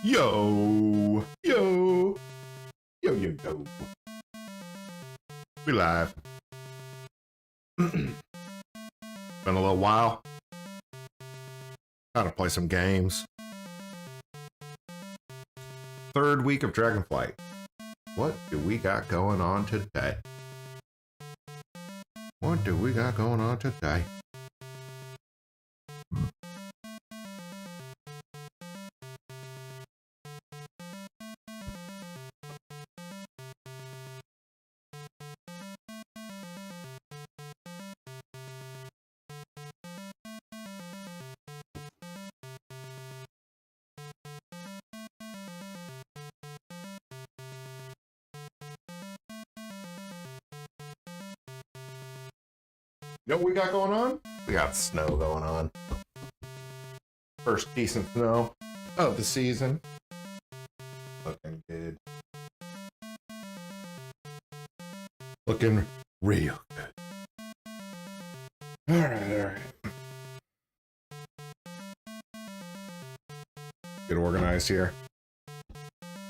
Yo, yo, yo, yo, yo. We live. Been a little while. Gotta play some games. Third week of Dragonflight. What do we got going on today? What do we got going on today? You know what we got going on? We got snow going on. First decent snow of the season. Looking good. Looking real good. Alright. Get organized here.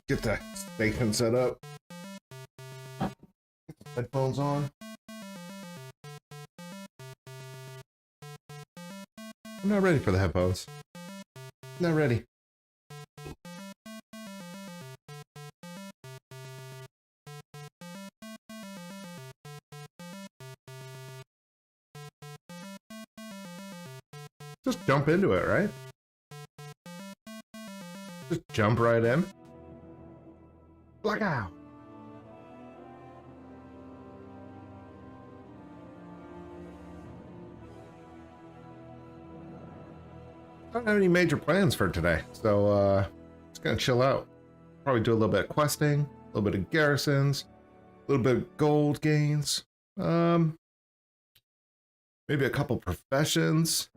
Get the station set up. Get the headphones on. I'm not ready for the headphones. Not ready. Just jump into it, right? Just jump right in. Black out. I don't have any major plans for today, so just gonna chill out. Probably do a little bit of questing, a little bit of garrisons, a little bit of gold gains, maybe a couple professions.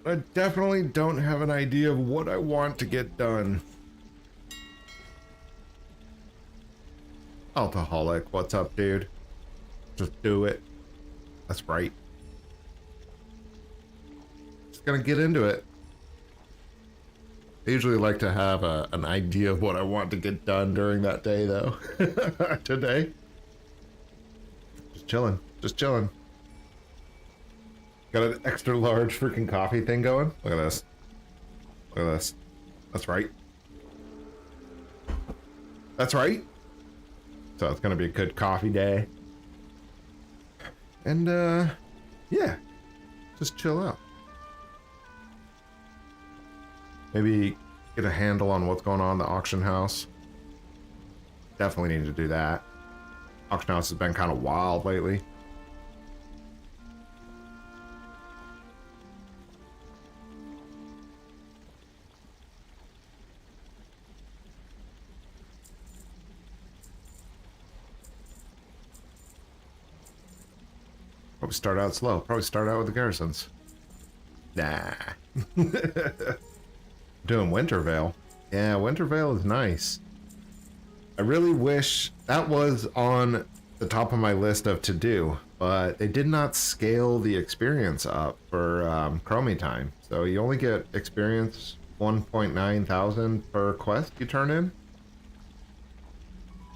I definitely don't have an idea of what I want to get done. Alcoholic, what's up, dude? Just do it. That's right. Gonna get into it. I usually like to have an idea of what I want to get done during that day, though. Today, just chilling, just chilling. Got an extra large freaking coffee thing going. Look at this. Look at this. That's right. That's right. So it's gonna be a good coffee day. And yeah, just chill out. Maybe get a handle on what's going on in the auction house. Definitely need to do that. Auction house has been kind of wild lately. Probably start out slow. Probably start out with the garrisons. Nah. Doing Wintervale. Yeah, Wintervale is nice. I really wish that was on the top of my list of to do, but they did not scale the experience up for Chromie time. So you only get experience 1.9 thousand per quest you turn in.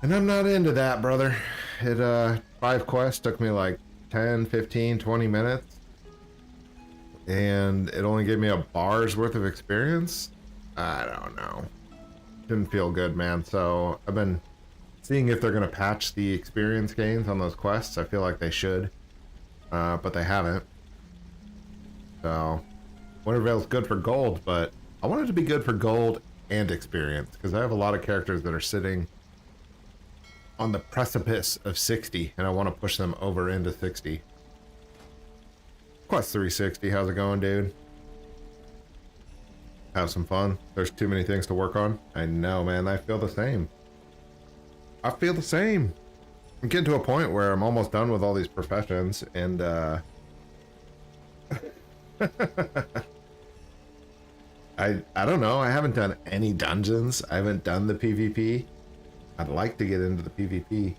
And I'm not into that, brother. It 5 quests took me like 10, 15, 20 minutes. And it only gave me a bar's worth of experience. I don't know. Didn't feel good, man. So I've been seeing if they're going to patch the experience gains on those quests. I feel like they should. But they haven't. So Wintervale's good for gold, but I want it to be good for gold and experience. Because I have a lot of characters that are sitting on the precipice of 60. And I want to push them over into 60. Quest 360, how's it going, dude? Have some fun. There's too many things to work on. I know, man. I feel the same. I feel the same. I'm getting to a point where I'm almost done with all these professions, and I don't know. I haven't done any dungeons. I haven't done the PvP. I'd like to get into the PvP.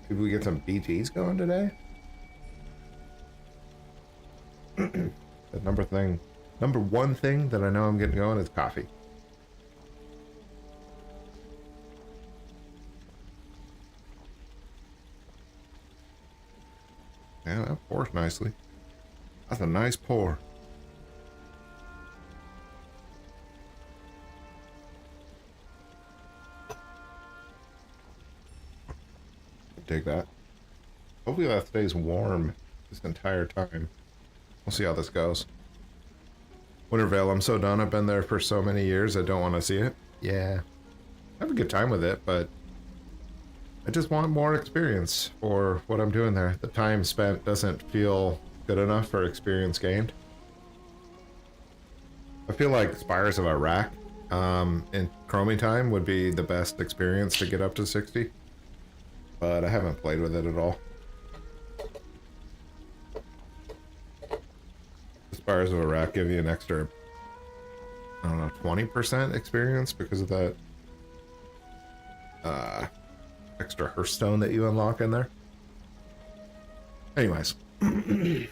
Maybe we get some BGs going today. The number one thing that I know I'm getting going is coffee. Yeah, that pours nicely. That's a nice pour. Dig that. Hopefully that stays warm this entire time. We'll see how this goes. Wintervale, I'm so done. I've been there for so many years. I don't want to see it. Yeah. I have a good time with it, but I just want more experience for what I'm doing there. The time spent doesn't feel good enough for experience gained. I feel like Spires of Iraq in Chromie time would be the best experience to get up to 60. But I haven't played with it at all. The Spires of Iraq give you an extra, I don't know, 20% experience because of that extra Hearthstone that you unlock in there. Anyways. Take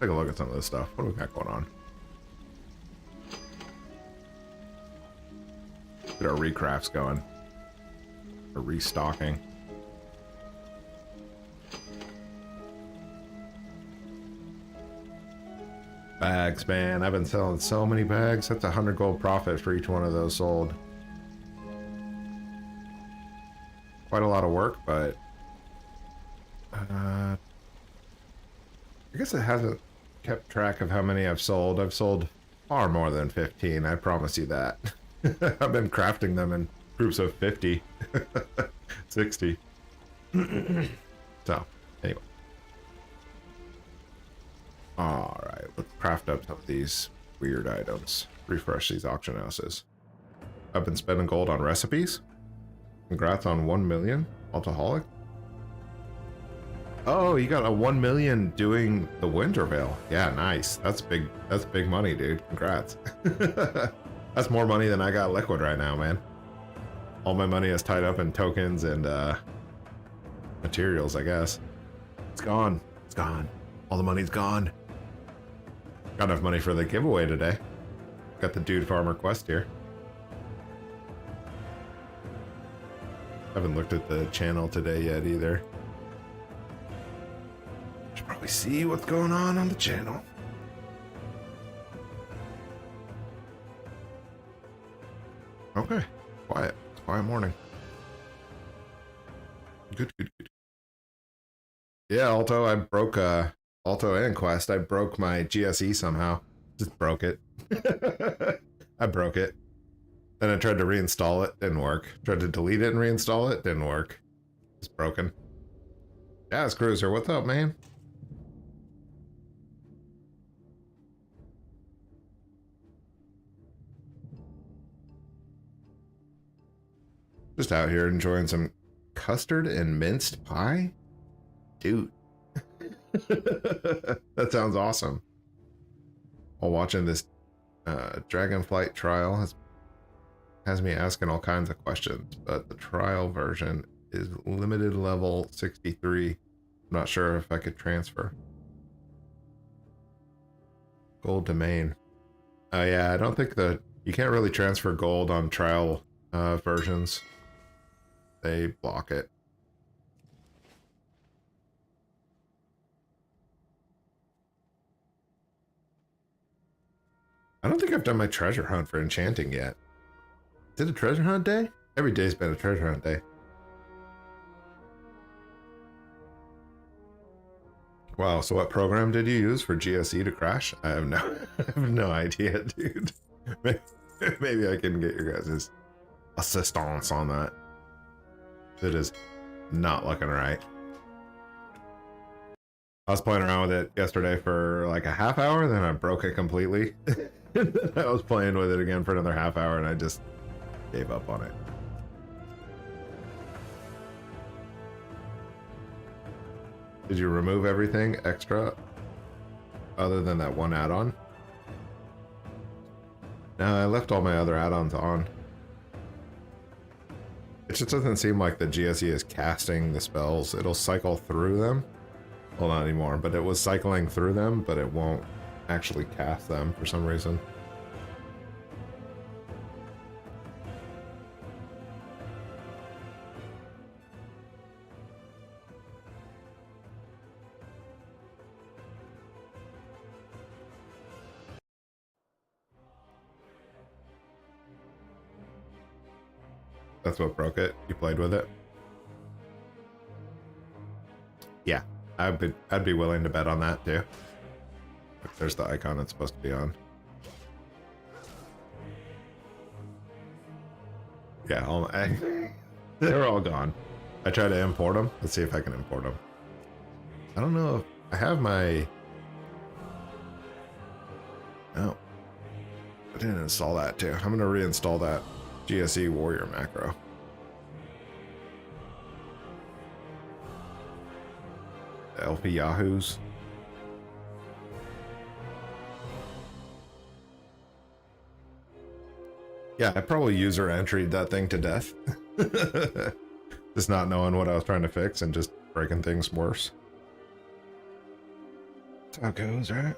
a look at some of this stuff. What do we got going on? Get our recrafts going. Or restocking. Bags, man. I've been selling so many bags. That's 100 gold profit for each one of those sold. Quite a lot of work, but I guess it hasn't kept track of how many I've sold. I've sold far more than 15, I promise you that. I've been crafting them in groups of 50, 60. So, anyway. Alright, let's craft up some of these weird items. Refresh these auction houses. I've been spending gold on recipes. Congrats on 1 million, Alcoholic. Oh, you got a 1 million doing the Wintervale. Yeah, nice. That's big money, dude. Congrats. That's more money than I got liquid right now, man. All my money is tied up in tokens and materials, I guess. It's gone. It's gone. All the money's gone. Got enough money for the giveaway today. Got the Dude Farmer quest here. Haven't looked at the channel today yet either. Should probably see what's going on the channel. Okay, quiet. It's a quiet morning. Good. Yeah, Alto, I broke Alto and Quest. I broke my GSE somehow. Just broke it. I broke it. Then I tried to reinstall it, didn't work. Tried to delete it and reinstall it, didn't work. It's broken. Jazz Cruiser, what's up, man? Just out here enjoying some custard and minced pie? Dude. That sounds awesome. While watching this Dragonflight trial has me asking all kinds of questions, but the trial version is limited level 63. I'm not sure if I could transfer. Gold domain. Yeah, I don't think that you can't really transfer gold on trial versions. They block it. I don't think I've done my treasure hunt for enchanting yet. Is it a treasure hunt day? Every day's been a treasure hunt day. Wow, so what program did you use for GSE to crash? I have no idea, dude. Maybe I can get your guys' assistance on that. It is not looking right. I was playing around with it yesterday for like a half hour, then I broke it completely. I was playing with it again for another half hour, and I just gave up on it. Did you remove everything extra other than that one add-on? No, I left all my other add-ons on. It just doesn't seem like the GSE is casting the spells. It'll cycle through them, Well, not anymore, but it was cycling through them, but it won't actually cast them for some reason. That's what broke it. You played with it. Yeah, I'd be willing to bet on that too. If there's the icon it's supposed to be on. Yeah, they're all gone. I try to import them. Let's see if I can import them. I don't know if I have my... No. I didn't install that too. I'm going to reinstall that GSE Warrior macro. The LP Yahoos. Yeah, I probably user entered that thing to death. Just not knowing what I was trying to fix and just breaking things worse. That's how it goes, right?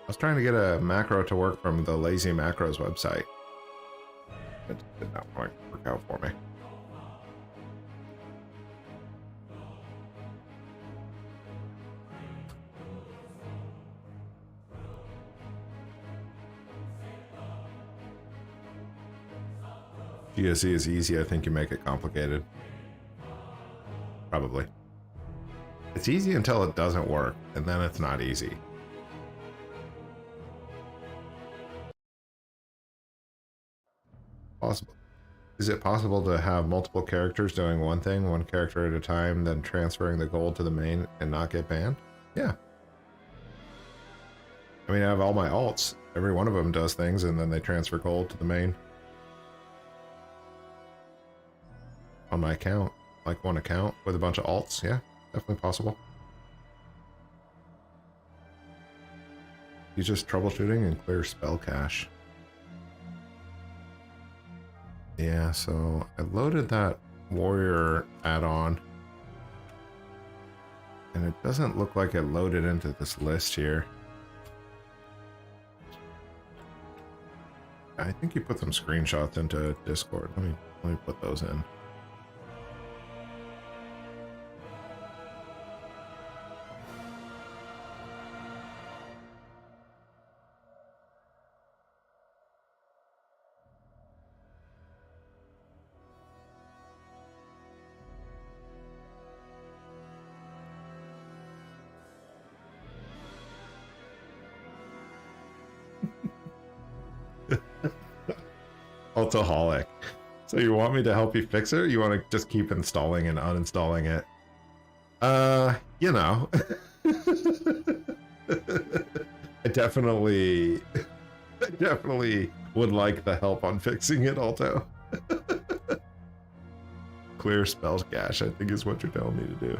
I was trying to get a macro to work from the Lazy Macros website. It did not work out for me. GSE is easy. I think you make it complicated. Probably. It's easy until it doesn't work, and then it's not easy. Possible. Is it possible to have multiple characters doing one thing, one character at a time, then transferring the gold to the main and not get banned? Yeah. I mean, I have all my alts. Every one of them does things, and then they transfer gold to the main. On my account. Like one account with a bunch of alts. Yeah, definitely possible. You just troubleshooting and clear spell cache. Yeah, so I loaded that warrior add-on. And it doesn't look like it loaded into this list here. I think you put some screenshots into Discord. Let me put those in. Altoholic. So you want me to help you fix it, or you want to just keep installing and uninstalling it? You know. I definitely would like the help on fixing it, Alto. Clear spell cache, I think is what you're telling me to do.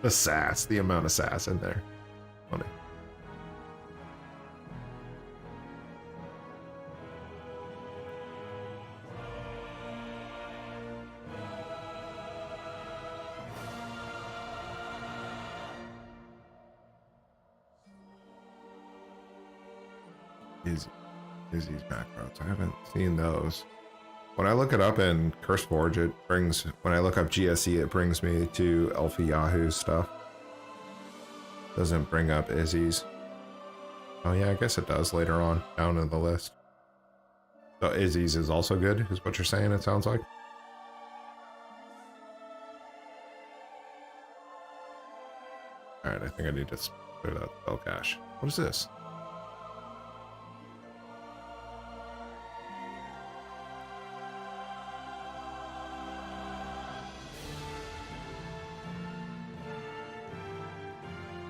The sass, the amount of sass in there. Funny. Izzy's macros. I haven't seen those. When I look it up in CurseForge, it brings, when I look up GSE, it brings me to Elfie Yahoo stuff. Doesn't bring up Izzy's. Oh yeah, I guess it does later on, down in the list. So Izzy's is also good, is what you're saying, it sounds like? Alright, I think I need to clear that spell cache. What is this?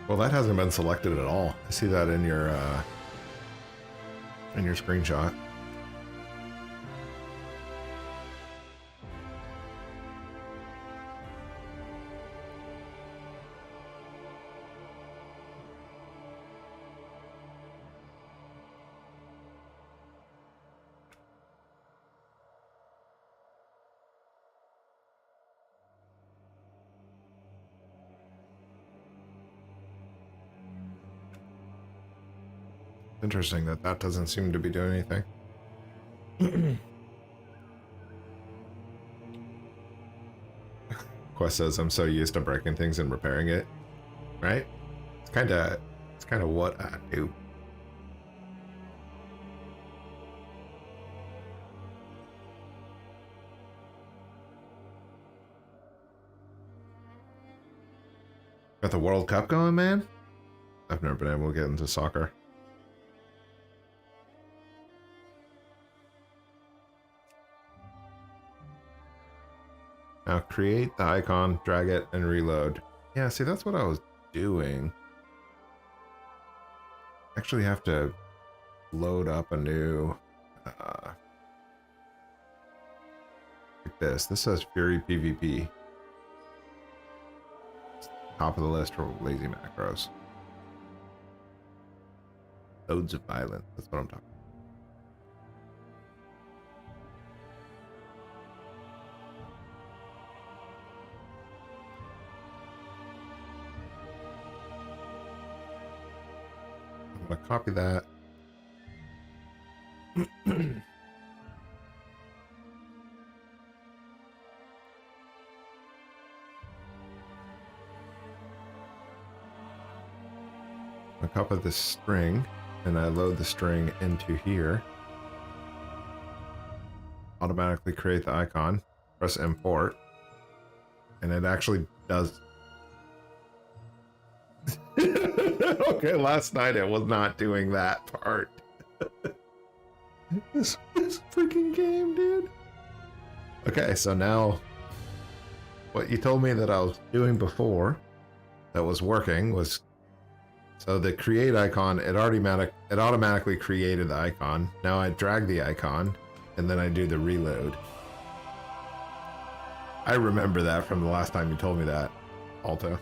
Well, that hasn't been selected at all. I see that in your screenshot. Interesting that that doesn't seem to be doing anything. Quest says I'm so used to breaking things and repairing it. Right? It's kinda what I do. Got the World Cup going, man? I've never been able to get into soccer. Now create the icon, drag it, and reload. Yeah, see, that's what I was doing. Actually have to load up a new... like this. This says Fury PvP. Top of the list for lazy macros. Loads of violence. That's what I'm talking about. I'm going to copy that. I copy this string, and I load the string into here. Automatically create the icon, press import, and it actually does. Okay, last night it was not doing that part. this freaking game, dude. Okay, so now what you told me that I was doing before that was working was, so the create icon, it automatically created the icon. Now I drag the icon and then I do the reload. I remember that from the last time you told me that, Alto.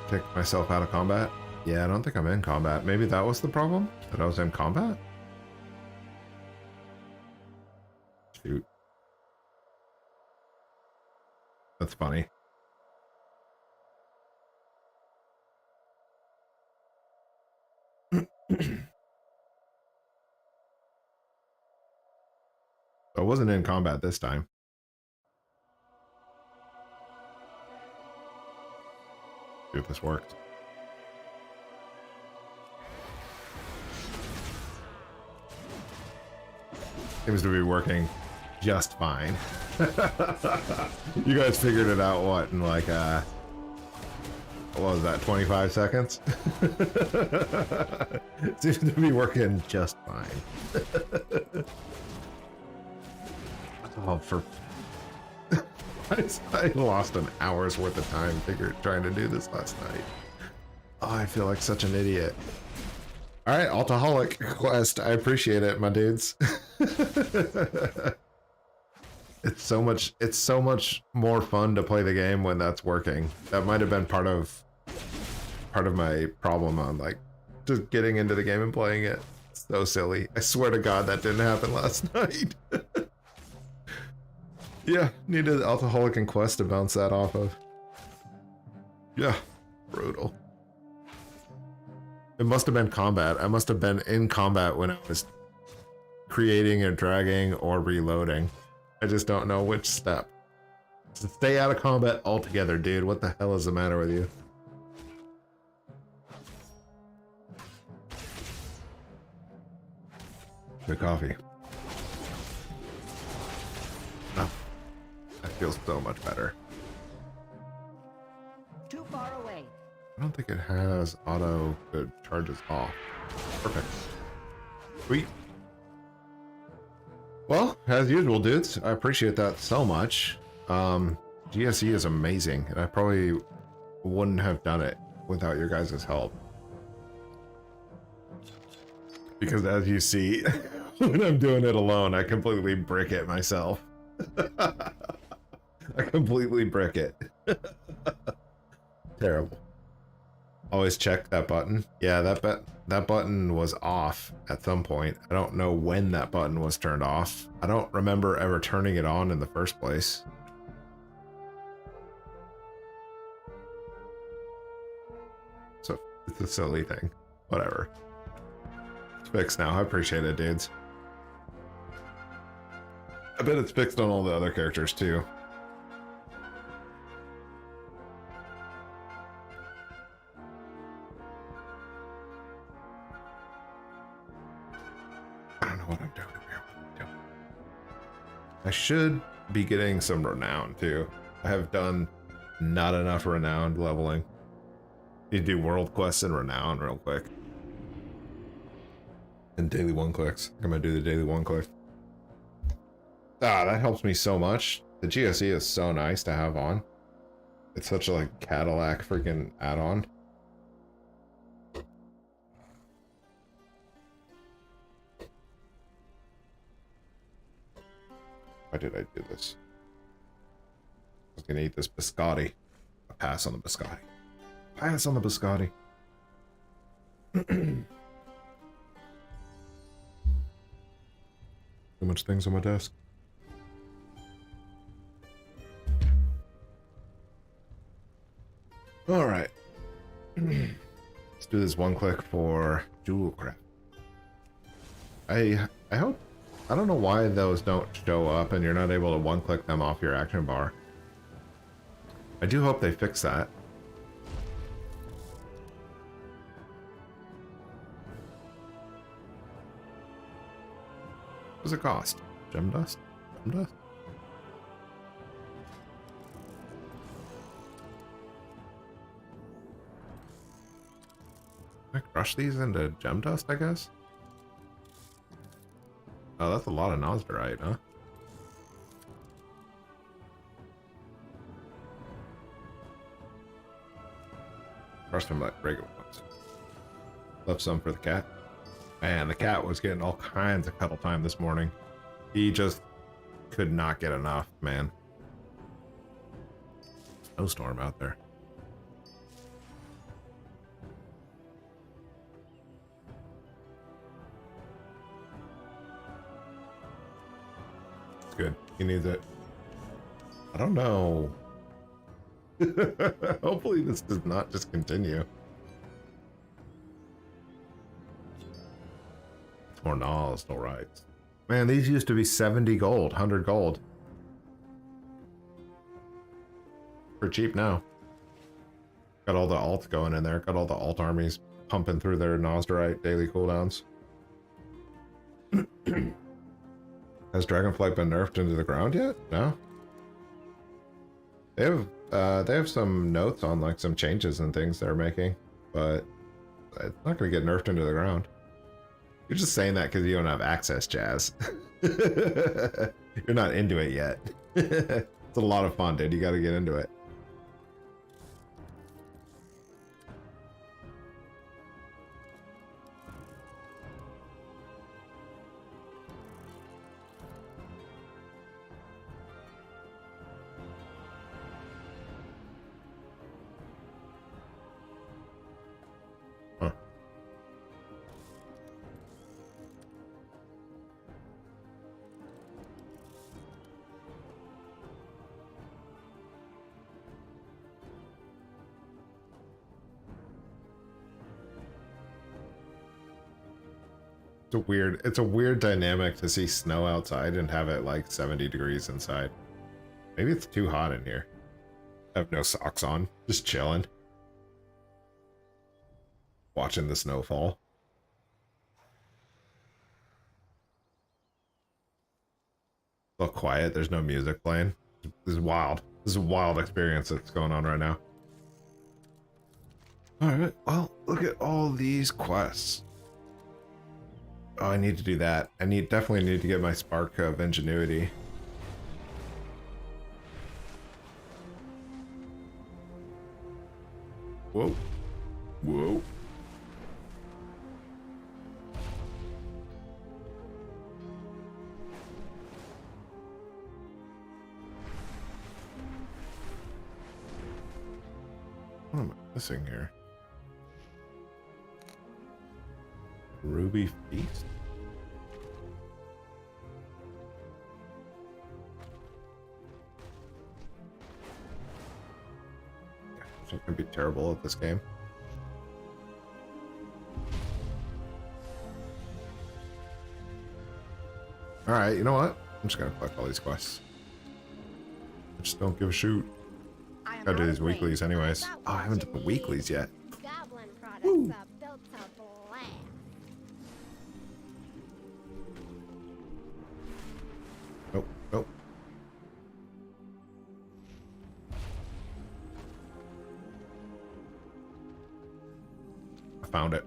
Kick myself out of combat? Yeah, I don't think I'm in combat. Maybe that was the problem? That I was in combat? Shoot. That's funny. I wasn't in combat this time. See if this works. Seems to be working just fine. You guys figured it out, what, in like, what was that, 25 seconds? It seems to be working just fine. Oh, for... I lost an hour's worth of time trying to do this last night. Oh, I feel like such an idiot. All right, Altaholic quest. I appreciate it, my dudes. It's so much more fun to play the game when that's working. That might have been part of my problem on like just getting into the game and playing it. So silly. I swear to God that didn't happen last night. Yeah, needed Alcoholic and Quest to bounce that off of. Yeah, brutal. It must have been combat. I must have been in combat when I was creating or dragging or reloading. I just don't know which step. So stay out of combat altogether, dude. What the hell is the matter with you? Good coffee. Oh, that feels so much better. Too far away. I don't think it has auto that charges off. Perfect. Sweet. Well, as usual, dudes, I appreciate that so much. GSE is amazing, and I probably wouldn't have done it without your guys' help. Because as you see, when I'm doing it alone, I completely brick it myself. I completely brick it. Terrible. Always check that button. Yeah, that button was off at some point. I don't know when that button was turned off. I don't remember ever turning it on in the first place. So it's a silly thing. Whatever. It's fixed now. I appreciate it, dudes. I bet it's fixed on all the other characters too. I don't know what I'm doing here. I should be getting some renown too. I have done not enough renown leveling. You do world quests and renown real quick. And daily one clicks. I'm gonna do the daily one click. Ah, that helps me so much. The GSE is so nice to have on. It's such a like Cadillac freaking add-on. Why did I do this? I was gonna eat this biscotti. A pass on the biscotti. Pass on the biscotti. Too much things on my desk. All right. Let's do this one click for jewel craft. I hope. I don't know why those don't show up and you're not able to one click them off your action bar. I do hope they fix that. What does it cost? Gem dust? Gem dust? Can I crush these into gem dust, I guess? Oh, that's a lot of Nosderite, huh? Crush them like regular ones. Left some for the cat. Man, the cat was getting all kinds of cuddle time this morning. He just could not get enough, man. Snowstorm out there. It's good. He needs it. I don't know. Hopefully this does not just continue. It's more Nas, no rights. Man, these used to be 70 gold, 100 gold. For cheap now. Got all the alts going in there. Got all the alt armies pumping through their Nosderite daily cooldowns. Has Dragonflight been nerfed into the ground yet? No. They have some notes on like some changes and things they're making, but it's not going to get nerfed into the ground. You're just saying that because you don't have access, Jazz. You're not into it yet. It's a lot of fun, dude. You got to get into it. It's a weird dynamic to see snow outside and have it like 70 degrees inside. Maybe it's too hot in here. I have no socks on, just chilling. Watching the snowfall. Look quiet, there's no music playing. This is wild. This is a wild experience that's going on right now. Alright, well, look at all these quests. Oh, I need to do that. I definitely need to get my spark of ingenuity. Whoa. Whoa. What am I missing here? Ruby Feast? I can be terrible at this game. Alright, you know what? I'm just gonna collect all these quests. I just don't give a shoot. Gotta do these weeklies anyways. Oh, I haven't done the weeklies yet. Goblin products Woo. are built to blast. Nope, nope. I found it.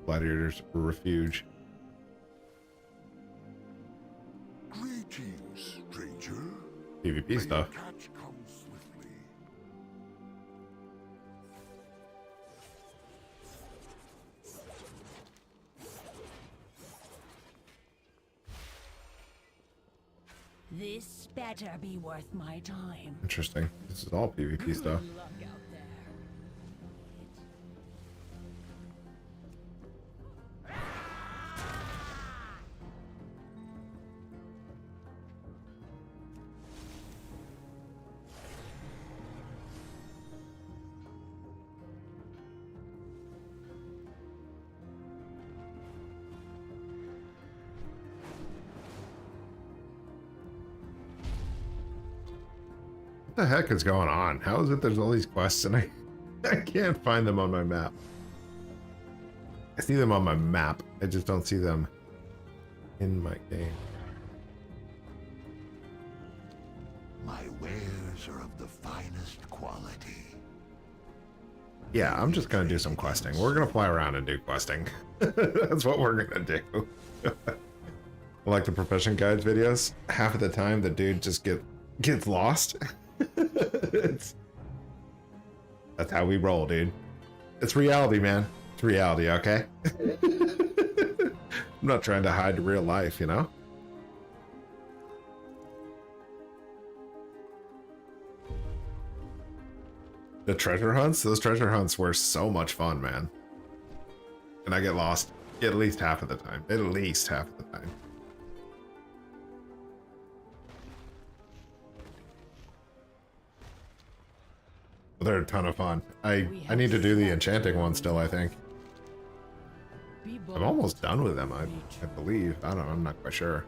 Gladiator's Refuge. Greetings, stranger. PvP May stuff. your catch come swiftly. This better be worth my time. Interesting. This is all PvP stuff. Good luck out there. What the heck is going on? How is it there's all these quests and I can't find them on my map? I see them on my map. I just don't see them in my game. My wares are of the finest quality. Yeah, I'm just gonna do some questing. We're gonna fly around and do questing. That's what we're gonna do. Like the Profession Guides videos, half of the time the dude just gets lost. That's how we roll, dude. It's reality, man. It's reality, okay? I'm not trying to hide real life, you know? The treasure hunts? Those treasure hunts were so much fun, man. And I get lost at least half of the time. At least half of the time. They're a ton of fun. I need to do the enchanting one still, I think. I'm almost done with them, I believe. I don't know, I'm not quite sure.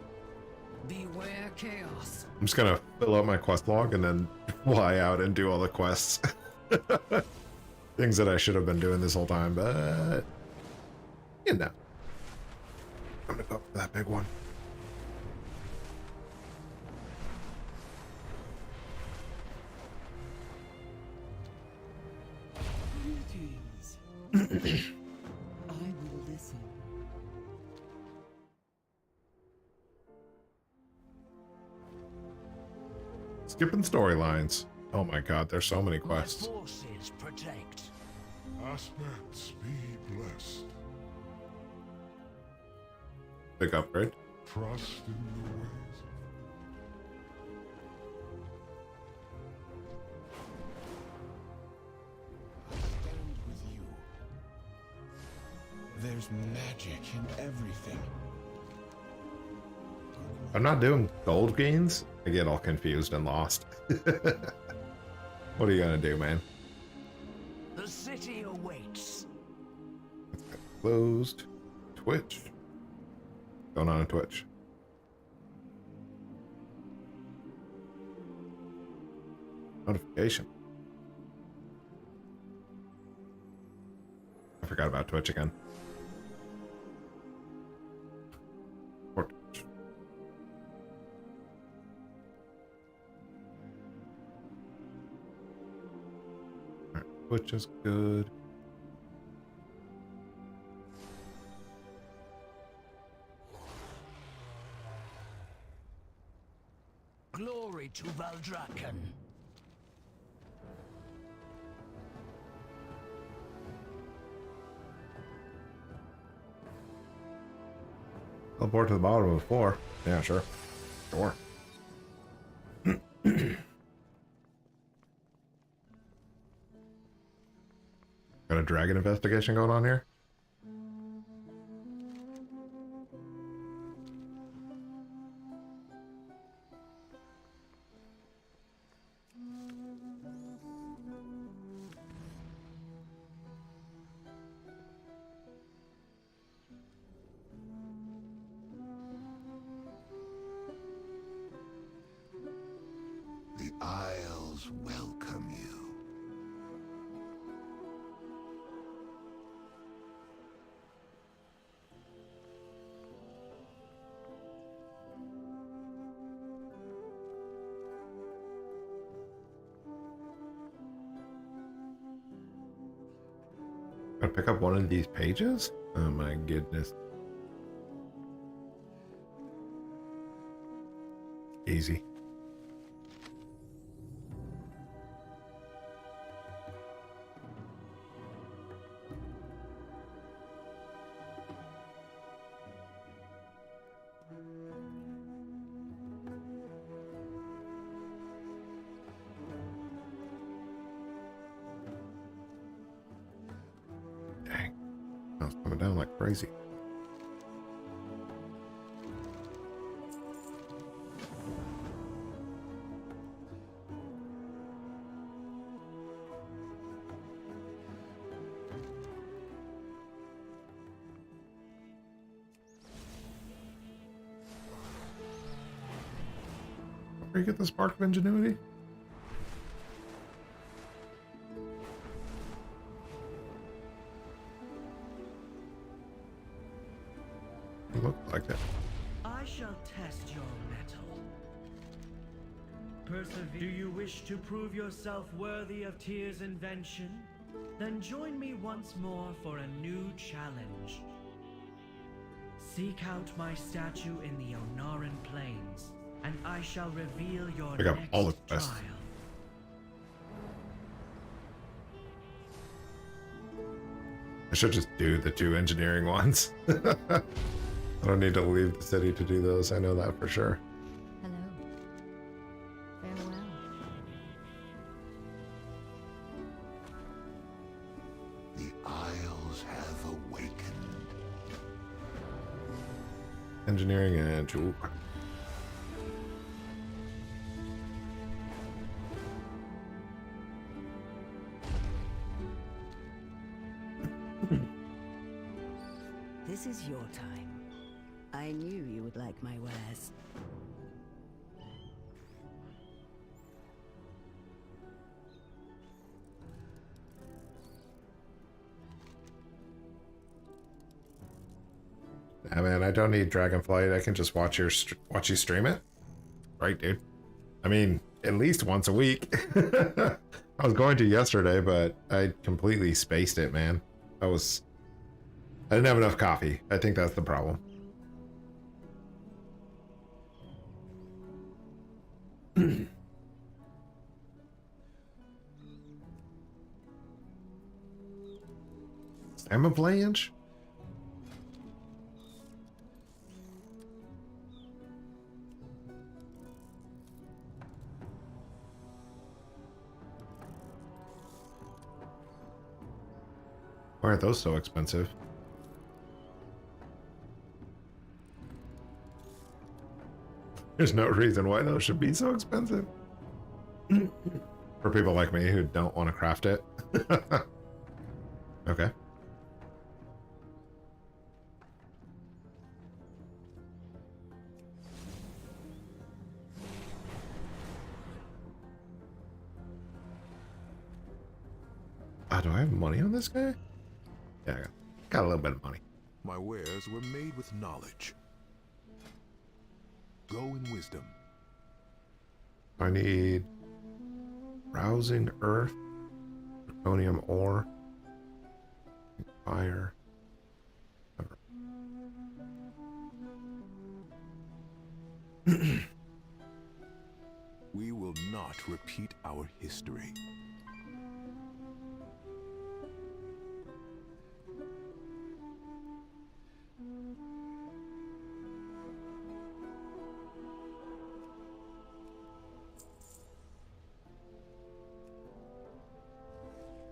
Beware chaos. I'm just gonna fill out my quest log and then fly out and do all the quests. Things that I should have been doing this whole time, but you know. I'm gonna go for that big one. Greetings. I will listen. Skipping storylines. Oh my god, there's so many quests. My forces protect. Aspects be blessed. Big upgrade. Trust in your ways. I stand with you. There's magic in everything. I'm not doing gold gains. I get all confused and lost. What are you gonna do, man? The city awaits. Closed. Twitch. Going on Twitch. Notification. I forgot about Twitch again. Or Twitch. Alright, Twitch is good. Glory to Valdrakken. Teleport to the bottom of the floor. Yeah, sure. Sure. Got a dragon investigation going on here? isles welcome you. Gotta pick up one of these pages? Oh my goodness. Easy. Dang. I was coming down like crazy. Where you get the spark of ingenuity? You look like it. I shall test your mettle. Persevere. Do you wish to prove yourself worthy of Tyr's invention? Then join me once more for a new challenge. Seek out my statue in the Onaran Plains, and I shall reveal your Pick up next all the quests. trial. I should just do the 2 engineering ones. I don't need to leave the city to do those. I know that for sure. Hello. Farewell. The isles have awakened. Engineering and ooh. This is your time. I knew you would like my wares. Yeah, man, I don't need Dragonflight. I can just watch you stream it. Right, dude. I mean, at least once a week. I was going to yesterday, but I completely spaced it, man. I didn't have enough coffee. I think that's the problem. Sam of Blanche? Why are those so expensive? There's no reason why those should be so expensive. For people like me who don't want to craft it. Okay. Do I have money on this guy? Yeah, I got a little bit of money. My wares were made with knowledge. Go in wisdom. I need rousing earth, zirconium ore, fire. We will not repeat our history.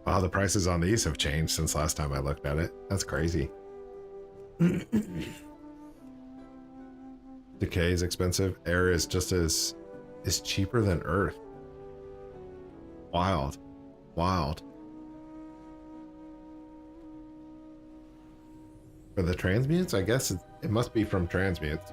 Wow, the prices on these have changed since last time I looked at it. That's crazy. Decay is expensive. Air is just is cheaper than Earth. Wild. Wild. For the transmutes, I guess it must be from transmutes.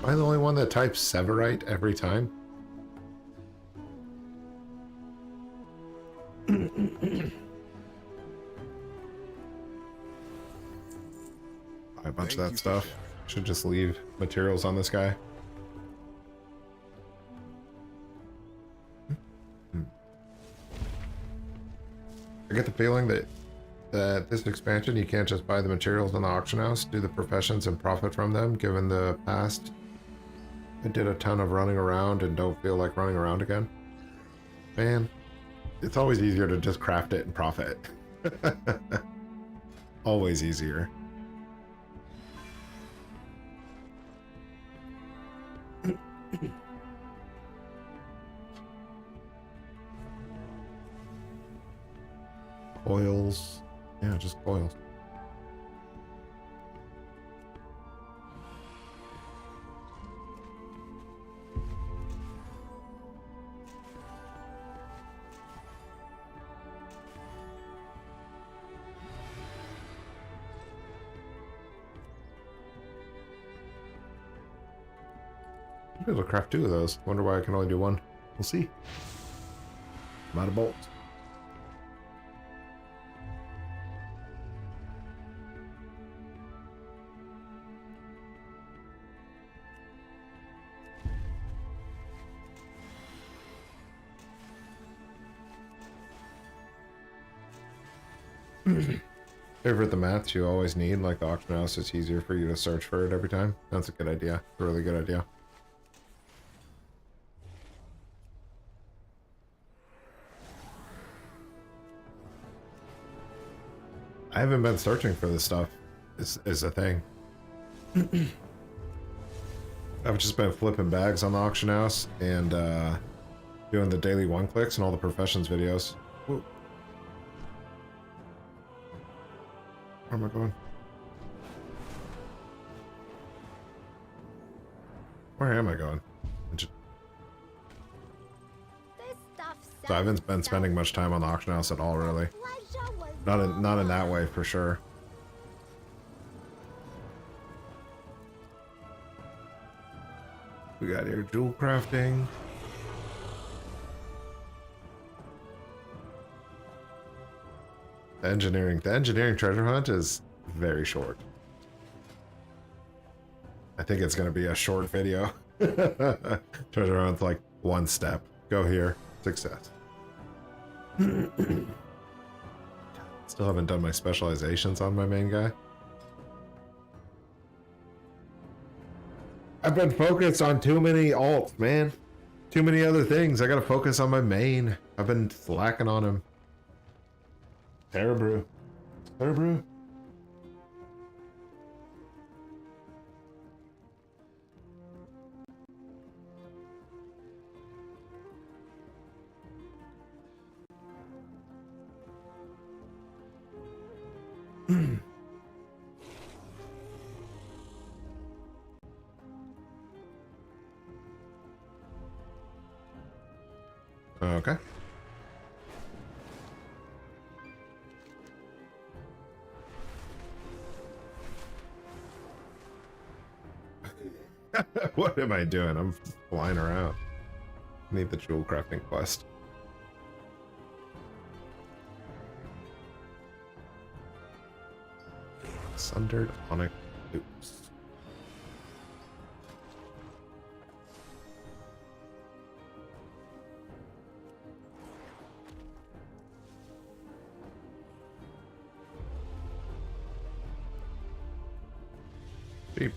Am I the only one that types Severite every time? Buy a bunch of that stuff. Should just leave materials on this guy. I get the feeling that this expansion, you can't just buy the materials in the auction house, do the professions and profit from them, given the past. I did a ton of running around and don't feel like running around again. Man, it's always easier to just craft it and profit. Always easier. Coils. Yeah, just coils. I'll be able to craft 2 of those. Wonder why I can only do 1. We'll see. I'm out of bolts. Favorite the maths you always need, like the auction house, it's easier for you to search for it every time. That's a good idea. A really good idea. I haven't been searching for this stuff, is a thing. I've just been flipping bags on the auction house and doing the daily 1-clicks and all the professions videos. Whoa. Where am I going? Where am I going? So I haven't been spending much time on the auction house at all, really. Not in that way, for sure. We got here jewel crafting. The engineering treasure hunt is very short. I think it's going to be a short video. Treasure hunt's like 1 step. Go here. Success. Still haven't done my specializations on my main guy. I've been focused on too many alts, man. Too many other things. I gotta focus on my main. I've been slacking on him. Terrabrew. Terrabrew. Okay. What am I doing? I'm flying around. I need the jewel crafting quest. Sundered onyx loops. Cheap.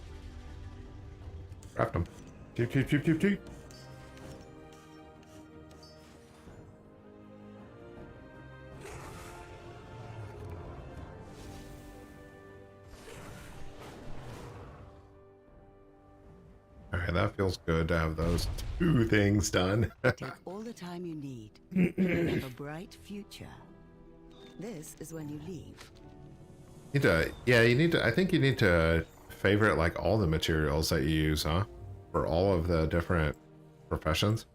Craft them. Cheap, cheap, cheap, cheap, cheap. Alright, that feels good to have those 2 things done. Take all the time you need. You have a bright future. This is when you leave. I think you need to favorite like all the materials that you use, huh? For all of the different professions.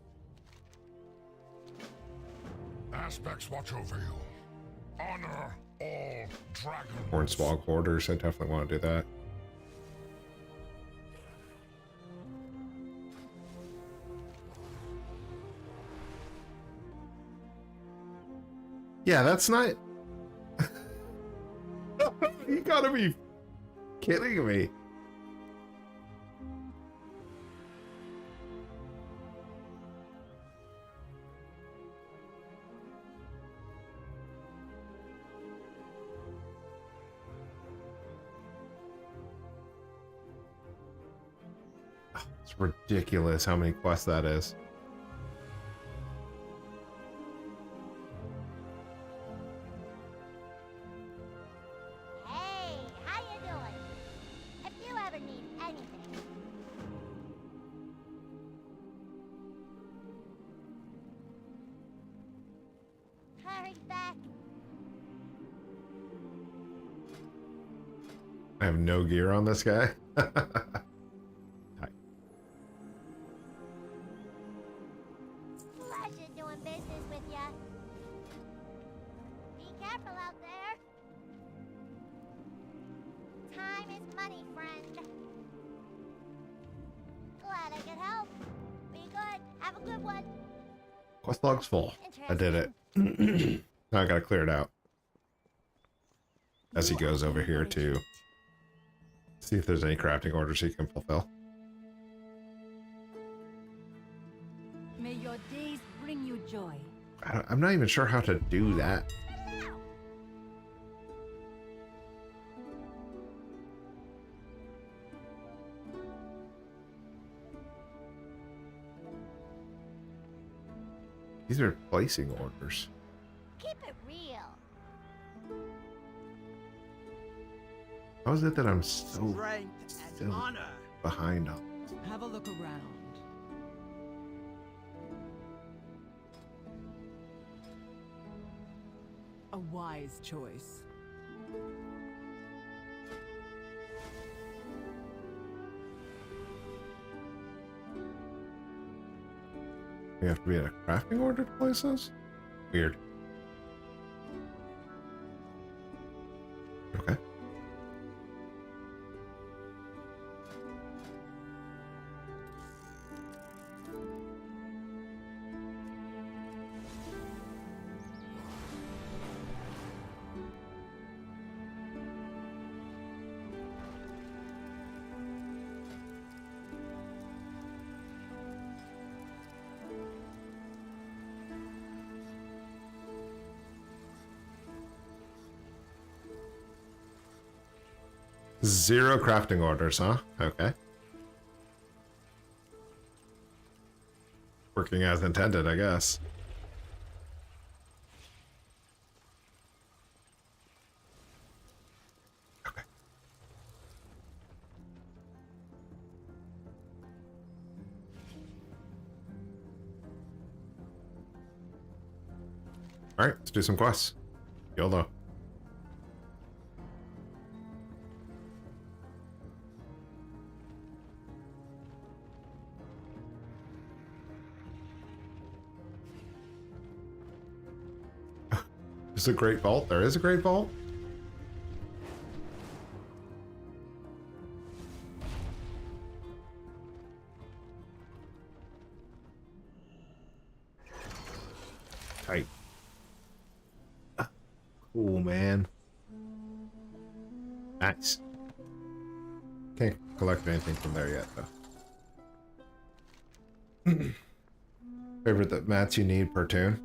Aspects watch over you. Honor all dragons. Hornswoggle Hoarders, I definitely want to do that. Yeah, that's not... You gotta be kidding me. It's ridiculous how many quests that is. Hey, how you doing? If you ever need anything. Hurry back. I have no gear on this guy. Pleasure doing business with ya. Be careful out there. Time is money, friend. Glad I could help. Be good. Have a good one. Quest log's full. I did it. Now I gotta clear it out. As he goes over here to see if there's any crafting orders he can fulfill. May your days bring you joy. I'm not even sure how to do that. These are placing orders. Keep it real. How is it that I'm so Strength and still honor. behind on? Have a look around. A wise choice. You have to be at a crafting order to place this? Weird. Okay. Zero crafting orders, huh? Okay. Working as intended, I guess. Okay. Alright, let's do some quests. YOLO. There's a great vault. There is a great vault. Tight. Cool, man. Nice. Can't collect anything from there yet, though. Favorite that mats you need per tune?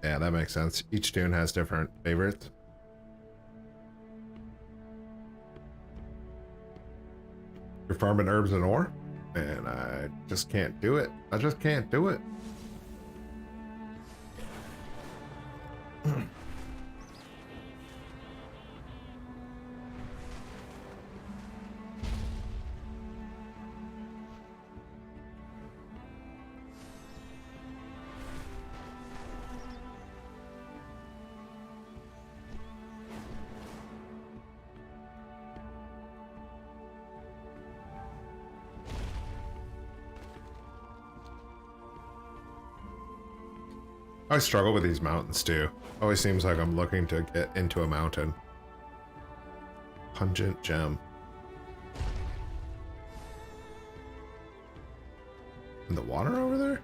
Yeah, that makes sense. Each tune has different favorites. You're farming herbs and ore? And I just can't do it. I just can't do it. I struggle with these mountains too. Always seems like I'm looking to get into a mountain. Pungent gem. In the water over there?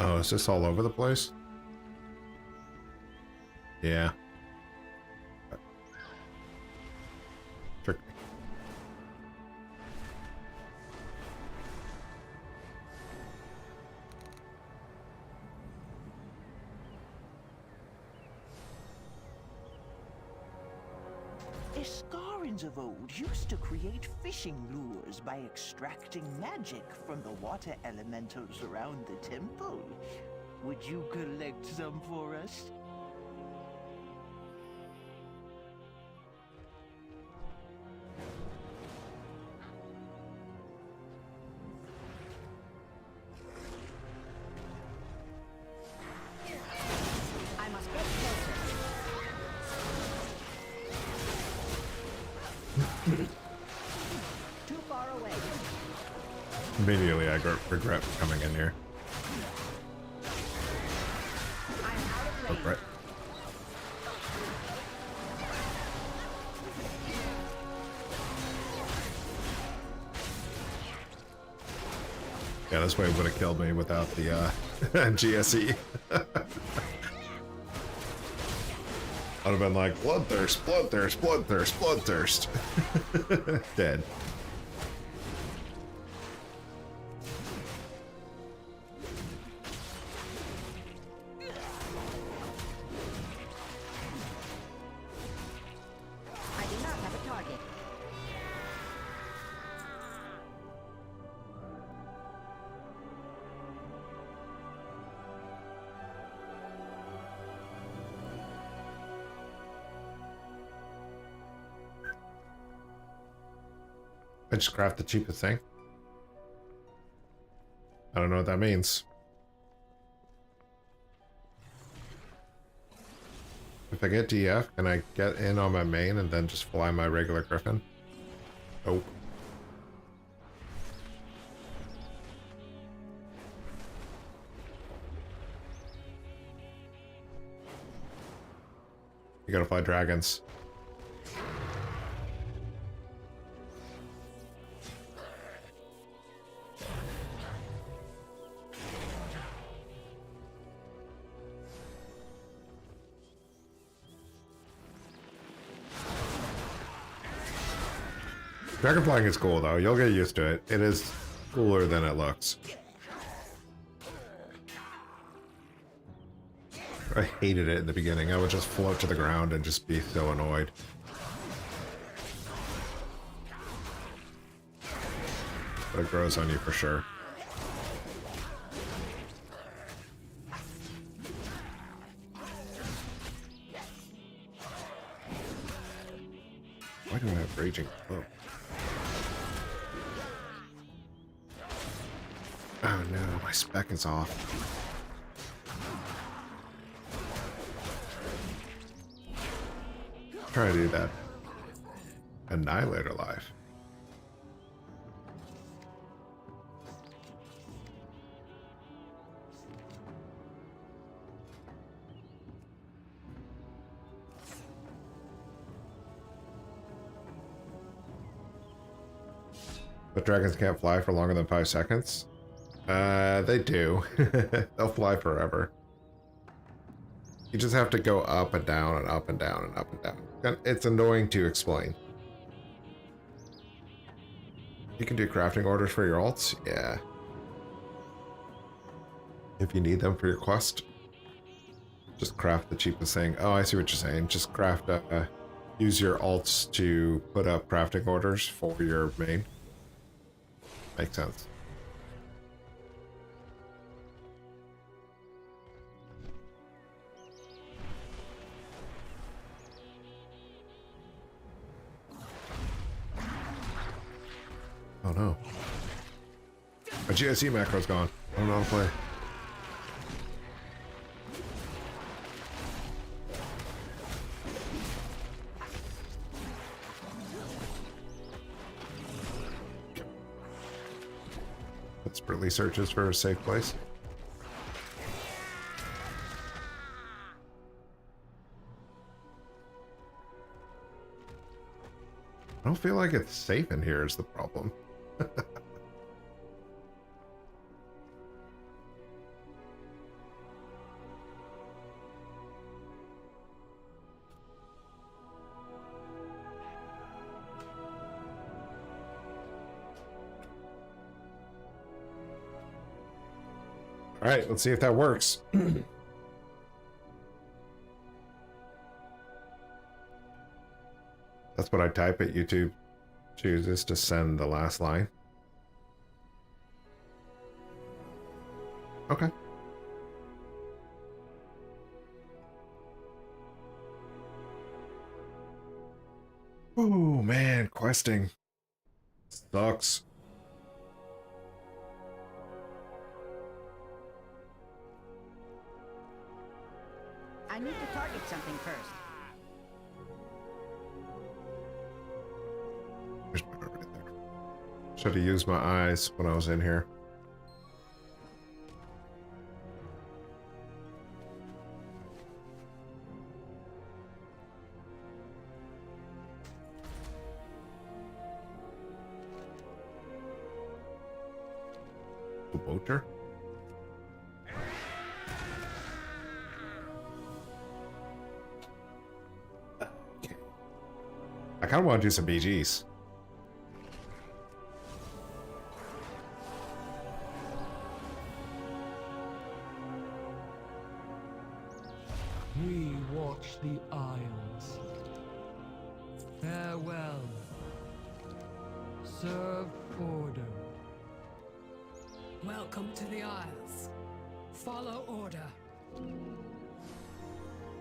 Oh, is this all over the place? Yeah. Trick me. Escarins of old used to create fishing lures by extracting magic from the water elementals around the temple. Would you collect some for us? I must get closer. Too far away. Immediately, I regret coming in here. I'm out of range. Regret. Yeah, this way would have killed me without the GSE. I'd have been like, bloodthirst, bloodthirst, bloodthirst, bloodthirst. Dead. I do not have a target. I just craft the cheapest thing. I don't know what that means. If I get DF, can I get in on my main and then just fly my regular Griffin? Nope. You gotta fly dragons. Dragon flying is cool though, you'll get used to it. It is cooler than it looks. I hated it in the beginning. I would just float to the ground and just be so annoyed. But it grows on you for sure. Why do I have raging? Oh. Oh no, my spec is off. Try to do that. Annihilator life. But dragons can't fly for longer than 5 seconds? They do. They'll fly forever. You just have to go up and down and up and down and up and down. It's annoying to explain. You can do crafting orders for your alts? Yeah. If you need them for your quest. Just craft the cheapest thing. Oh, I see what you're saying. Just craft, use your alts to put up crafting orders for your main. Makes sense. Oh no. My GSE macro's gone. I don't know how to play. Desperately searches for a safe place. I don't feel like it's safe in here is the problem. Alright, let's see if that works. That's what I type at YouTube. Chooses to send the last line. Okay. Oh man, questing sucks. I need to target something first. There's my right there. Should have used my eyes when I was in here. The boater? Okay. I kind of want to do some BGs. We watch the Isles. Farewell. Serve order. Welcome to the Isles. Follow order. I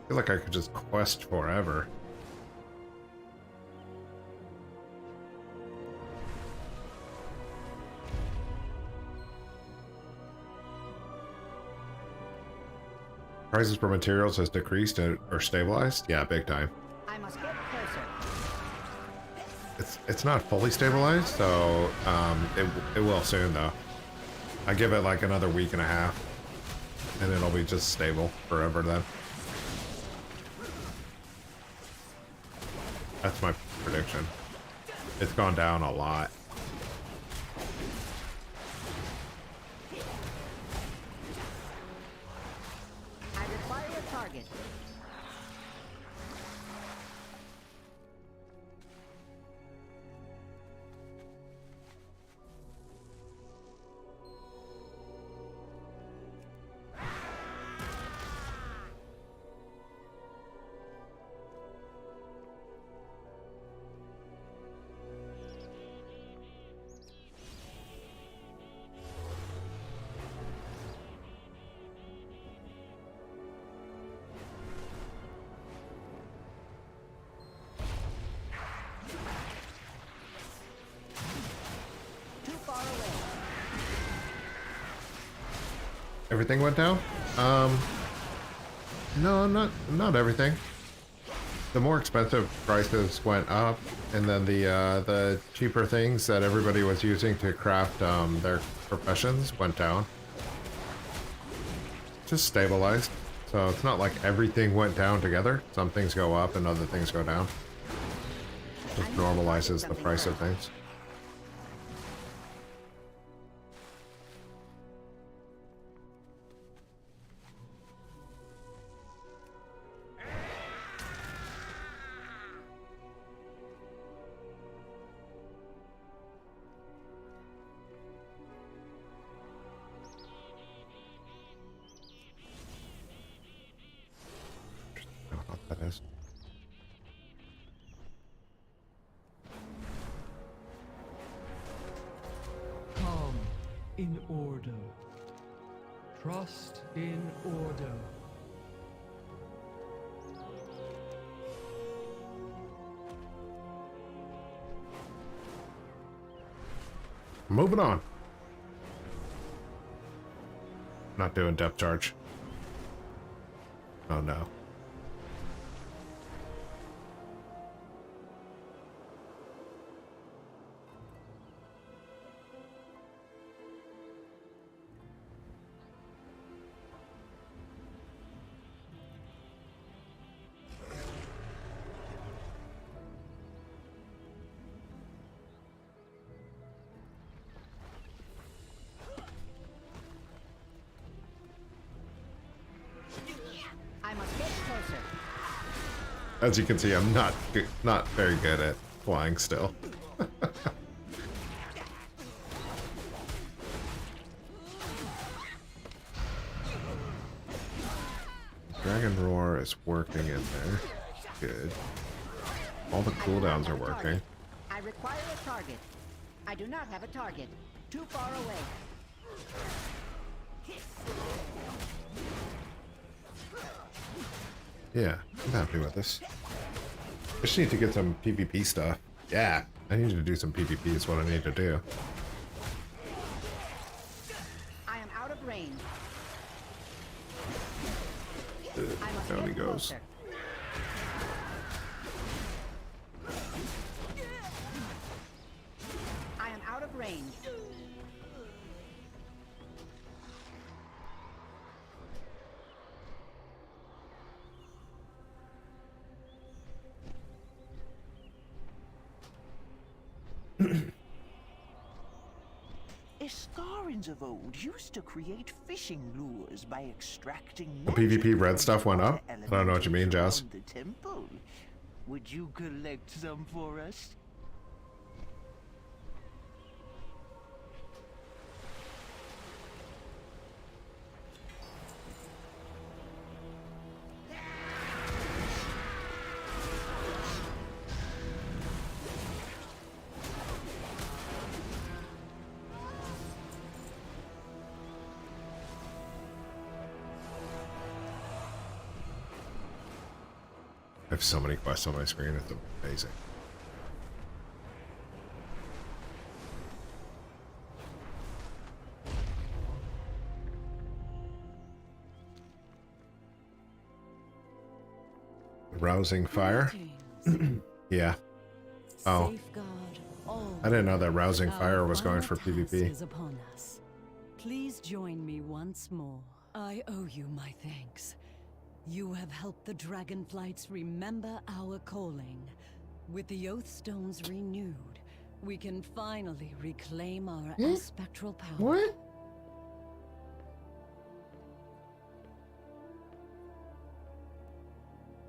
feel like I could just quest forever. Prices for materials has decreased or stabilized? Yeah, big time. I must get closer. It's not fully stabilized, so it will soon though. I give it like another week and a half, and it'll be just stable forever then. That's my prediction. It's gone down a lot. I require a target. Everything went down? No, not everything. The more expensive prices went up, and then the cheaper things that everybody was using to craft their professions went down. Just stabilized. So it's not like everything went down together. Some things go up and other things go down. Just normalizes the price of things. That is. Come in order. Trust in order. Moving on. Not doing depth charge. Oh no. I must get closer. As you can see, I'm not very good at flying still. Dragon Roar is working in there. Good. All the cooldowns are working. I require a target. I do not have a target. Too far away. Yeah, I'm happy with this. Just need to get some PvP stuff. Yeah, I need to do some PvP is what I need to do. I am out of range. Down he goes. Closer. I am out of range. Escarins of old used to create fishing lures by extracting The magic PvP red from stuff went water up? I don't know what you mean, elementals Jazz. around the temple. Would you collect some for us? I have so many quests on my screen, it's amazing. Rousing fire? Yeah. Oh. I didn't know that rousing fire was going for PvP. Is upon us. Please join me once more. I owe you my thanks. You have helped the Dragonflights remember our calling. With the Oath Stones renewed, we can finally reclaim our spectral power. What?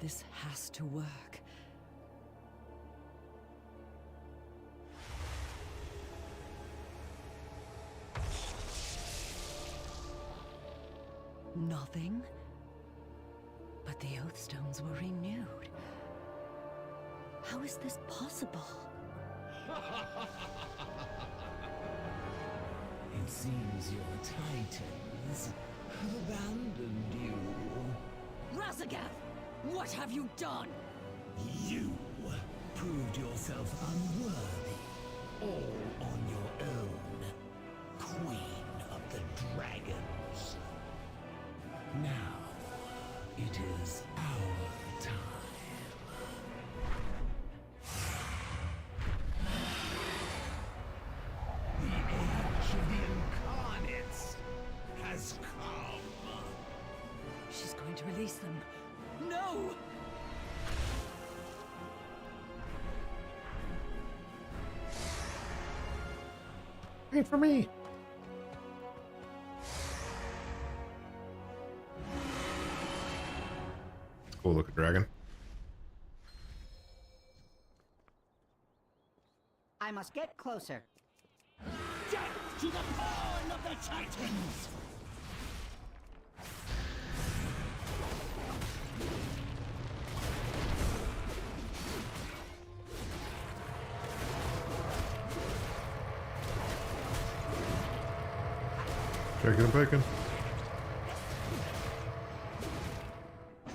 This has to work. Nothing? But the Oath Stones were renewed. How is this possible? It seems your titans have abandoned you. Razagath! What have you done? You proved yourself unworthy, all on your own, Queen of the Dragons. Now, it is our time. The age of the incarnates has come. She's going to release them. No! Wait for me. Cool looking dragon. I must get closer. Death to the pawn of the Titans! Checking and bacon.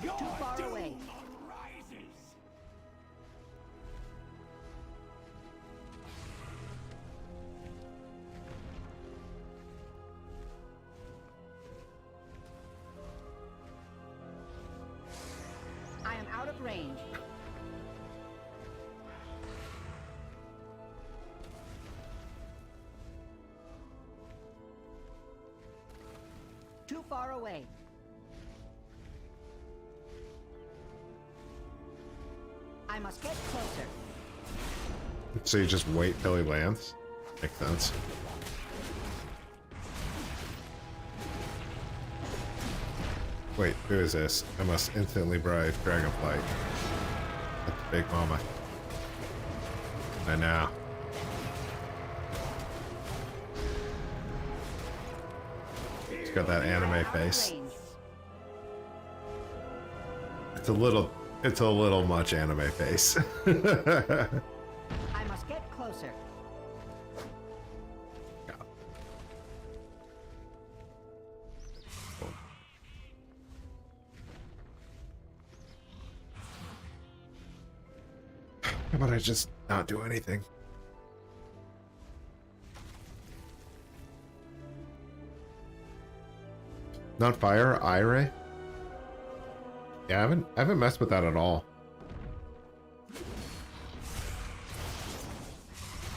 Too far away. Rises! I am out of range. Too far away. I must get closer. So you just wait till he lands? Makes sense. Wait, who is this? I must instantly bribe Dragonflight. That's Big Mama. I know. She's got that anime face. It's a little much anime face. I must get closer. How about I just not do anything? Not fire, Ire? Yeah, I haven't messed with that at all.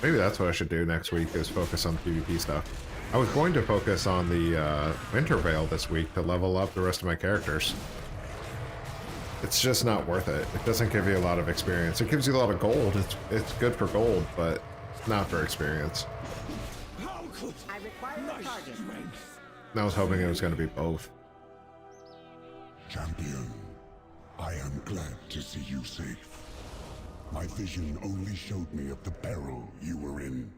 Maybe that's what I should do next week, is focus on PvP stuff. I was going to focus on the Winter Veil this week to level up the rest of my characters. It's just not worth it. It doesn't give you a lot of experience. It gives you a lot of gold. It's good for gold, but not for experience. I require a target. I was hoping it was going to be both. Champion, I am glad to see you safe. My vision only showed me of the peril you were in.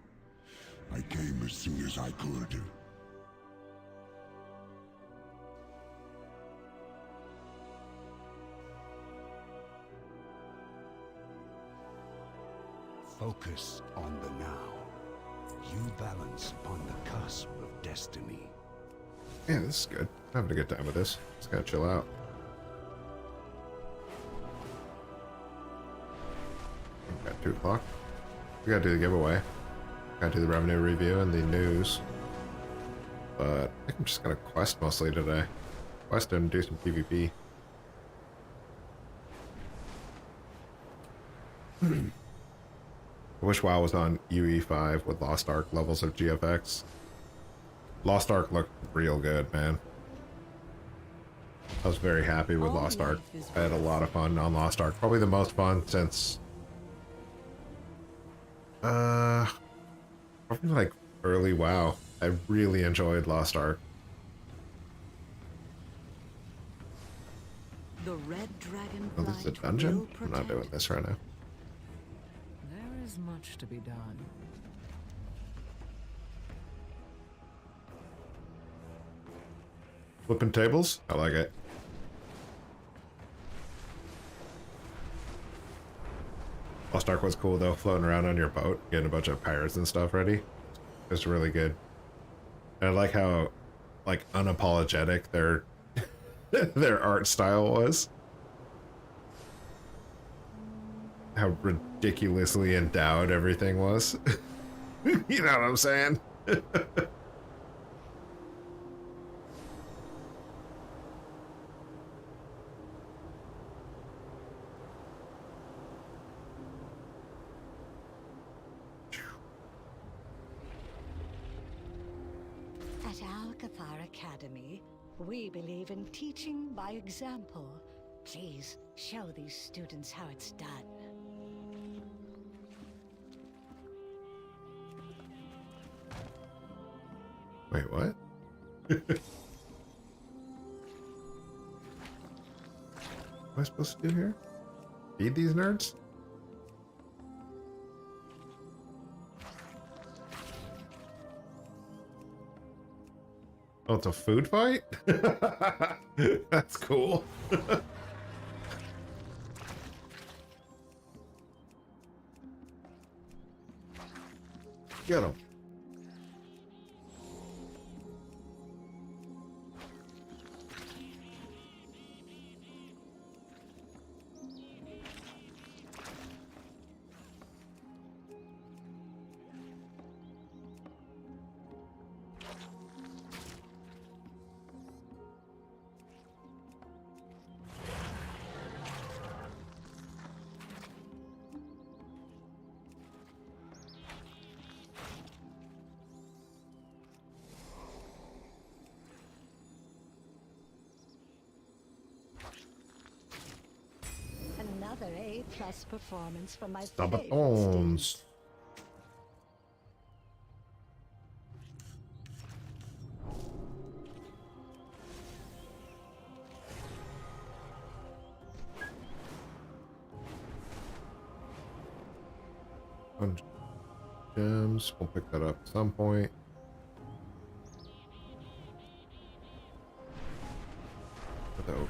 I came as soon as I could. Focus on the now. You balance upon the cusp of destiny. Yeah, this is good. I'm having a good time with this. Just gotta chill out. Got 2 o'clock. We gotta do the giveaway. Gotta do the revenue review and the news. But I think I'm just gonna quest mostly today. Quest and do some PvP. I wish WoW was on UE5 with Lost Ark levels of GFX. Lost Ark looked real good, man. I was very happy with Lost Ark. I had a lot of fun on Lost Ark. Probably the most fun since... probably like early WoW. I really enjoyed Lost Ark. The red dragon. Oh, this is a dungeon? I'm not doing this right now. There is much to be done. Flipping tables? I like it. Lost Ark was cool though, floating around on your boat, getting a bunch of pirates and stuff ready. It was really good. And I like how, like, unapologetic their their art style was. How ridiculously endowed everything was. You know what I'm saying? At Alcathar Academy, we believe in teaching by example. Please show these students how it's done. Wait, what? What am I supposed to do here? Feed these nerds? Oh, it's a food fight? That's cool. Get him. Another A+ performance from my Sabatons. Gems. We'll pick that up at some point. Though.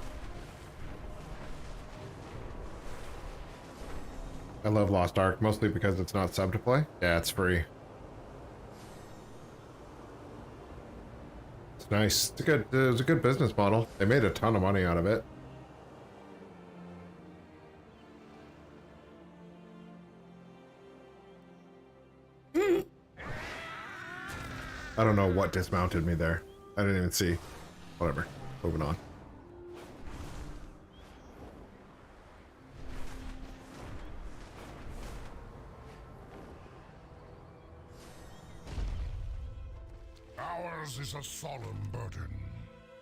I love Lost Ark, mostly because it's not sub to play. Yeah, it's free. It's nice. It's a good business model. They made a ton of money out of it. I don't know what dismounted me there. I didn't even see. Whatever. Moving on. Ours is a solemn burden.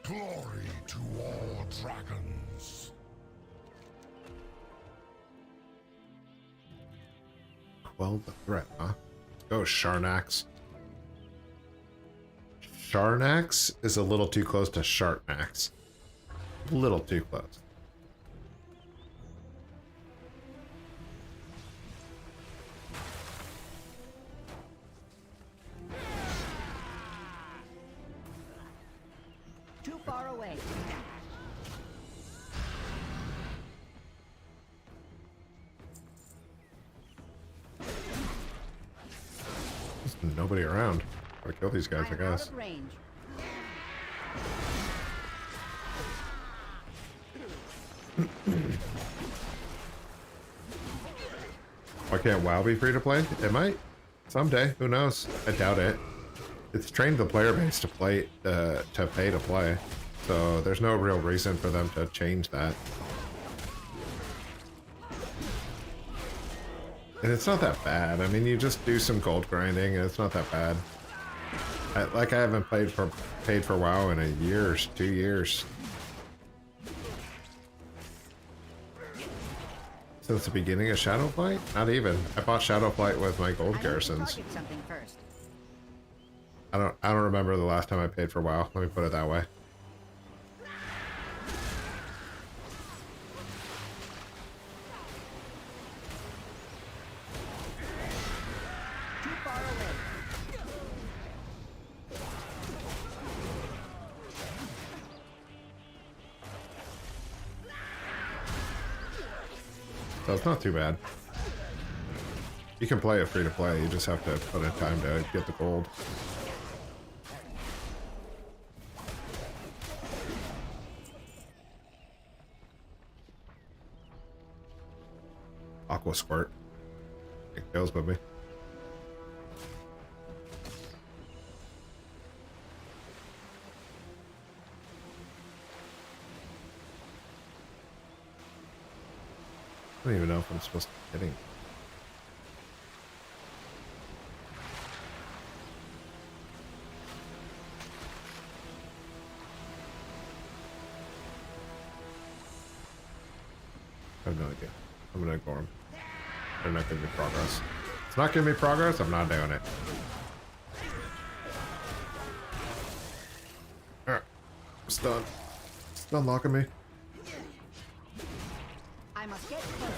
Glory to all dragons. Well, the threat, huh? Go, Sharnax. Sharnax is a little too close to Shartnax. A little too close. Too far away. There's nobody around. Gotta kill these guys, I guess. Range. Why can't WoW be free to play? It might. Someday. Who knows? I doubt it. It's trained the player base to play, to pay to play. So there's no real reason for them to change that. And it's not that bad. I mean, you just do some gold grinding and it's not that bad. I haven't paid for WoW in 2 years. Since the beginning of Shadowflight? Not even. I bought Shadowflight with my gold garrisons. I don't remember the last time I paid for WoW. Let me put it that way. So it's not too bad. You can play it free to play, you just have to put in time to get the gold. Aqua Squirt. It kills with me. I don't even know if I'm supposed to be hitting. I have no idea. I'm gonna ignore him. They're not giving me progress. It's not giving me progress, I'm not doing it. Alright. Stun. Stun locking me. I must get closer.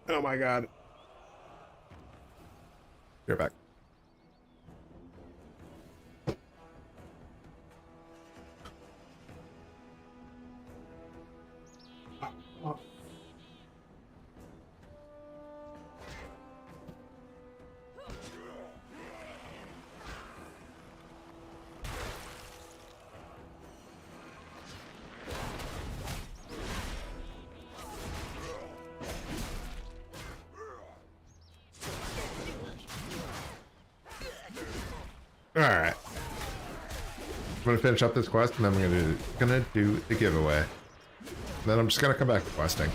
Oh my god. You're back. Alright. I'm gonna finish up this quest and then I'm gonna do the giveaway. Then I'm just gonna come back to questing.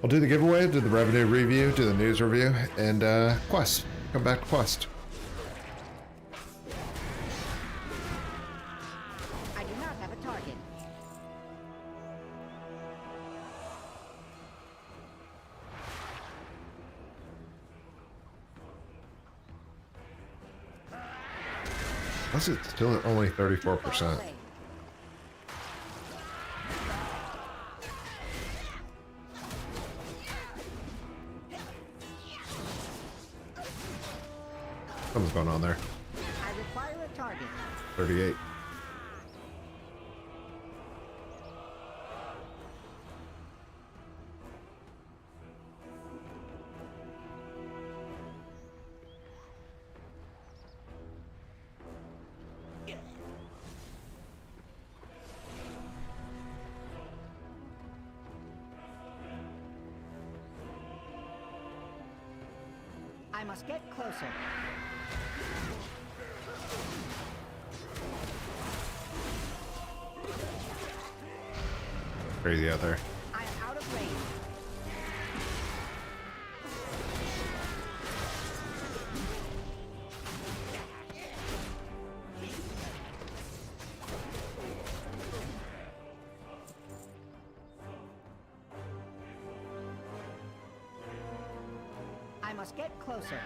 I'll do the giveaway, do the revenue review, do the news review, and quest. Come back to quest. I do not have a target. Why is it still at only 34%? Something's going on there. I require a target. 38. I must get closer. Crazy out there. I am out of range. I must get closer.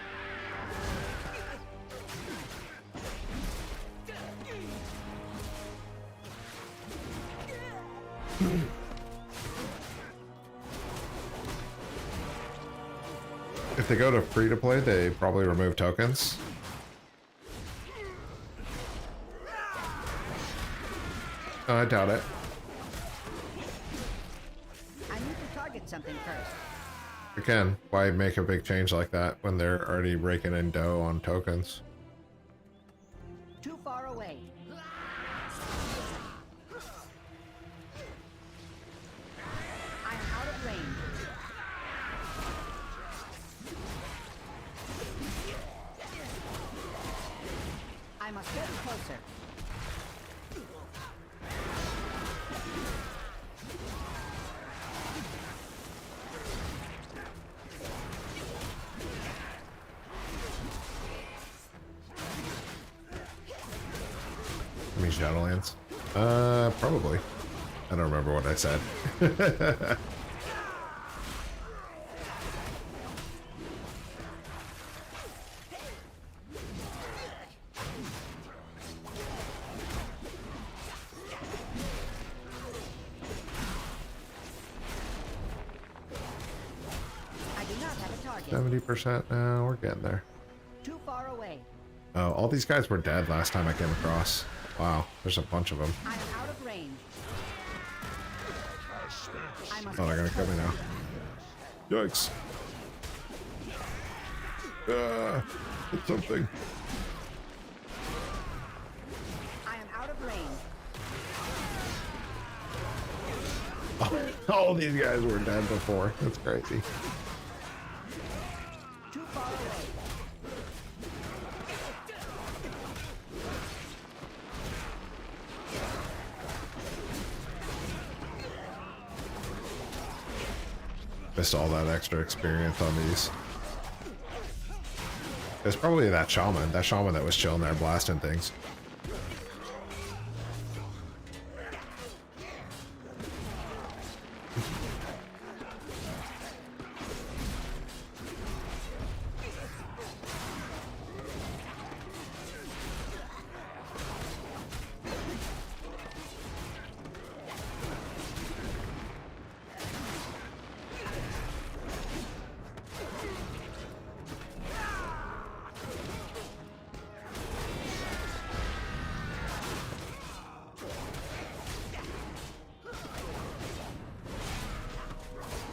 If they go to free to play, they probably remove tokens. I doubt it. I need to target something first. Again, why make a big change like that when they're already raking in dough on tokens? Too far away. I am out of range. I must get closer. I mean Shadowlands? Probably. I don't remember what I said. 70% now, we're getting there. Too far away. Oh, all these guys were dead last time I came across. Wow, there's a bunch of them. I am out of range. Oh, they're gonna kill me now. Yikes. Hit something. I am out of range. All these guys were dead before. That's crazy. Too far away. Missed all that extra experience on these. It's probably that shaman that was chilling there blasting things.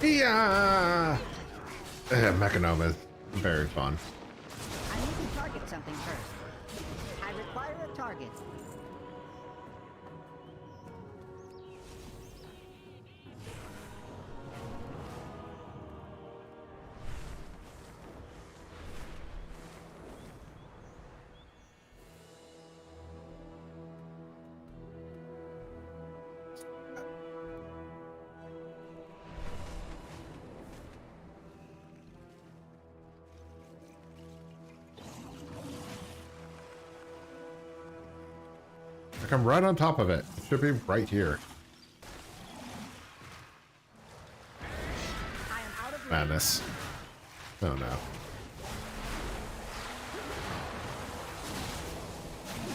Yeah, Mechanome is very fun. I need to target something first. I require a target. Like I'm right on top of it. It should be right here. I am out of range. Madness. Oh no.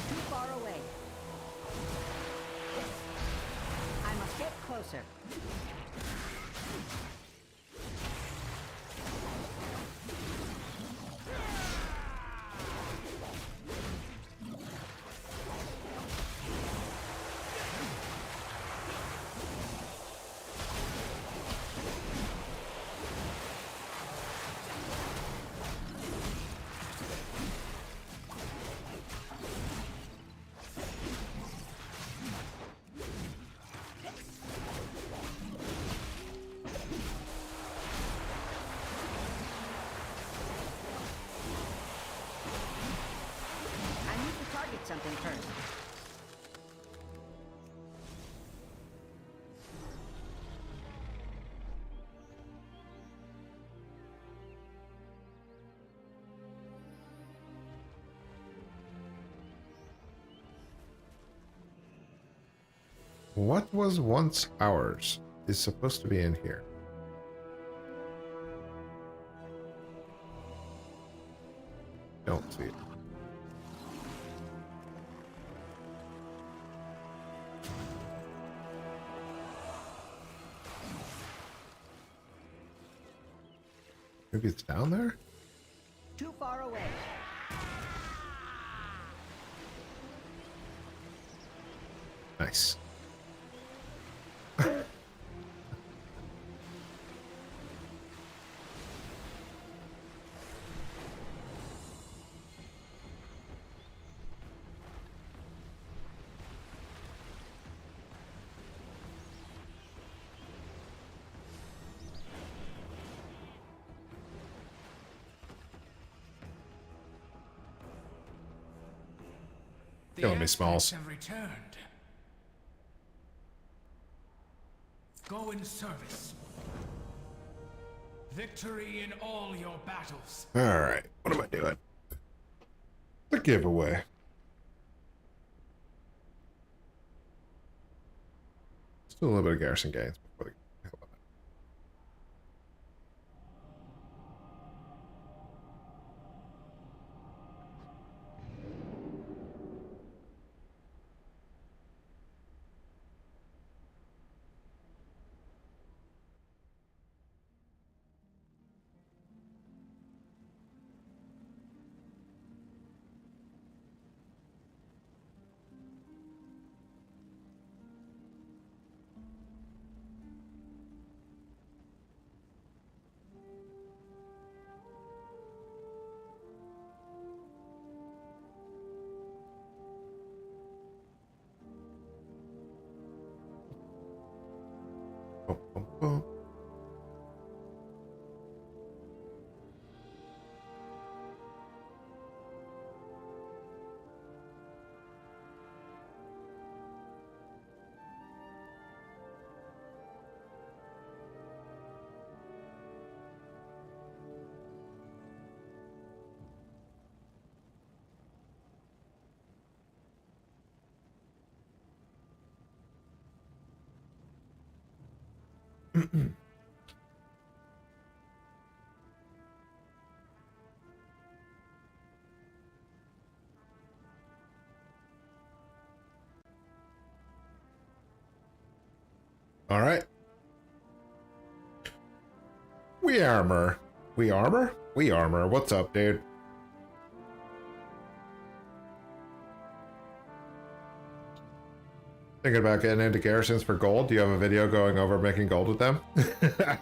Too far away. I must get closer. something first. What was once ours is supposed to be in here. Don't see it. Maybe it's down there? Too far away. Nice. Killing me, Smalls. Have returned. Go in service. Victory in all your battles. Alright, what am I doing? The giveaway. Let's do a little bit of garrison gains before the Oh. All right. We armor. We armor? We armor. What's up, dude? Thinking about getting into garrisons for gold? Do you have a video going over making gold with them?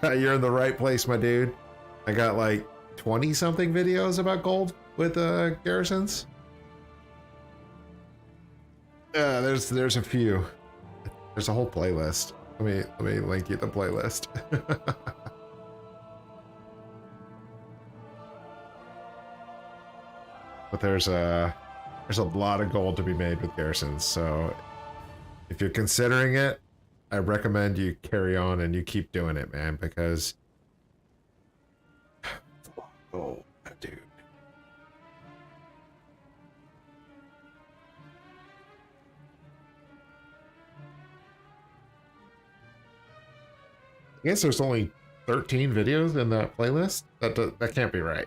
You're in the right place, my dude. I got like 20 something videos about gold with garrisons. There's a few. There's a whole playlist. Let me link you the playlist. But there's a lot of gold to be made with garrisons, so if you're considering it, I recommend you carry on and you keep doing it, man, because it's a lot of gold, dude. I guess there's only 13 videos in that playlist. That can't be right.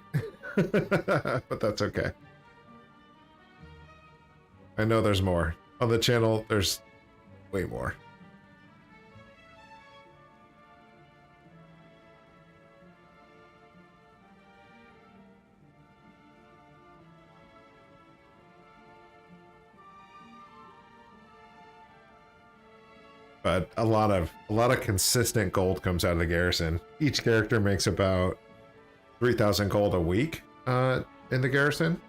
But that's okay. I know there's more. On the channel, there's way more. But a lot of consistent gold comes out of the garrison. Each character makes about 3,000 gold a week in the garrison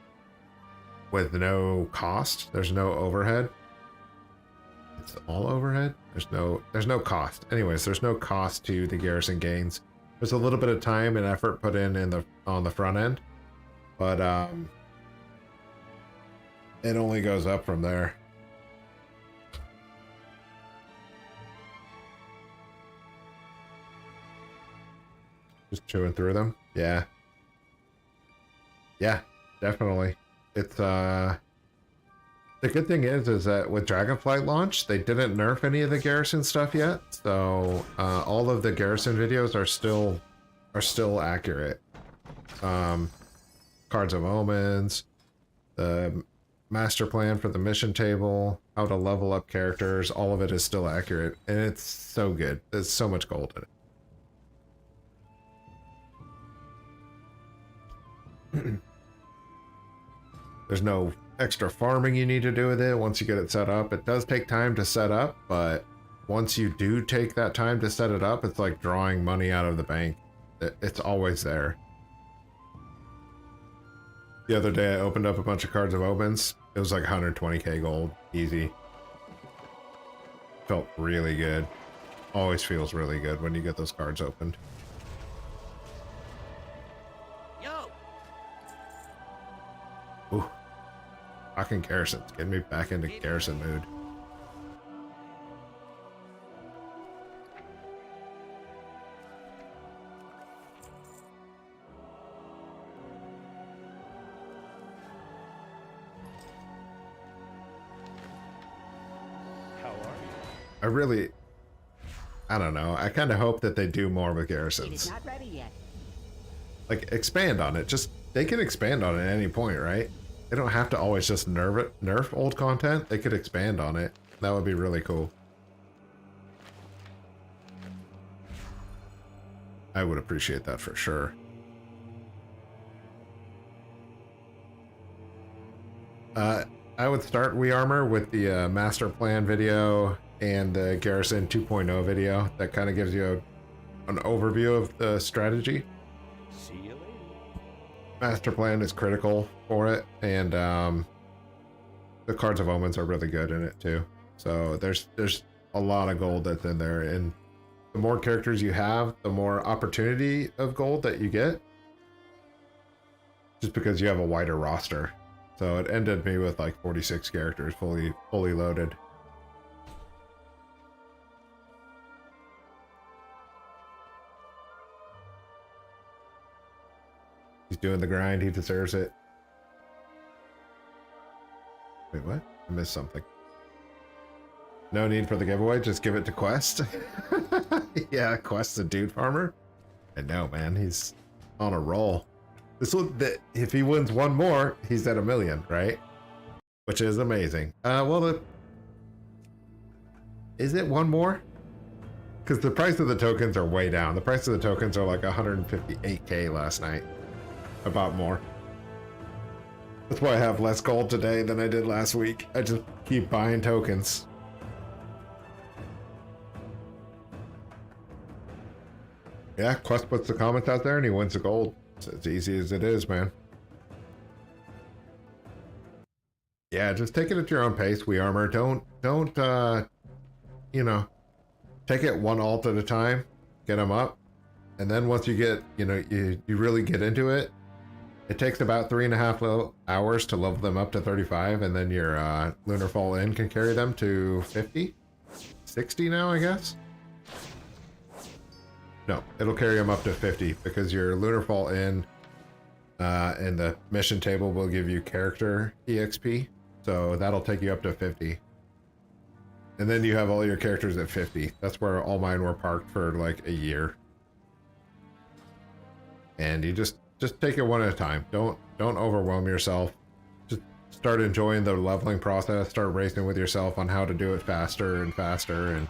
with no cost. There's no overhead. It's all overhead. There's no cost. Anyways, there's no cost to the garrison gains. There's a little bit of time and effort put in on the front end, but it only goes up from there. Just chewing through them. Yeah. Yeah, definitely. It's the good thing is that with Dragonflight Launch, they didn't nerf any of the Garrison stuff yet, so all of the Garrison videos are still accurate. Cards of Omens, the master plan for the mission table, how to level up characters, all of it is still accurate, and it's so good. There's so much gold in it. There's no extra farming you need to do with it once you get it set up. It does take time to set up, but once you do take that time to set it up, it's like drawing money out of the bank. It's always there. The other day I opened up a bunch of Cards of Omens. It was like 120k gold. Easy. Felt really good. Always feels really good when you get those cards opened. Yo! Ooh. Fucking Garrison's getting me back into Garrison mood. I don't know. I kind of hope that they do more with Garrisons. It's not ready yet. Like, expand on it. Just, they can expand on it at any point, right? They don't have to always just nerf old content. They could expand on it. That would be really cool. I would appreciate that for sure. I would start We Armor with the master plan video and the Garrison 2.0 video. That kind of gives you an overview of the strategy. See you later. Master plan is critical for it, and the Cards of Omens are really good in it too. So there's a lot of gold that's in there, and the more characters you have, the more opportunity of gold that you get, just because you have a wider roster. So it ended me with like 46 characters fully loaded. He's doing the grind, he deserves it. Wait, what? I missed something. No need for the giveaway, just give it to Quest. Yeah, Quest's a dude farmer. I know, man, he's on a roll. If he wins one more, he's at 1 million, right? Which is amazing. Is it one more? Because the price of the tokens are way down. The price of the tokens are like 158k last night. I bought more. That's why I have less gold today than I did last week. I just keep buying tokens. Yeah, Quest puts the comments out there and he wins the gold. It's as easy as it is, man. Yeah, just take it at your own pace, We Armor. Don't you know, take it one alt at a time, get them up, and then once you get, you know, you really get into it, it takes about 3.5 hours to level them up to 35, and then your Lunar Fall In can carry them to 50, 60 now, I guess. No, it'll carry them up to 50 because your Lunar Fall In and the mission table will give you character EXP. So that'll take you up to 50. And then you have all your characters at 50. That's where all mine were parked for like a year. And you just take it one at a time. Don't overwhelm yourself. Just start enjoying the leveling process. Start racing with yourself on how to do it faster and faster, and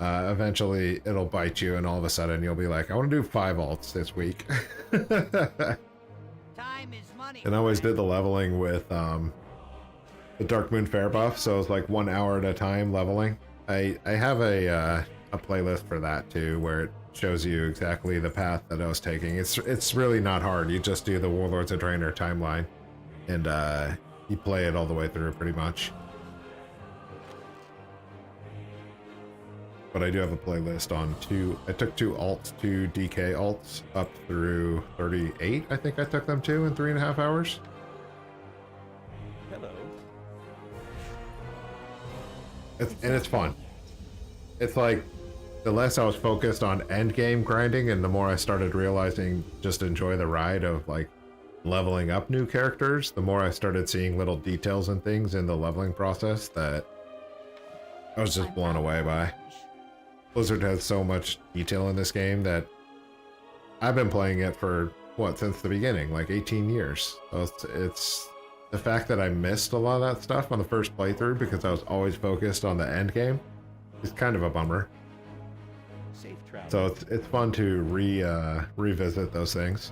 eventually it'll bite you, and all of a sudden you'll be like, I want to do 5 alts this week. Time is money. And I always did the leveling with the Dark Moon Fair buff, so it's like 1 hour at a time leveling. I have a playlist for that too, where it shows you exactly the path that I was taking. It's really not hard. You just do the Warlords of Draenor timeline, and you play it all the way through pretty much. But I do have a playlist on I took 2 alts, 2 DK alts up through 38. I think I took them to in 3.5 hours. Hello. it's fun. It's like the less I was focused on end game grinding and the more I started realizing just enjoy the ride of like leveling up new characters, the more I started seeing little details and things in the leveling process that I was just blown away by. Blizzard has so much detail in this game that I've been playing it for, what, since the beginning, like 18 years. So it's the fact that I missed a lot of that stuff on the first playthrough because I was always focused on the end game is kind of a bummer. Safe travel. So it's fun to revisit those things.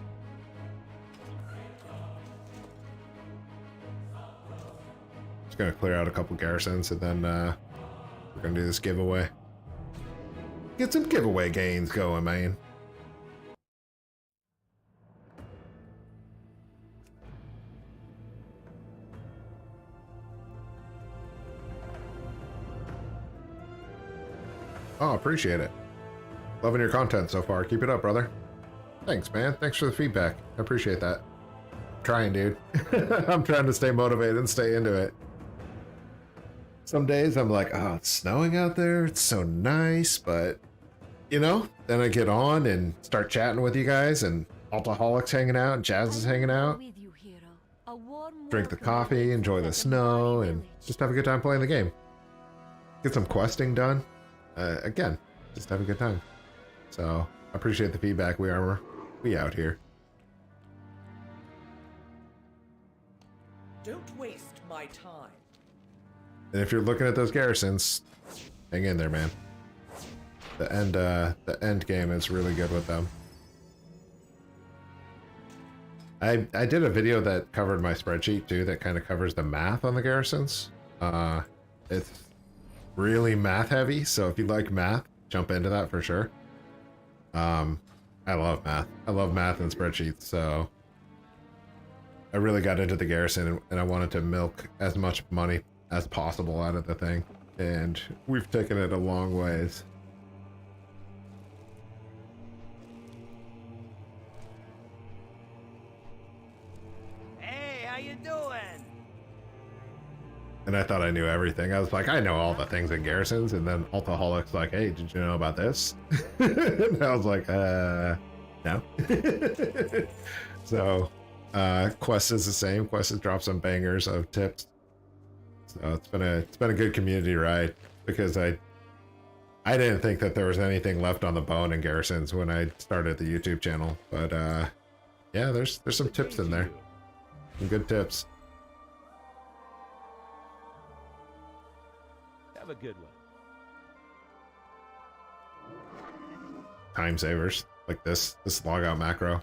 Just gonna clear out a couple garrisons and then we're gonna do this giveaway. Get some giveaway gains going, man. Oh, appreciate it. Loving your content so far. Keep it up, brother. Thanks, man. Thanks for the feedback. I appreciate that. I'm trying, dude. I'm trying to stay motivated and stay into it. Some days I'm like, oh, it's snowing out there. It's so nice, but you know, then I get on and start chatting with you guys and Alcoholics hanging out and Jazz is hanging out. Drink the coffee, enjoy the snow, and just have a good time playing the game. Get some questing done. Again, just have a good time. So, I appreciate the feedback. We out here. Don't waste my time. And if you're looking at those garrisons, hang in there, man. The end game is really good with them. I did a video that covered my spreadsheet too, that kind of covers the math on the garrisons. It's really math heavy, so if you like math, jump into that for sure. I love math. I love math and spreadsheets, so I really got into the garrison and I wanted to milk as much money as possible out of the thing, and we've taken it a long ways. Hey, how you doing? And I thought I knew everything. I was like, I know all the things in garrisons. And then Alcoholic's like, hey, did you know about this? And I was like, no. So, Quest is the same. Quest has dropped some bangers of tips. So it's been a good community ride because I didn't think that there was anything left on the bone in garrisons when I started the YouTube channel. But yeah, there's some tips in there. Some good tips. Have a good one. Time savers like this logout macro,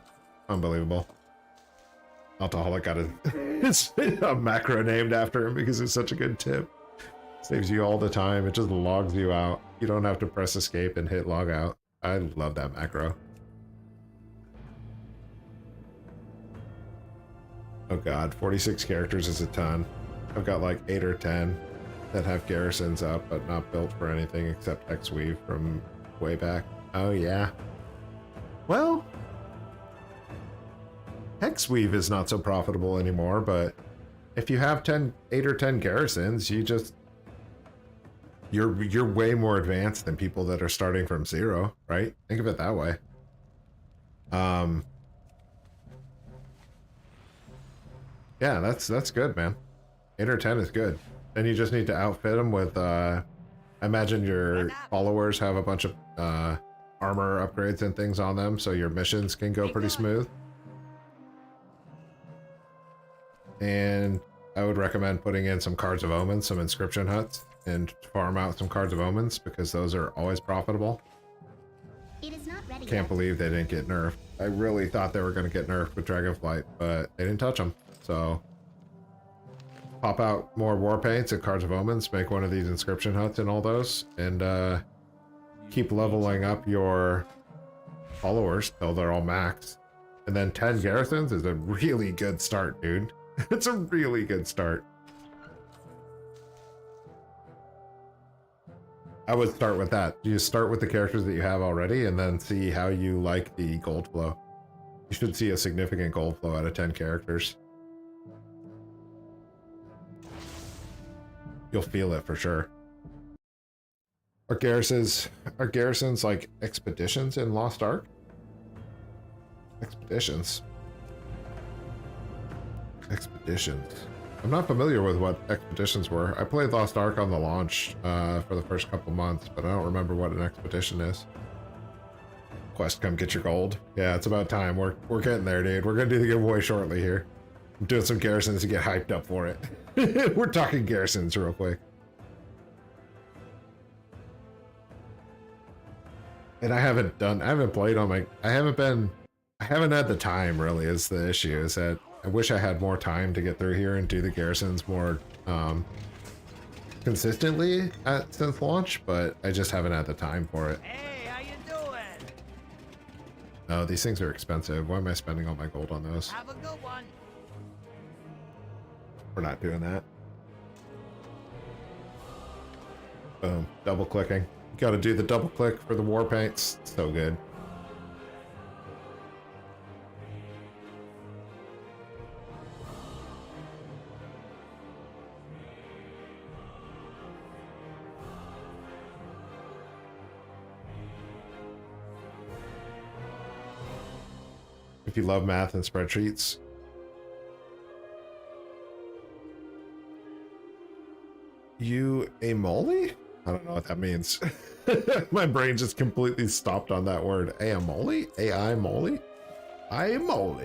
unbelievable. Alcoholic got a macro named after him because it's such a good tip. Saves you all the time. It just logs you out. You don't have to press escape and hit log out. I love that macro. Oh god, 46 characters is a ton. I've got like 8 or 10 that have garrisons up but not built for anything except X-Weave from way back. Oh yeah. Well, Hexweave is not so profitable anymore, but if you have 8 or 10 garrisons, you're way more advanced than people that are starting from 0, right? Think of it that way. Yeah, that's good, man. 8 or 10 is good. Then you just need to outfit them with, I imagine your followers have a bunch of armor upgrades and things on them, so your missions can go pretty smooth. And I would recommend putting in some Cards of Omens, some inscription huts, and farm out some Cards of Omens because those are always profitable. It is not ready Can't yet. believe they didn't get nerfed. I really thought they were going to get nerfed with Dragonflight, but they didn't touch them. So pop out more war paints and Cards of Omens, make one of these inscription huts and all those, and keep leveling up your followers till they're all maxed. And then 10 garrisons is a really good start, dude. It's a really good start. I would start with that. You start with the characters that you have already and then see how you like the gold flow. You should see a significant gold flow out of 10 characters. You'll feel it for sure. Are garrisons like expeditions in Lost Ark? Expeditions. Expeditions. I'm not familiar with what expeditions were. I played Lost Ark on the launch for the first couple months, but I don't remember what an expedition is. Quest, come get your gold. Yeah, it's about time. We're getting there, dude. We're gonna do the giveaway shortly here. I'm doing some garrisons to get hyped up for it. We're talking garrisons real quick. And I haven't played on my, I haven't had the time really is the issue, is that I wish I had more time to get through here and do the garrisons more consistently since launch, but I just haven't had the time for it. Hey, how you doing? No, these things are expensive. Why am I spending all my gold on those? Have a good one. We're not doing that. Boom. Double clicking. You gotta do the double click for the war paints. So good. If you love math and spreadsheets. You a mole? I don't know what that means. My brain just completely stopped on that word. A mole? AI mole? I mole.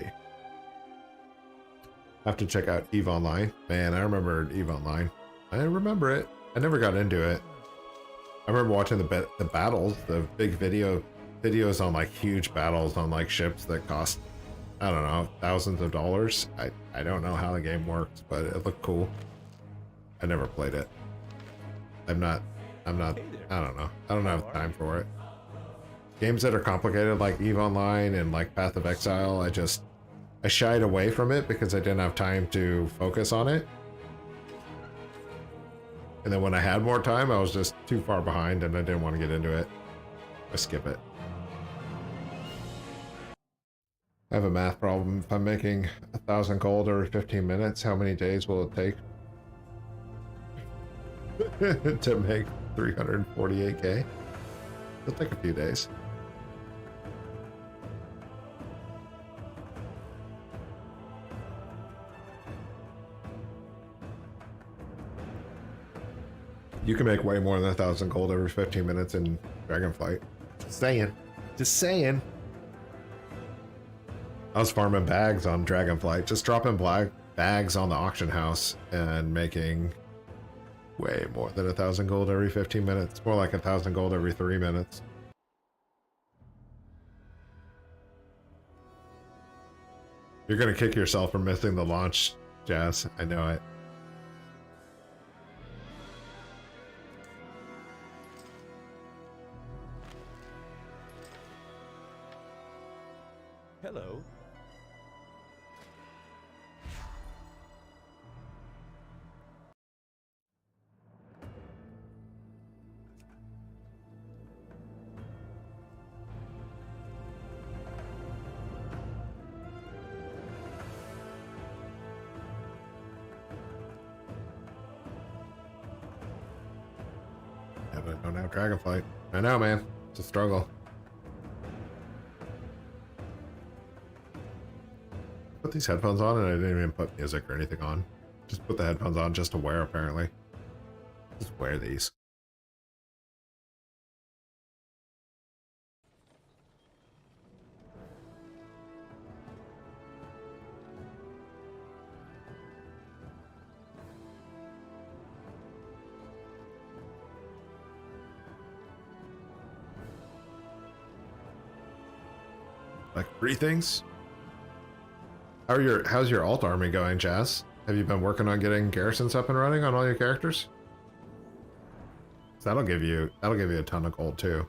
Have to check out EVE Online. Man, I remember EVE Online. I remember it. I never got into it. I remember watching the battles, the big videos on like huge battles on like ships that cost, I don't know, thousands of dollars. I don't know how the game works, but it looked cool. I never played it. I don't know. I don't have time for it. Games that are complicated like EVE Online and like Path of Exile, I shied away from it because I didn't have time to focus on it. And then when I had more time, I was just too far behind and I didn't want to get into it. I skip it. I have a math problem. If I'm making 1,000 gold every 15 minutes, how many days will it take to make 348k? It'll take a few days. You can make way more than 1,000 gold every 15 minutes in Dragonflight. Just saying. Just saying. I was farming bags on Dragonflight, just dropping bags on the auction house and making way more than 1,000 gold every 15 minutes. More like 1,000 gold every 3 minutes. You're gonna kick yourself for missing the launch, Jazz. I know it. Hello. Yeah, but I don't have Dragonflight. I know, man. It's a struggle. Put these headphones on and I didn't even put music or anything on. Just put the headphones on just to wear, apparently. Just wear these. Like 3 things? How's your alt army going, Jazz? Have you been working on getting garrisons up and running on all your characters? That'll give you a ton of gold too.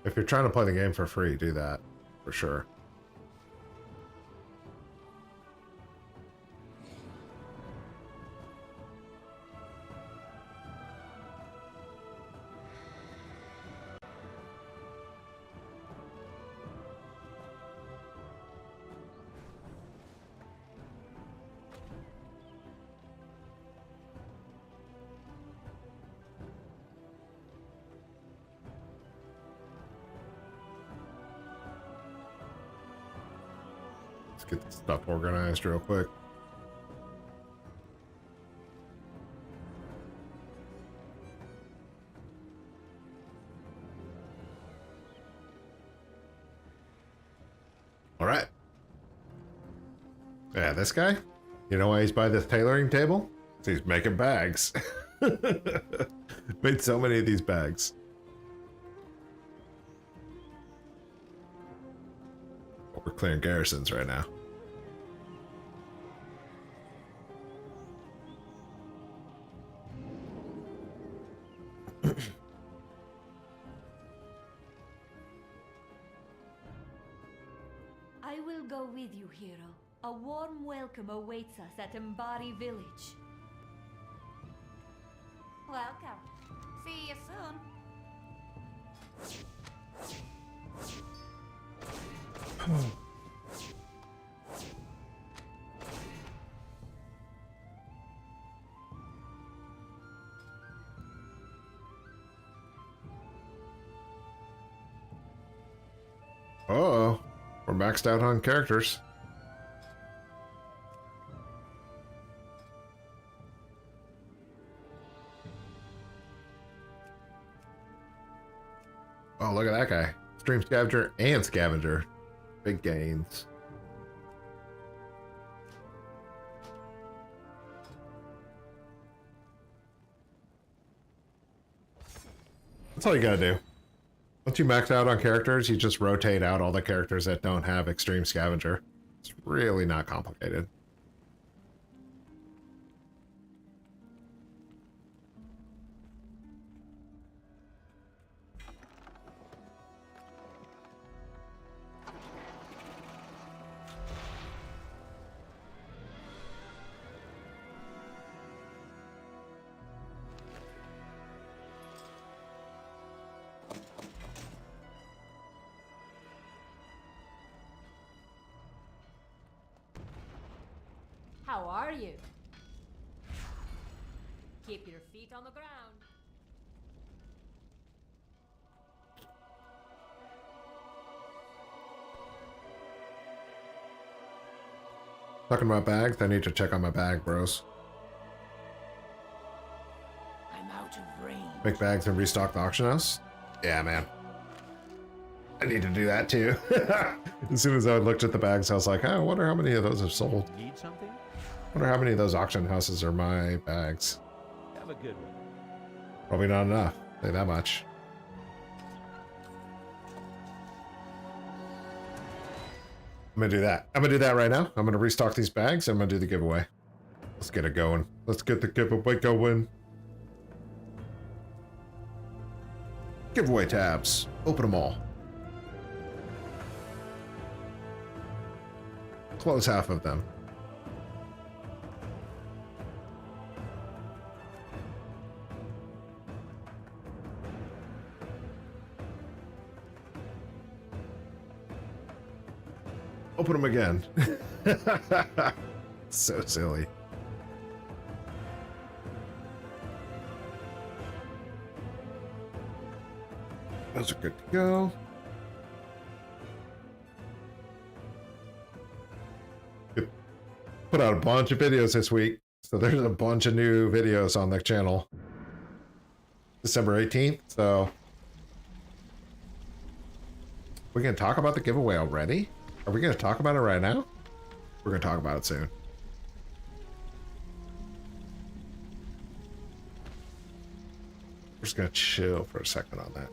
If you're trying to play the game for free, do that for sure. Let's get this stuff organized real quick. All right. Yeah, this guy? You know why he's by this tailoring table? He's making bags. Made so many of these bags. We're clearing garrisons right now. I will go with you, hero. A warm welcome awaits us at Embari Village. Welcome. See you soon. Uh-oh. We're maxed out on characters. Oh, look at that guy. Stream Scavenger and Scavenger. Big gains. That's all you gotta do. Once you max out on characters, you just rotate out all the characters that don't have Extreme Scavenger. It's really not complicated. How are you? Keep your feet on the ground. Talking about bags, I need to check on my bag, bros. I'm out of range. Make bags and restock the auction house? Yeah, man. I need to do that too. As soon as I looked at the bags, I was like, oh, I wonder how many of those have sold. Need something? I wonder how many of those auction houses are my bags. Have a good one. Probably not enough. Say that much. I'm gonna do that. I'm gonna do that right now. I'm gonna restock these bags and I'm gonna do the giveaway. Let's get it going. Let's get the giveaway going. Giveaway tabs. Open them all. Close half of them. Open them again. So silly. Those are good to go. Put out a bunch of videos this week. So there's a bunch of new videos on the channel. December 18th, so we're gonna talk about the giveaway already? Are we gonna talk about it right now? We're gonna talk about it soon. We're just gonna chill for a second on that.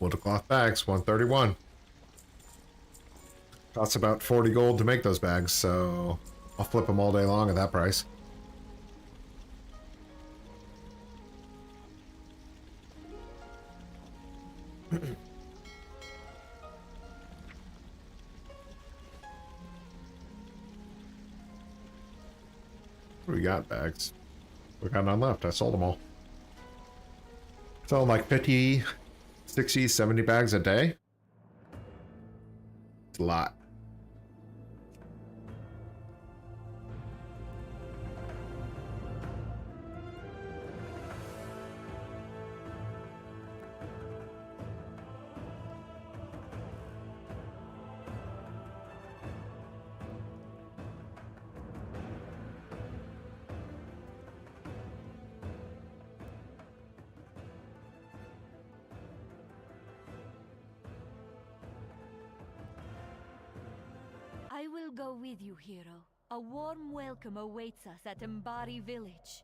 Wood cloth bags, 131. Costs about 40 gold to make those bags, so I'll flip them all day long at that price. We got bags. We got none left. I sold them all. Selling like 50, 60, 70 bags a day. It's a lot. I will go with you, hero. A warm welcome awaits us at Embari Village.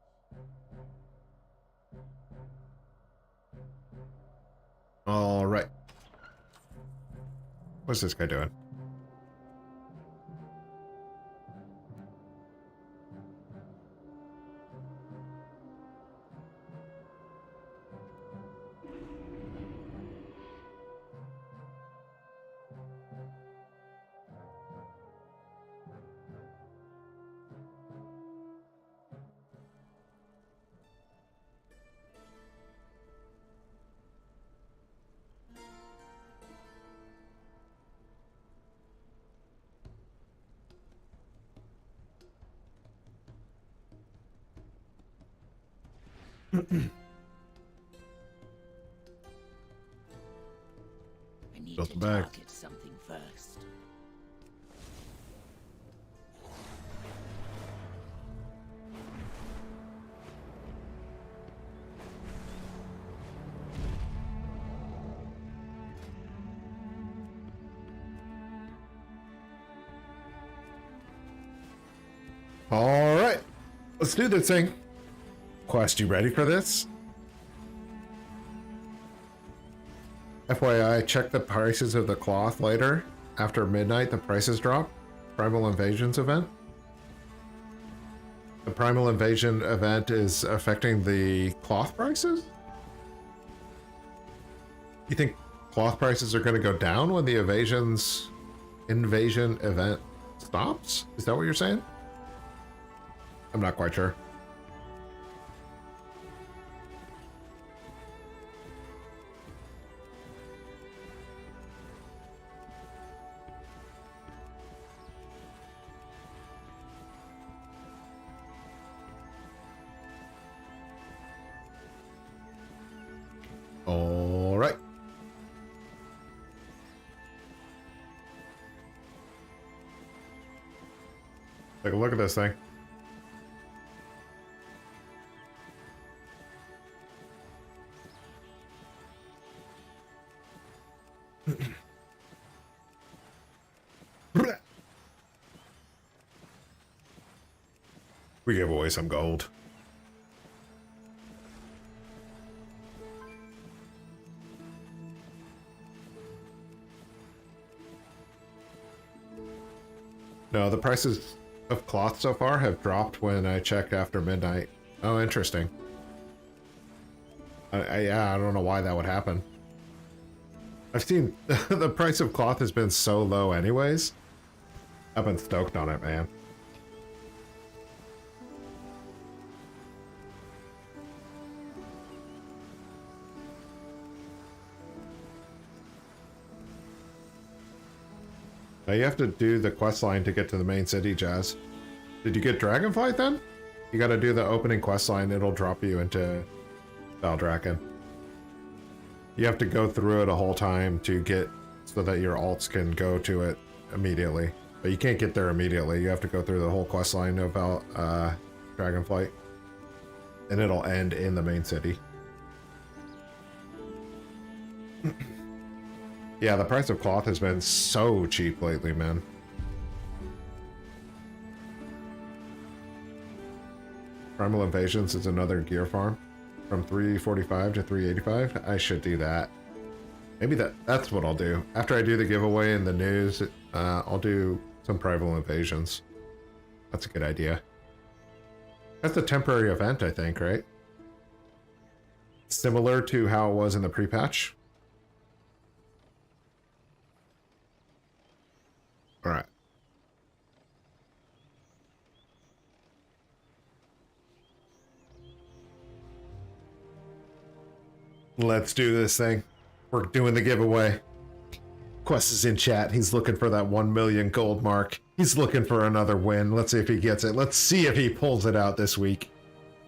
All right. What's this guy doing? I need Built to the bag. target something first. All right. Let's do this thing. Quest, you ready for this? FYI, check the prices of the cloth later. After midnight, the prices drop. Primal Invasions event. The Primal Invasion event is affecting the cloth prices? You think cloth prices are going to go down when the invasion event stops? Is that what you're saying? I'm not quite sure. All right. Take a look at this thing. We gave away some gold. No, the prices of cloth so far have dropped when I checked after midnight. Oh, interesting. Yeah, I don't know why that would happen. I've seen the price of cloth has been so low anyways. I've been stoked on it, man. Now you have to do the quest line to get to the main city, Jazz. Did you get Dragonflight then? You gotta do the opening quest line, it'll drop you into Valdraken. You have to go through it a whole time to get so that your alts can go to it immediately. But you can't get there immediately, you have to go through the whole quest line of Dragonflight. And it'll end in the main city. Yeah, the price of cloth has been so cheap lately, man. Primal Invasions is another gear farm. From 345 to 385. I should do that. Maybe that's what I'll do. After I do the giveaway in the news, I'll do some Primal Invasions. That's a good idea. That's a temporary event, I think, right? Similar to how it was in the pre-patch. All right. Let's do this thing. We're doing the giveaway. Quest is in chat. He's looking for that 1 million gold mark. He's looking for another win. Let's see if he gets it. Let's see if he pulls it out this week.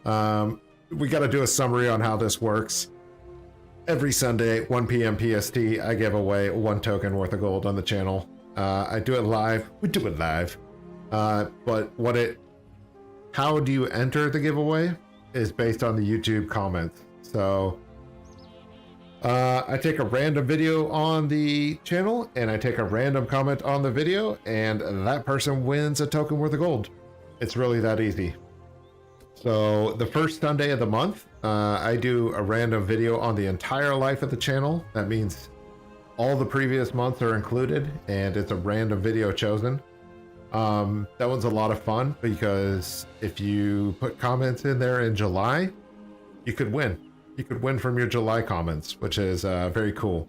We got to do a summary on how this works. Every Sunday, 1 p.m. PST, I give away 1 token worth of gold on the channel. I do it live. We do it live. But how do you enter the giveaway is based on the YouTube comments. So I take a random video on the channel and I take a random comment on the video, and that person wins a token worth of gold. It's really that easy. So the first Sunday of the month, I do a random video on the entire life of the channel. That means all the previous months are included, and it's a random video chosen. That one's a lot of fun because if you put comments in there in July, you could win. You could win from your July comments, which is very cool.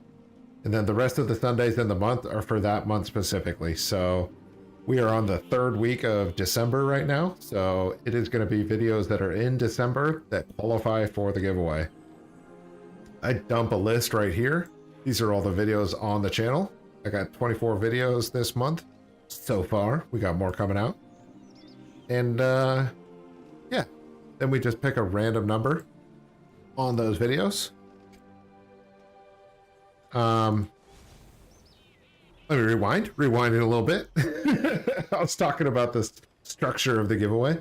And then the rest of the Sundays in the month are for that month specifically. So we are on the 3rd week of December right now. So it is going to be videos that are in December that qualify for the giveaway. I dump a list right here. These are all the videos on the channel. I got 24 videos this month so far. We got more coming out. And yeah, then we just pick a random number on those videos. Let me rewind it a little bit. I was talking about the structure of the giveaway.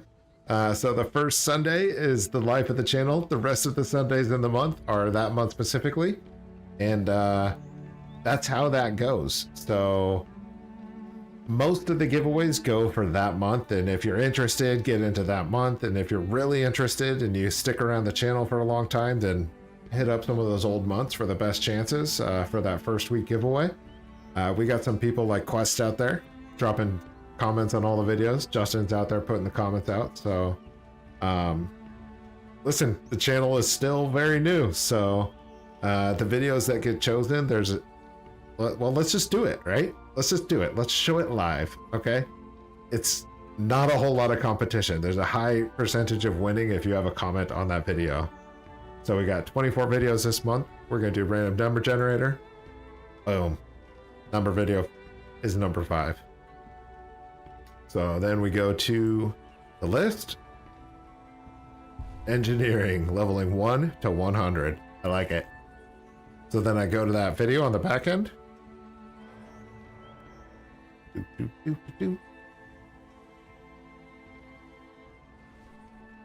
So the first Sunday is the life of the channel. The rest of the Sundays in the month are that month specifically. And that's how that goes. So most of the giveaways go for that month, and if you're interested, get into that month. And if you're really interested and you stick around the channel for a long time, then hit up some of those old months for the best chances for that first week giveaway. We got some people like Quest out there dropping comments on all the videos. Justin's out there putting the comments out. So listen, the channel is still very new, so the videos that get chosen, well, let's just do it, right? Let's just do it. Let's show it live, okay? It's not a whole lot of competition. There's a high percentage of winning if you have a comment on that video. So we got 24 videos this month. We're gonna do random number generator. Boom. Number video is number 5. So then we go to the list. Engineering, leveling 1 to 100. I like it. So then I go to that video on the back end.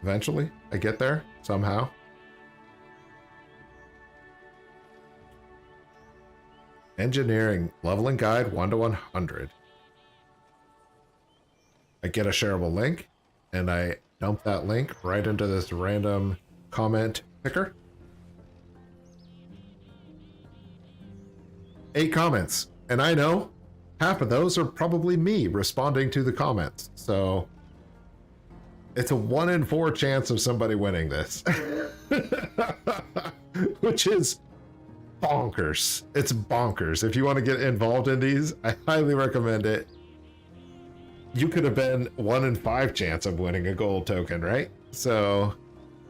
Eventually, I get there somehow. Engineering, leveling guide 1 to 100. I get a shareable link, and I dump that link right into this random comment picker. 8 comments, and I know half of those are probably me responding to the comments. So it's a 1 in 4 chance of somebody winning this, which is bonkers. It's bonkers. If you want to get involved in these, I highly recommend it. You could have been 1 in 5 chance of winning a gold token, right? So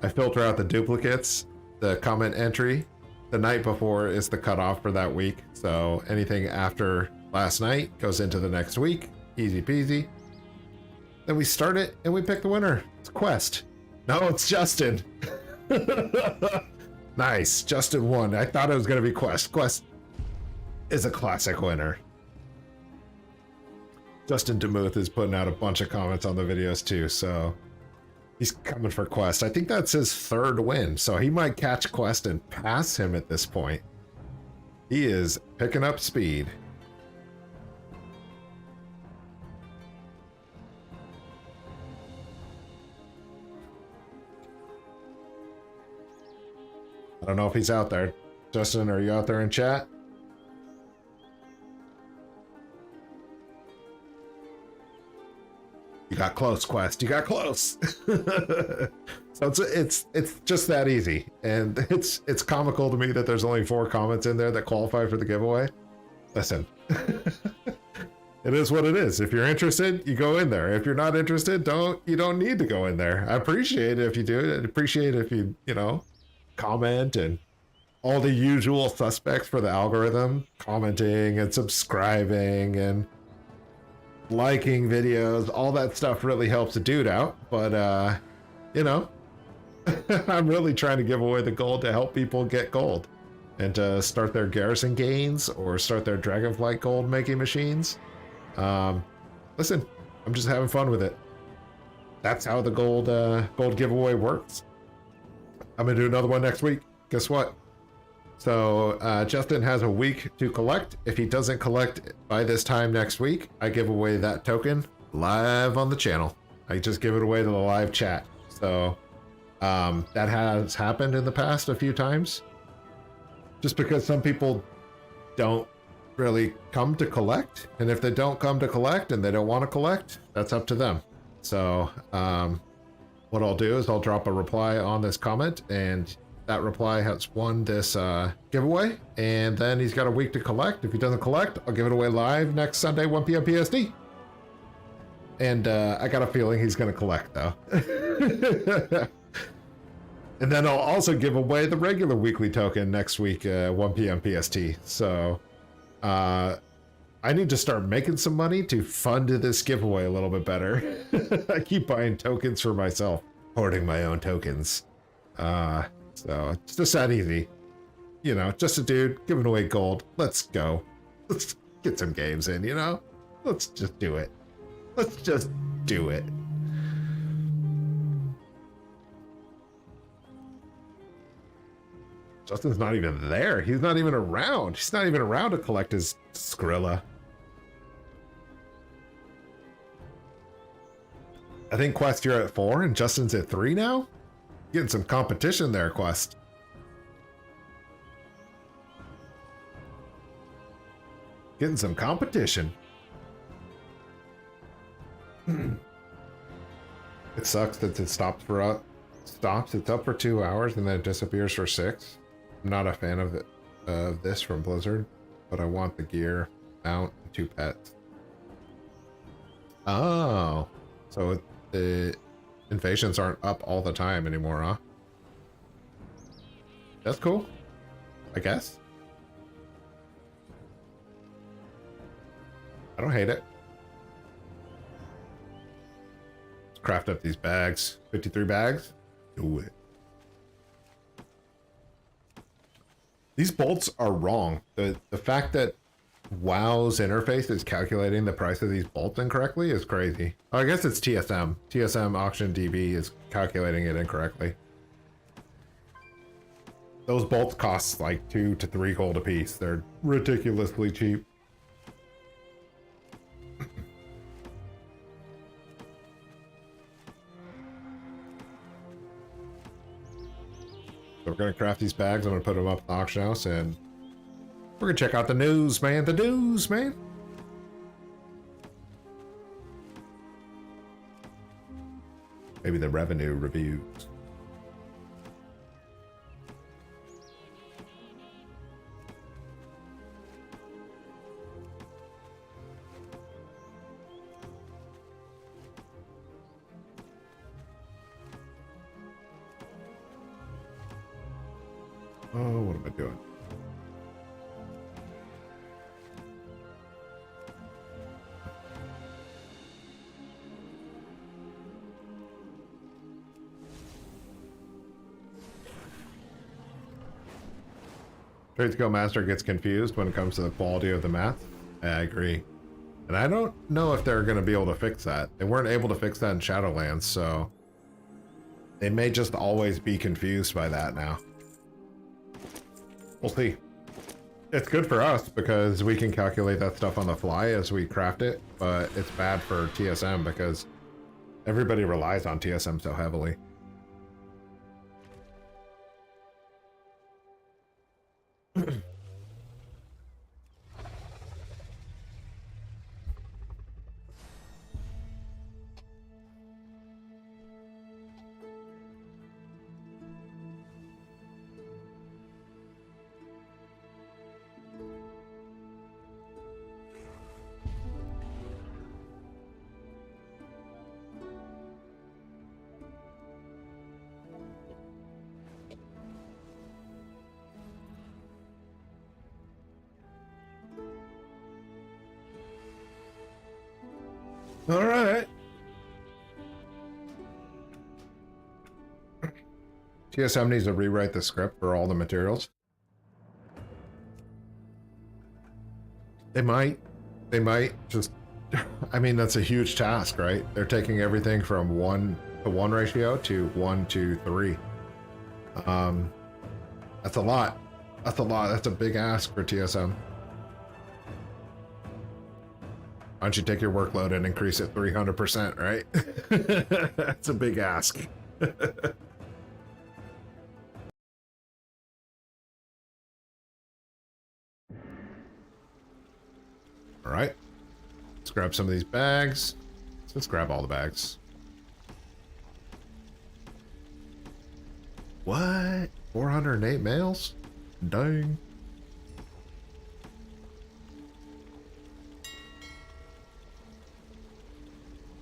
I filter out the duplicates. The comment entry the night before is the cutoff for that week. So anything after last night goes into the next week. Easy peasy. Then we start it and we pick the winner. It's Quest. No, it's Justin. Nice. Justin won. I thought it was going to be Quest. Quest is a classic winner. Justin DeMuth is putting out a bunch of comments on the videos too, so he's coming for Quest. I think that's his 3rd win, so he might catch Quest and pass him at this point. He is picking up speed. I don't know if he's out there. Justin, are you out there in chat? You got close, Quest. You got close. So it's just that easy, and it's comical to me that there's only 4 comments in there that qualify for the giveaway. Listen, It is what it is. If you're interested, you go in there. If you're not interested, you don't need to go in there. I appreciate it if you do it. I appreciate it if you comment and all the usual suspects for the algorithm, commenting and subscribing and liking videos. All that stuff really helps a dude out. But, I'm really trying to give away the gold to help people get gold and to start their garrison gains or start their Dragonflight gold making machines. Listen, I'm just having fun with it. That's how the gold giveaway works. I'm gonna do another one next week. Guess what? So Justin has a week to collect. If he doesn't collect by this time next week, I give away that token live on the channel. I just give it away to the live chat. So that has happened in the past a few times. Just because some people don't really come to collect, and if they don't come to collect and they don't want to collect, that's up to them. So what I'll do is I'll drop a reply on this comment, and that reply has won this giveaway, and then he's got a week to collect. If he doesn't collect, I'll give it away live next Sunday, 1 p.m. PST. And I got a feeling he's going to collect, though. And then I'll also give away the regular weekly token next week, 1 p.m. PST. So I need to start making some money to fund this giveaway a little bit better. I keep buying tokens for myself, hoarding my own tokens. So it's just that easy. Just a dude giving away gold. Let's go. Let's get some games in, Let's just do it. Let's just do it. Justin's not even there. He's not even around. He's not even around to collect his Skrilla. I think Quest, you're at 4 and Justin's at 3 now? Getting some competition there, Quest. Getting some competition. It sucks that it stops. It's up for 2 hours and then it disappears for 6. I'm not a fan of this from Blizzard, but I want the gear, mount, and 2 pets. Oh, so the invasions aren't up all the time anymore, huh? That's cool, I guess. I don't hate it. Let's craft up these bags. 53 bags. Do it. These bolts are wrong. The fact that WoW's interface is calculating the price of these bolts incorrectly is crazy. Oh, I guess it's TSM. TSM Auction DB is calculating it incorrectly. Those bolts cost like 2 to 3 gold a piece. They're ridiculously cheap. So we're gonna craft these bags. I'm gonna put them up in the auction house, and we're gonna check out the news, man. The news, man. Maybe the revenue reviews. Oh, what am I doing? Trade Skill Master gets confused when it comes to the quality of the math. I agree. And I don't know if they're going to be able to fix that. They weren't able to fix that in Shadowlands, so they may just always be confused by that now. We'll see. It's good for us because we can calculate that stuff on the fly as we craft it, but it's bad for TSM because everybody relies on TSM so heavily. All right. TSM needs to rewrite the script for all the materials. They might. They might just... I mean, that's a huge task, right? They're taking everything from 1-to-1 ratio to 1-to-3. That's a lot. That's a lot. That's a big ask for TSM. Why don't you take your workload and increase it 300%, right? That's a big ask. All right. Let's grab some of these bags. Let's grab all the bags. What? 408 males? Dang.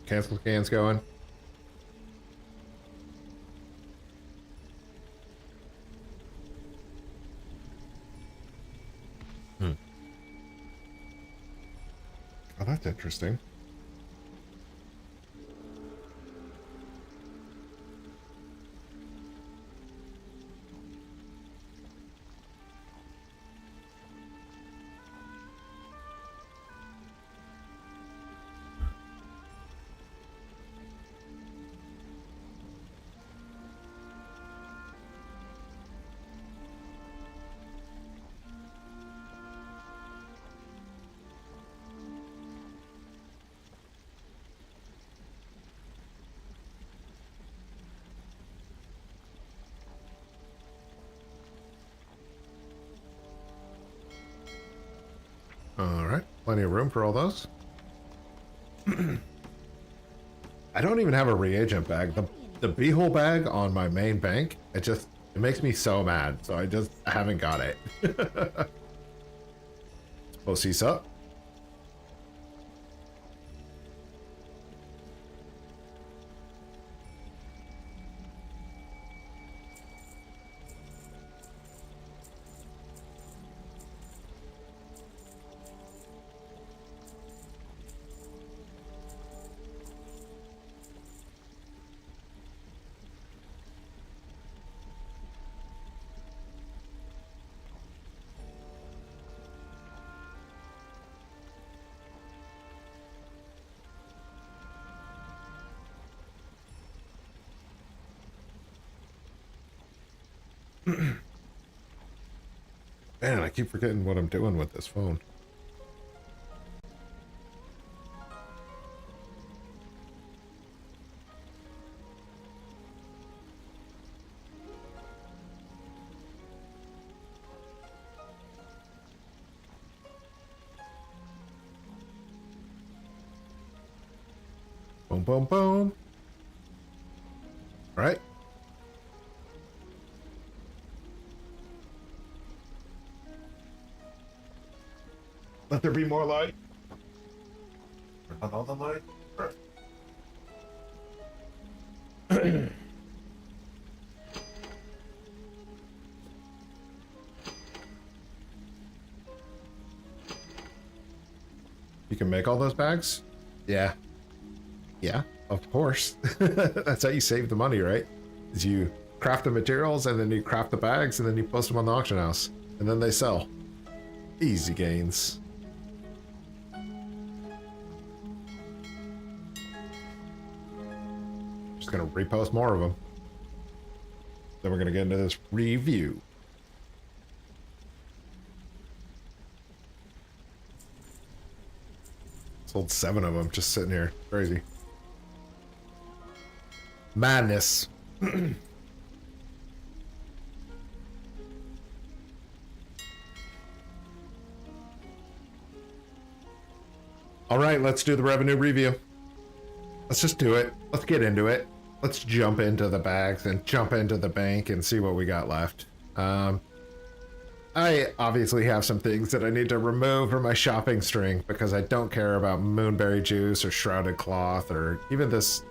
Cancel scans going. Oh, that's interesting. All right, plenty of room for all those. I don't even have a reagent bag. The beehole bag on my main bank, it makes me so mad. So I haven't got it. Let's cease up. Man, I keep forgetting what I'm doing with this phone. Boom, boom, boom. All right. Let there be more light. Turn on all the light. You can make all those bags? Yeah. Yeah, of course. That's how you save the money, right? Is you craft the materials and then you craft the bags and then you post them on the auction house and then they sell. Easy gains. Just gonna repost more of them. Then we're gonna get into this review. Sold 7 of them just sitting here. Crazy. Madness. All right, let's do the revenue review. Let's just do it. Let's get into it. Let's jump into the bags and jump into the bank and see what we got left. I obviously have some things that I need to remove from my shopping string because I don't care about moonberry juice or shrouded cloth or even this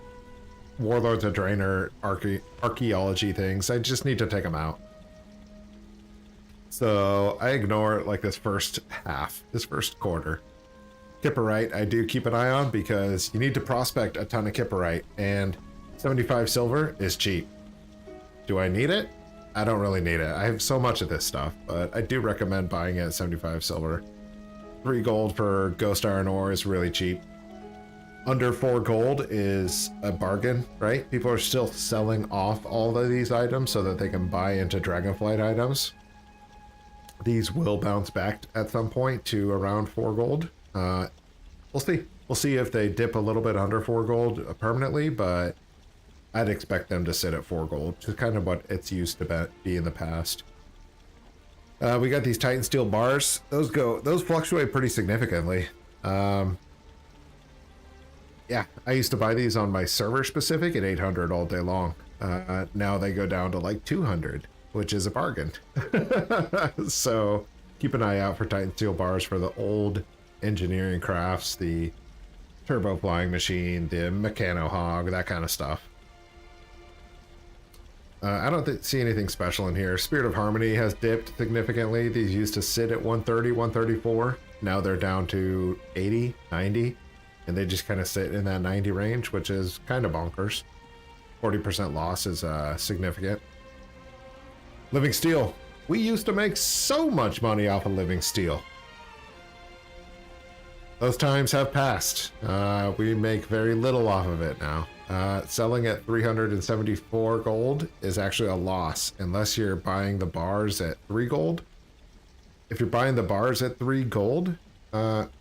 Warlords of Draenor archaeology things. I just need to take them out. So I ignore like this first half, this first quarter. Kipperite I do keep an eye on because you need to prospect a ton of Kipperite, and 75 silver is cheap. Do I need it? I don't really need it. I have so much of this stuff, but I do recommend buying it at 75 silver. 3 gold for ghost iron ore is really cheap. Under 4 gold is a bargain, right? People are still selling off all of these items so that they can buy into Dragonflight items. These will bounce back at some point to around 4 gold. We'll see. We'll see if they dip a little bit under 4 gold permanently, but I'd expect them to sit at 4 gold, which is kind of what it's used to be in the past. We got these Titan Steel bars. Those fluctuate pretty significantly. Yeah, I used to buy these on my server specific at 800 all day long. Now they go down to like 200, which is a bargain. So keep an eye out for Titan Steel bars for the old engineering crafts, the turbo flying machine, the mechano hog, that kind of stuff. I don't see anything special in here. Spirit of Harmony has dipped significantly. These used to sit at 130, 134. Now they're down to 80, 90, and they just kind of sit in that 90 range, which is kind of bonkers. 40% loss is significant. Living Steel. We used to make so much money off of Living Steel. Those times have passed. We make very little off of it now. Selling at 374 gold is actually a loss unless you're buying the bars at 3 gold. If you're buying the bars at 3 gold,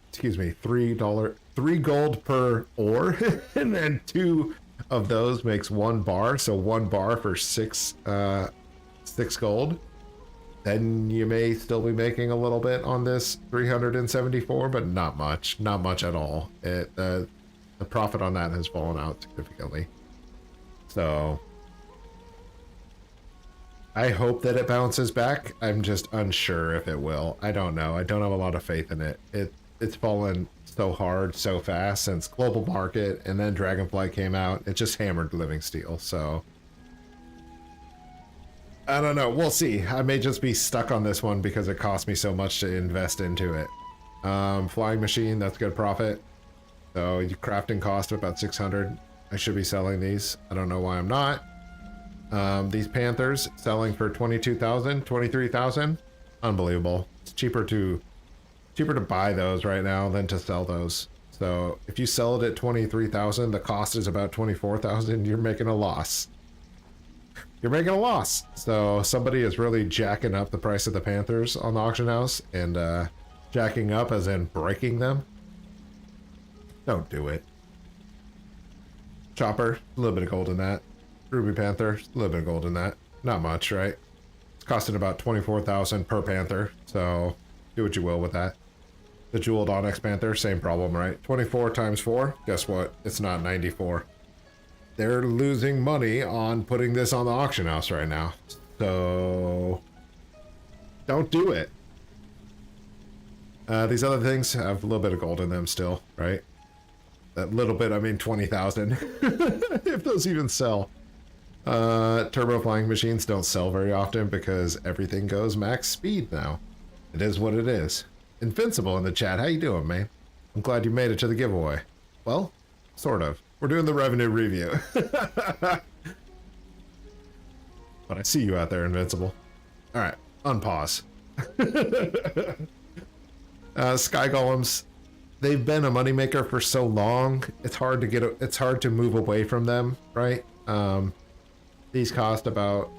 excuse me, $3, 3 gold per ore, and then 2 of those makes 1 bar, so 1 bar for 6 gold. Then you may still be making a little bit on this 374, but not much at all. The profit on that has fallen out significantly. So I hope that it bounces back. I'm just unsure if it will. I don't know. I don't have a lot of faith in it. It's fallen so hard so fast since Global Market, and then Dragonflight came out. It just hammered Living Steel. So I don't know. We'll see. I may just be stuck on this one because it cost me so much to invest into it. Flying machine, that's good profit. So crafting cost of about 600. I should be selling these. I don't know why I'm not. These Panthers selling for 22,000, 23,000. Unbelievable. It's cheaper to buy those right now than to sell those. So if you sell it at 23,000, the cost is about 24,000. You're making a loss. You're making a loss. So somebody is really jacking up the price of the Panthers on the auction house, and jacking up as in breaking them. Don't do it. Chopper, a little bit of gold in that. Ruby Panther, a little bit of gold in that. Not much, right? It's costing about 24,000 per Panther, so do what you will with that. The Jeweled Onyx Panther, same problem, right? 24 times 4, guess what? It's not 94. They're losing money on putting this on the auction house right now. So don't do it. These other things have a little bit of gold in them still, right? That little bit, I mean 20,000. If those even sell. Turbo flying machines don't sell very often because everything goes max speed now. It is what it is. Invincible in the chat, how you doing, man? I'm glad you made it to the giveaway. Well, sort of. We're doing the revenue review. But I see you out there, Invincible. Alright, unpause. Sky Golems, they've been a moneymaker for so long. It's hard to move away from them, right? These cost about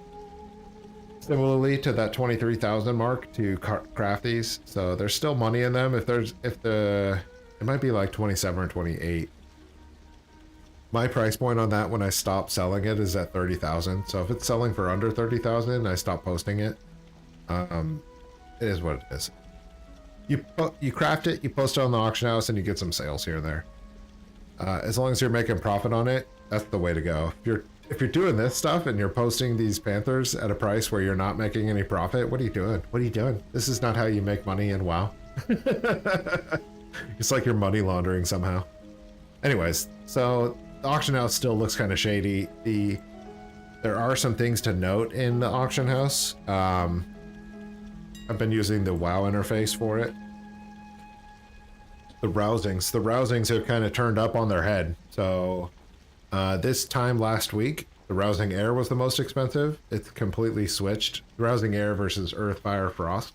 similarly to that 23,000 mark to craft these, so there's still money in them. It might be like 27 or 28. My price point on that when I stop selling it is at 30,000. So if it's selling for under 30,000, I stop posting it. It is what it is. You craft it, you post it on the auction house, and you get some sales here and there. As long as you're making profit on it, that's the way to go. If you're doing this stuff and you're posting these Panthers at a price where you're not making any profit, what are you doing? What are you doing? This is not how you make money in WoW. It's like you're money laundering somehow. Anyways, so the auction house still looks kind of shady. There are some things to note in the auction house. I've been using the WoW interface for it. the rousings. The rousings have kind of turned up on their head. So this time last week, the rousing air was the most expensive. It's completely switched. Rousing air versus earth, fire, frost.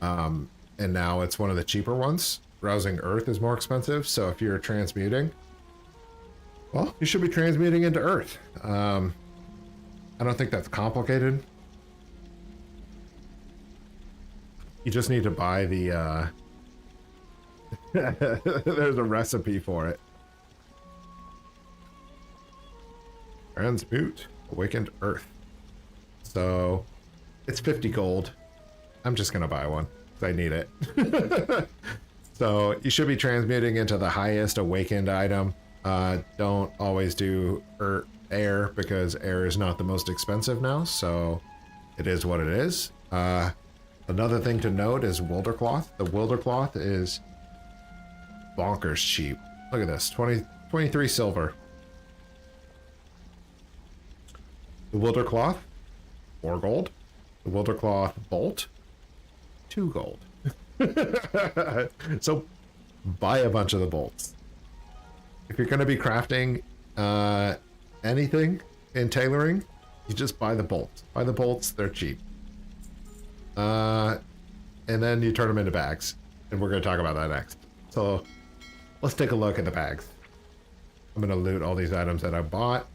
And now it's one of the cheaper ones. Rousing earth is more expensive. So if you're transmuting, well, you should be transmuting into earth. I don't think that's complicated. You just need to buy the, there's a recipe for it. Transmute, awakened earth. So, it's 50 gold. I'm just gonna buy one, because I need it. So, you should be transmuting into the highest awakened item. Don't always do air, because air is not the most expensive now, so it is what it is. Another thing to note is Wildercloth. The Wildercloth is bonkers cheap. Look at this, 23 silver. The Wildercloth, 4 gold. The Wildercloth bolt, 2 gold. So buy a bunch of the bolts. If you're going to be crafting anything in tailoring, you just buy the bolts. Buy the bolts, they're cheap. And then you turn them into bags. And we're going to talk about that next. So let's take a look at the bags. I'm going to loot all these items that I bought.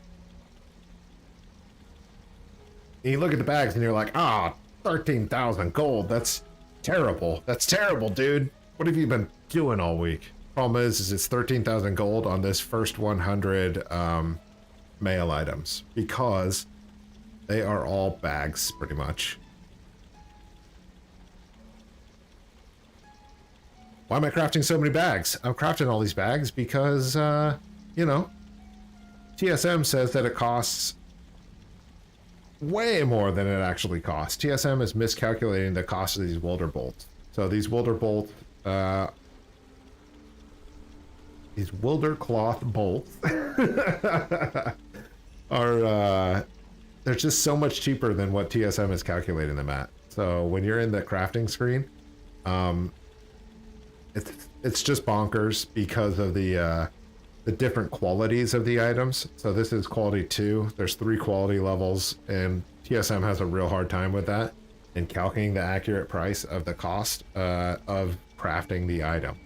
And you look at the bags and you're like, ah, 13,000 gold. That's terrible. That's terrible, dude. What have you been doing all week? Problem is it's 13,000 gold on this first 100 mail items because they are all bags, pretty much. Why am I crafting so many bags? I'm crafting all these bags because, you know, TSM says that it costs way more than it actually costs. TSM is miscalculating the cost of these Wilder bolts. So these Wilder bolts, these Wildercloth bolts are, they're just so much cheaper than what TSM is calculating them at. So when you're in the crafting screen, it's just bonkers because of the different qualities of the items. So this is quality 2. There's 3 quality levels, and TSM has a real hard time with that and calculating the accurate price of the cost of crafting the item.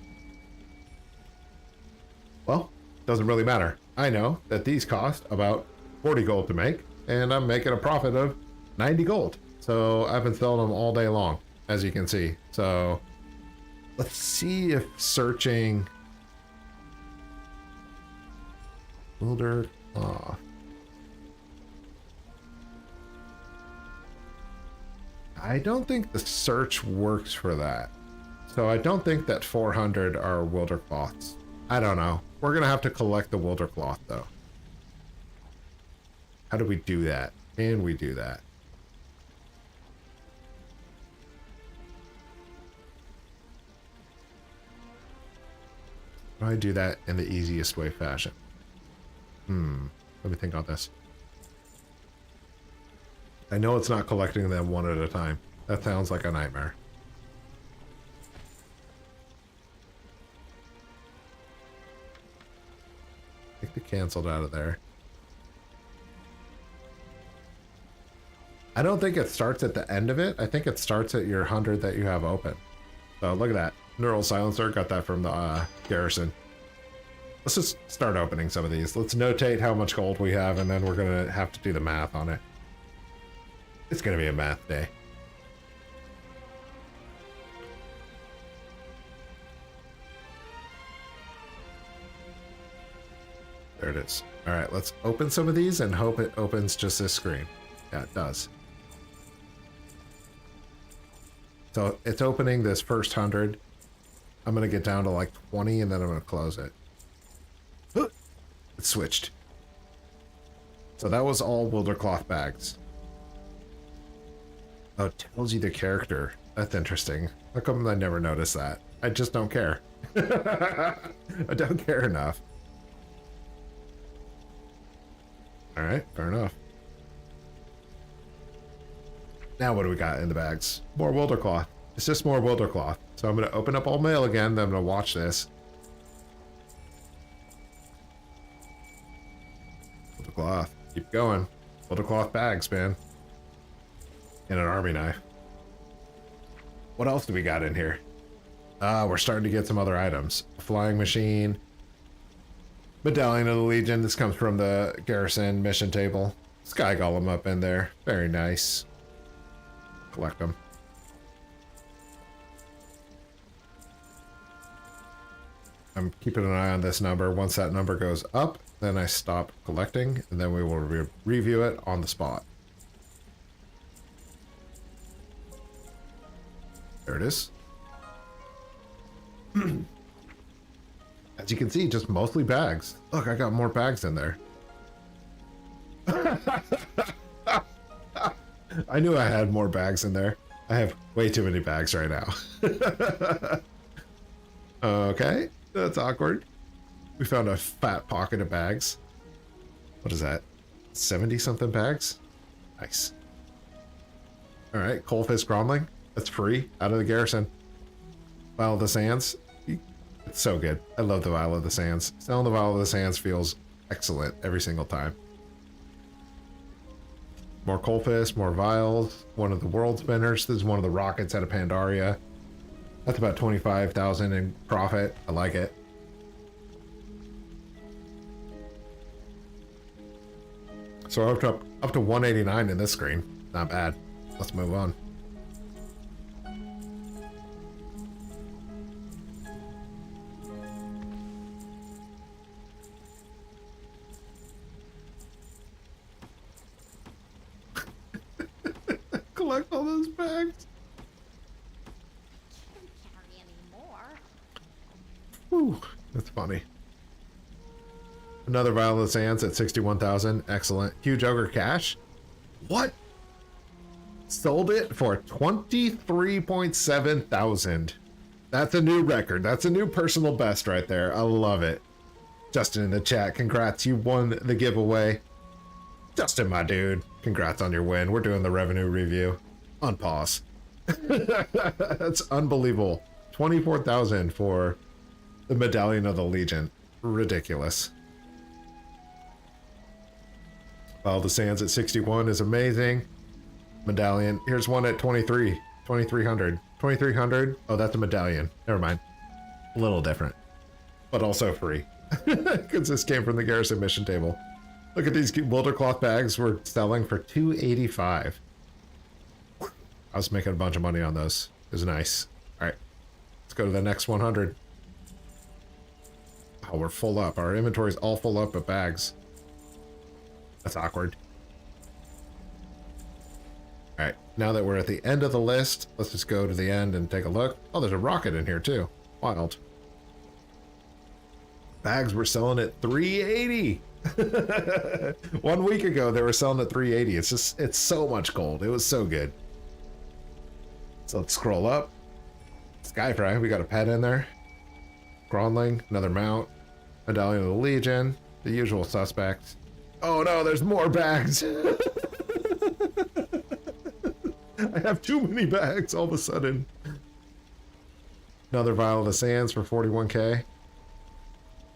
Well, doesn't really matter. I know that these cost about 40 gold to make, and I'm making a profit of 90 gold. So I've been selling them all day long, as you can see. So let's see if searching Wilder. I don't think the search works for that. So I don't think that 400 are Wildercloths. I don't know. We're gonna have to collect the Wildercloth though. How do we do that? Can we do that? How do I do that in the easiest way fashion? Let me think on this. I know it's not collecting them one at a time. That sounds like a nightmare. Take the canceled out of there. I don't think it starts at the end of it. I think it starts at your 100 that you have open. So look at that. Neural silencer, got that from the garrison. Let's just start opening some of these. Let's notate how much gold we have, and then we're gonna have to do the math on it. It's gonna be a math day. There it is. All right, let's open some of these and hope it opens just this screen. Yeah, it does. So it's opening this first 100. I'm gonna get down to like 20 and then I'm gonna close it. It switched. So that was all Wildercloth bags. Oh, it tells you the character. That's interesting. How come I never noticed that? I just don't care. I don't care enough. Alright, fair enough. Now what do we got in the bags? More Wildercloth. It's just more Wildercloth. So I'm going to open up all mail again, then I'm going to watch this. cloth. Keep going. Wilder cloth bags, man. And an army knife. What else do we got in here? We're starting to get some other items. Flying machine. Medallion of the Legion. This comes from the garrison mission table. Sky Golem up in there. Very nice. Collect them. I'm keeping an eye on this number. Once that number goes up, then I stop collecting, and then we will review it on the spot. There it is. As you can see, just mostly bags. Look, I got more bags in there. I knew I had more bags in there. I have way too many bags right now. Okay, that's awkward. We found a fat pocket of bags. What is that? 70 something bags? Nice. All right, Coalfist Gromling. That's free out of the garrison. Vial of the Sands. It's so good. I love the Vial of the Sands. Selling the Vial of the Sands feels excellent every single time. More Coalfist, more vials. One of the world spinners. This is one of the rockets out of Pandaria. That's about 25,000 in profit. I like it. So up to 189 in this screen. Not bad. Let's move on. Collect all those bags. Can't carry any more. Whew, that's funny. Another Vial of the Sands at 61,000. Excellent. Huge Ogre Cash. What? Sold it for 23.7 thousand. That's a new record. That's a new personal best right there. I love it. Justin in the chat, congrats. You won the giveaway. Justin, my dude, congrats on your win. We're doing the revenue review on pause. That's unbelievable. 24,000 for the Medallion of the Legion. Ridiculous. Well, the Sands at 61 is amazing. Medallion. Here's one at 23. 2,300. 2,300. Oh, that's a medallion. Never mind. A little different. But also free. Because this came from the garrison mission table. Look at these Wilder cloth bags we're selling for 285. I was making a bunch of money on those. It was nice. Alright. Let's go to the next 100. Oh, we're full up. Our inventory's all full up of bags. That's awkward. Alright, now that we're at the end of the list, let's just go to the end and take a look. Oh, there's a rocket in here too. Wild. Bags were selling at 380. 1 week ago they were selling at 380. It's so much gold. It was so good. So let's scroll up. Skyfry, we got a pet in there. Gromling, another mount. Medallion of the Legion. The usual suspects. Oh no, there's more bags. I have too many bags all of a sudden. Another Vial of the Sands for 41k.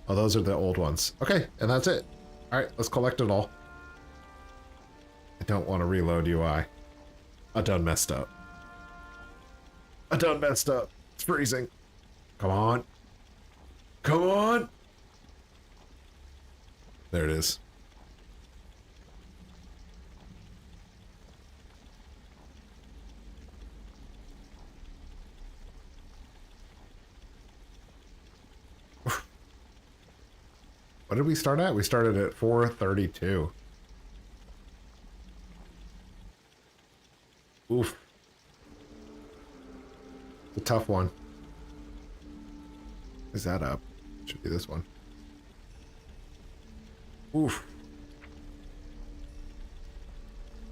Oh, those are the old ones. Okay, and that's it. Alright, let's collect it all. I don't want to reload UI. I done messed up. I done messed up. It's freezing. Come on. Come on. There it is. What did we start at? We started at 432. Oof. It's a tough one. Is that up? Should be this one. Oof.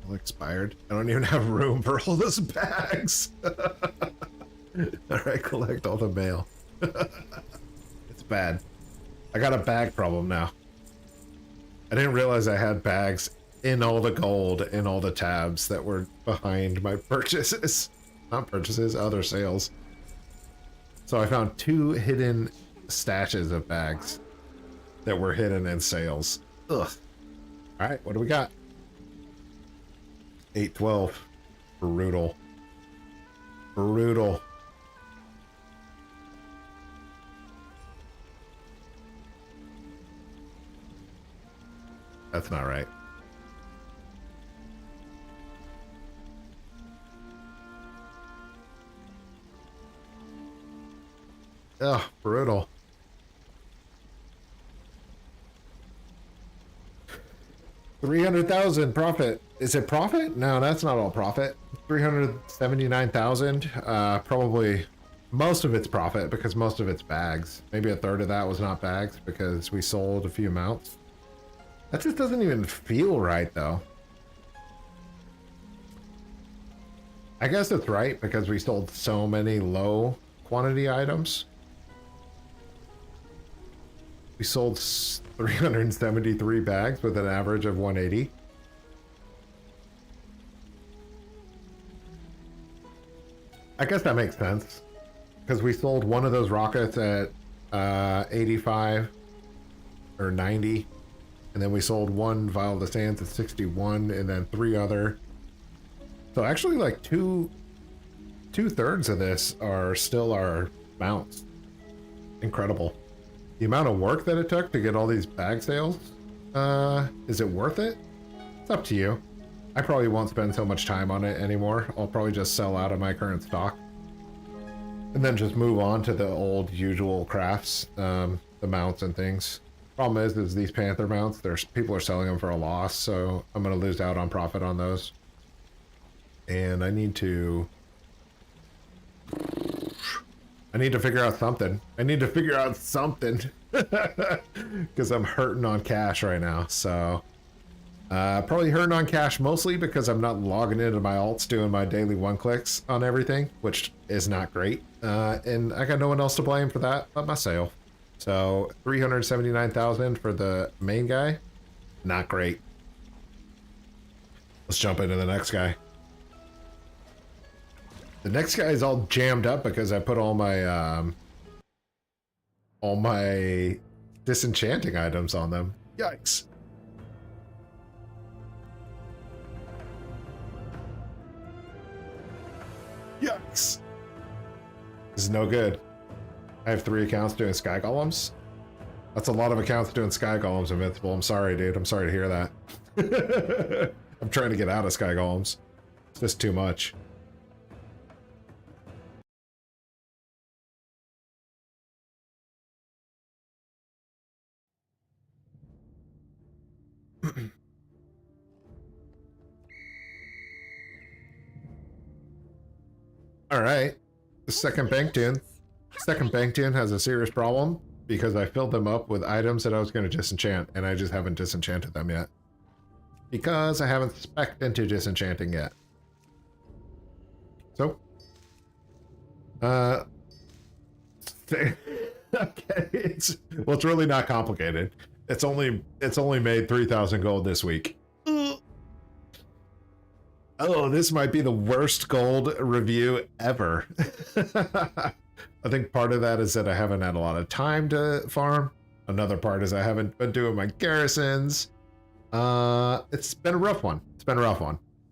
All expired. I don't even have room for all those bags. Alright, collect all the mail. It's bad. I got a bag problem now. I didn't realize I had bags in all the gold in all the tabs that were behind my purchases. Not purchases, other sales. So I found 2 hidden stashes of bags that were hidden in sales. Ugh. All right, what do we got? 812. Brutal. Brutal. That's not right. Ugh, brutal. 300,000 profit. Is it profit? No, that's not all profit. 379,000. Probably most of it's profit because most of it's bags. Maybe a third of that was not bags because we sold a few mounts. That just doesn't even feel right though. I guess it's right because we sold so many low quantity items. We sold 373 bags with an average of 180. I guess that makes sense because we sold one of those rockets at 85 or 90, and then we sold one vial of the sands at 61, and then 3 other. So actually, like two-thirds of this are still our mounts. Incredible. The amount of work that it took to get all these bag sales, is it worth it? It's up to you. I probably won't spend so much time on it anymore. I'll probably just sell out of my current stock. And then just move on to the old usual crafts, the mounts and things. Problem is these Panther mounts, people are selling them for a loss, so I'm going to lose out on profit on those. And I need to figure out something. Because I'm hurting on cash right now. So probably hurting on cash mostly because I'm not logging into my alts doing my daily 1-clicks on everything, which is not great. And I got no one else to blame for that but myself. So 379,000 for the main guy. Not great. Let's jump into the next guy. The next guy is all jammed up because I put all my disenchanting items on them. Yikes. Yikes. This is no good. I have 3 accounts doing sky golems. That's a lot of accounts doing sky golems, Invincible. I'm sorry, dude. I'm sorry to hear that. I'm trying to get out of sky golems. It's just too much. All right. The second bank tune has a serious problem because I filled them up with items that I was going to disenchant, and I just haven't disenchanted them yet. Because I haven't spec'd into disenchanting yet. So. Okay, it's really not complicated. It's only made 3,000 gold this week. Oh, this might be the worst gold review ever. I think part of that is that I haven't had a lot of time to farm. Another part is I haven't been doing my garrisons. It's been a rough one.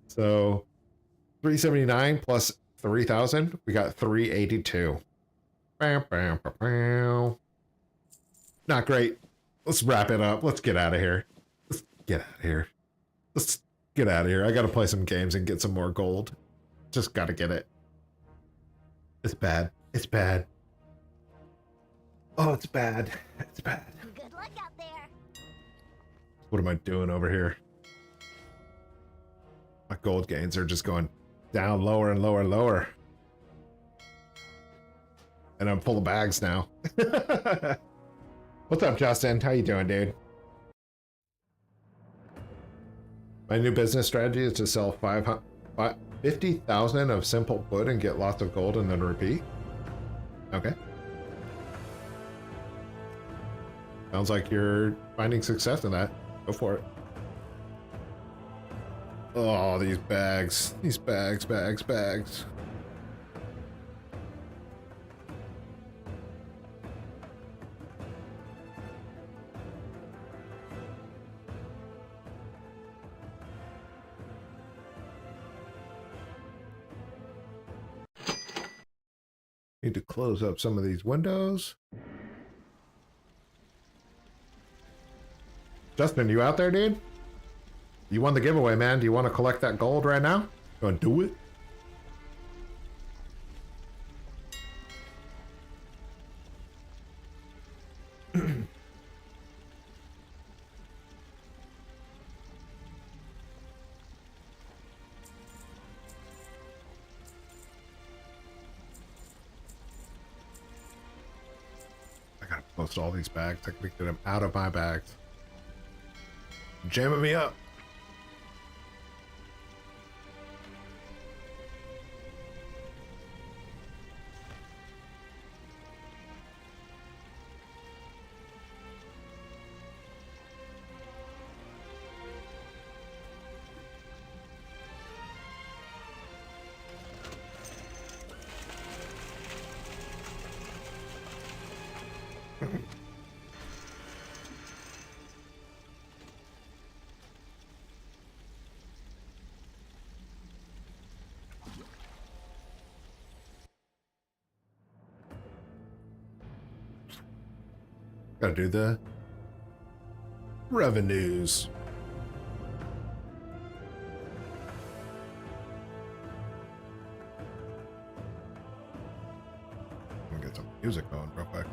So 379 plus 3,000, we got 382. Not great. Let's wrap it up. Let's get out of here. Let's get out of here. I gotta play some games and get some more gold. Just gotta get it. It's bad. Oh, it's bad. Good luck out there. What am I doing over here? My gold gains are just going down lower and lower and lower. And I'm full of bags now. What's up, Justin? How you doing, dude? My new business strategy is to sell 50,000 of simple wood and get lots of gold and then repeat. Okay. Sounds like you're finding success in that. Go for it. Oh, these bags. These bags. Need to close up some of these windows. Justin, you out there, dude? You won the giveaway, man. Do you want to collect that gold right now? You want to do it? I gotta post all these bags. I can get them out of my bags. Jamming me up. Gotta do the revenues. I'm gonna get some music going real quick.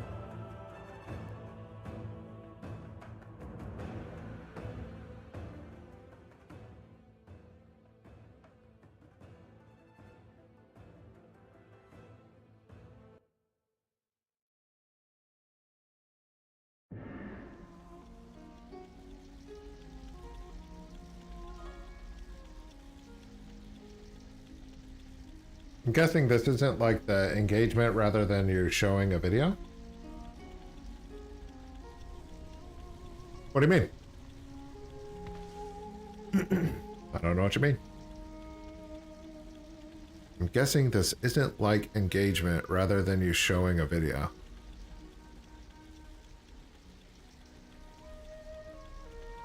I'm guessing this isn't like the engagement rather than you're showing a video? What do you mean? I don't know what you mean. I'm guessing this isn't like engagement rather than you showing a video.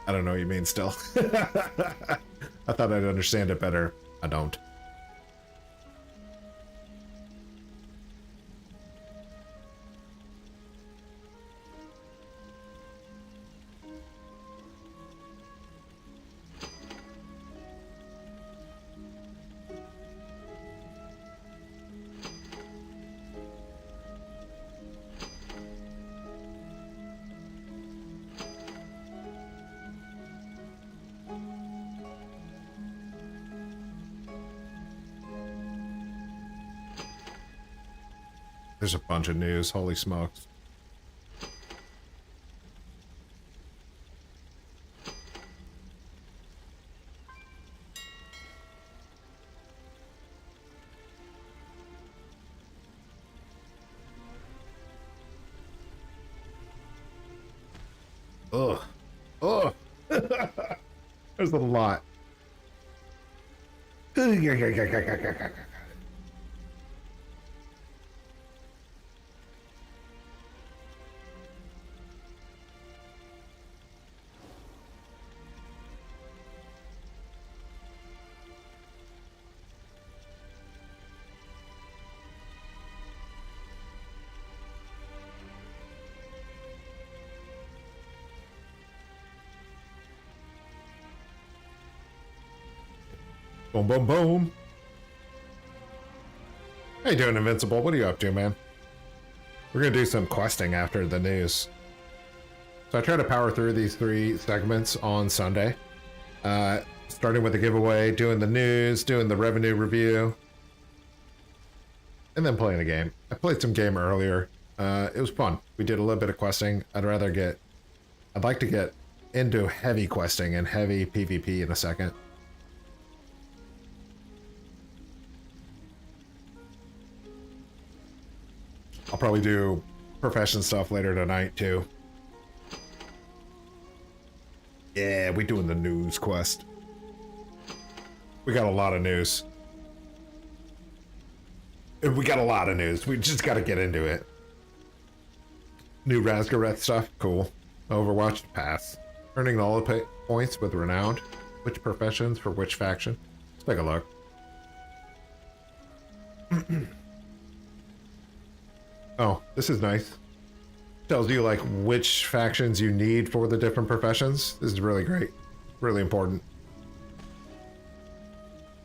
I don't know what you mean still. I thought I'd understand it better. I don't. There's a bunch of news. Holy smokes. Ugh. Ugh. There's a lot. Boom, boom, boom. How you doing, Invincible? What are you up to, man? We're gonna do some questing after the news. So I try to power through these 3 segments on Sunday. Starting with the giveaway, doing the news, doing the revenue review, and then playing a game. I played some game earlier. It was fun. We did a little bit of questing. I'd like to get into heavy questing and heavy PvP in a second. I'll probably do profession stuff later tonight, too. Yeah, we doing the news quest. We got a lot of news. We got a lot of news. We just got to get into it. New Razgareth stuff, cool. Overwatch, pass. Earning all the points with Renowned. Which professions for which faction? Let's take a look. Oh, this is nice. Tells you like which factions you need for the different professions. This is really great. Really important.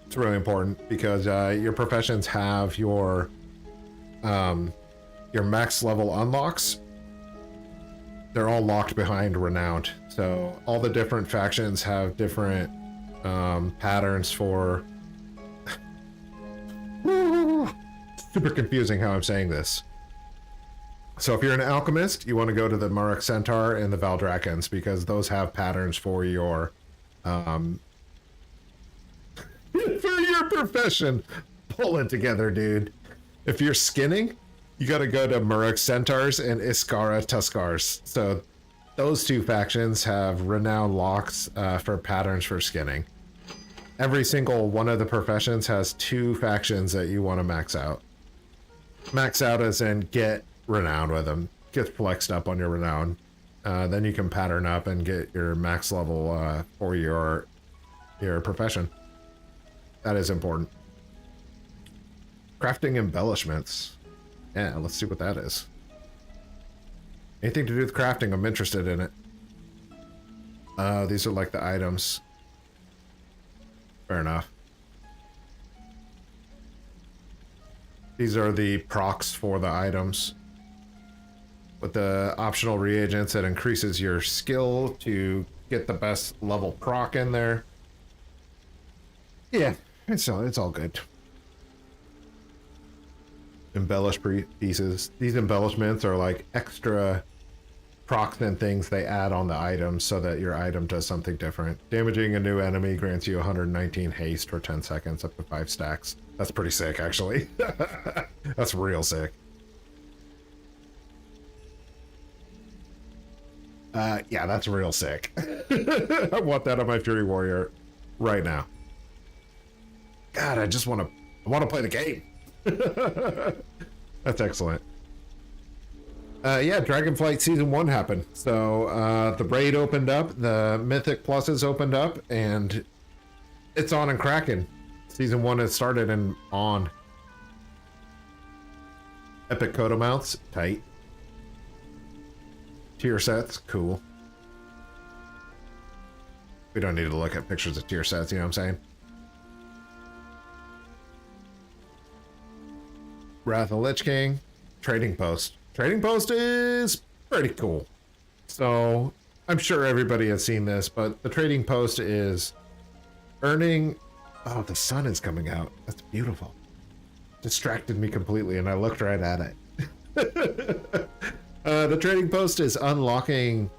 It's really important because your professions have your max level unlocks. They're all locked behind renowned. So all the different factions have different patterns for... Super confusing how I'm saying this. So if you're an alchemist, you want to go to the Muruk Centaur and the Valdrakans because those have patterns for your for your profession. Pull it together, dude. If you're skinning, you got to go to Muruk Centaurs and Iskara Tuskars. So those two factions have renowned locks for patterns for skinning. Every single one of the professions has two factions that you want to max out. Max out as in get renowned with them. Get flexed up on your renown. Then you can pattern up and get your max level for your profession. That is important. Crafting embellishments. Yeah, let's see what that is. Anything to do with crafting, I'm interested in it. These are like the items. Fair enough. These are the procs for the items. With the optional reagents, it increases your skill to get the best level proc in there. Yeah, it's all good. Embellish pieces. These embellishments are like extra procs and things they add on the items so that your item does something different. Damaging a new enemy grants you 119 haste for 10 seconds, up to 5 stacks. That's pretty sick, actually. That's real sick. Yeah, that's real sick. I want that on my Fury Warrior right now. God, I want to play the game. That's excellent. Yeah, Dragonflight Season 1 happened. So, the raid opened up, the Mythic Pluses opened up, and it's on and cracking. Season 1 has started and on. Epic coat amounts, tight. Tier sets, cool. We don't need to look at pictures of tier sets, you know what I'm saying? Wrath of the Lich King, Trading Post. Trading Post is pretty cool. So, I'm sure everybody has seen this, but the Trading Post is earning... Oh, the sun is coming out. That's beautiful. Distracted me completely, and I looked right at it. The Trading Post is unlocking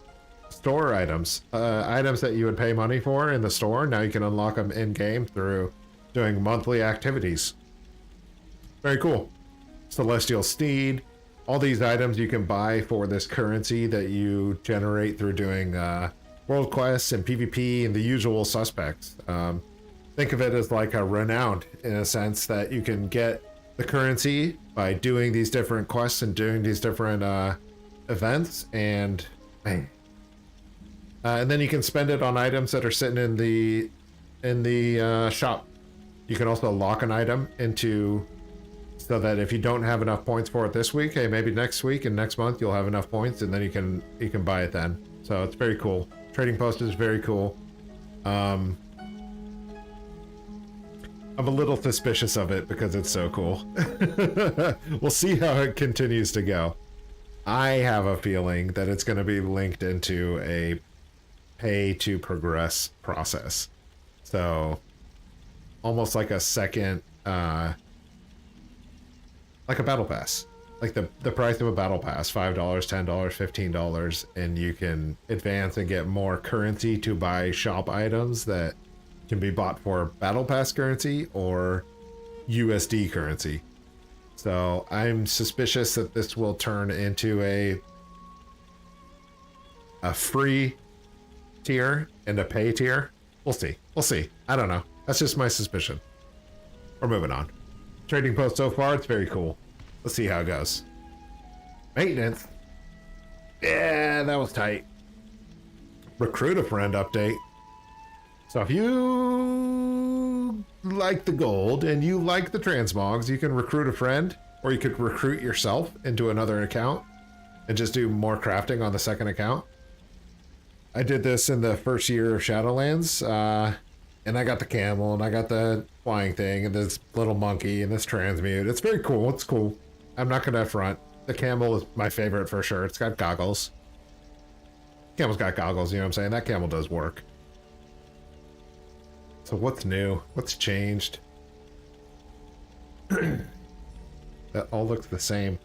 store items. Items that you would pay money for in the store. Now you can unlock them in-game through doing monthly activities. Very cool. Celestial Steed. All these items you can buy for this currency that you generate through doing world quests and PvP and the usual suspects. Think of it as like a renowned, in a sense that you can get the currency by doing these different quests and doing these different events, and then you can spend it on items that are sitting in the shop. You can also lock an item into, so that if you don't have enough points for it this week, hey, maybe next week and next month you'll have enough points, and then you can buy it then. So it's very cool. Trading Post is very cool. I'm a little suspicious of it because it's so cool. We'll see how it continues to go. I have a feeling that it's going to be linked into a pay to progress process. So almost like a second, like a battle pass. Like the price of a battle pass, $5, $10, $15, and you can advance and get more currency to buy shop items that can be bought for battle pass currency or USD currency. So I'm suspicious that this will turn into a free tier and a pay tier. We'll see. We'll see. I don't know. That's just my suspicion. We're moving on. Trading Post so far, it's very cool. Let's see how it goes. Maintenance. Yeah, that was tight. Recruit a friend update. So if you like the gold and you like the transmogs, you can recruit a friend or you could recruit yourself into another account and just do more crafting on the second account. I did this in the first year of Shadowlands, and I got the camel, and I got the flying thing, and this little monkey, and this transmute. It's very cool. It's cool. I'm not gonna front. The camel is my favorite for sure. It's got goggles. Camel's got goggles, you know what I'm saying? That camel does work. So what's new? What's changed? That all looks the same.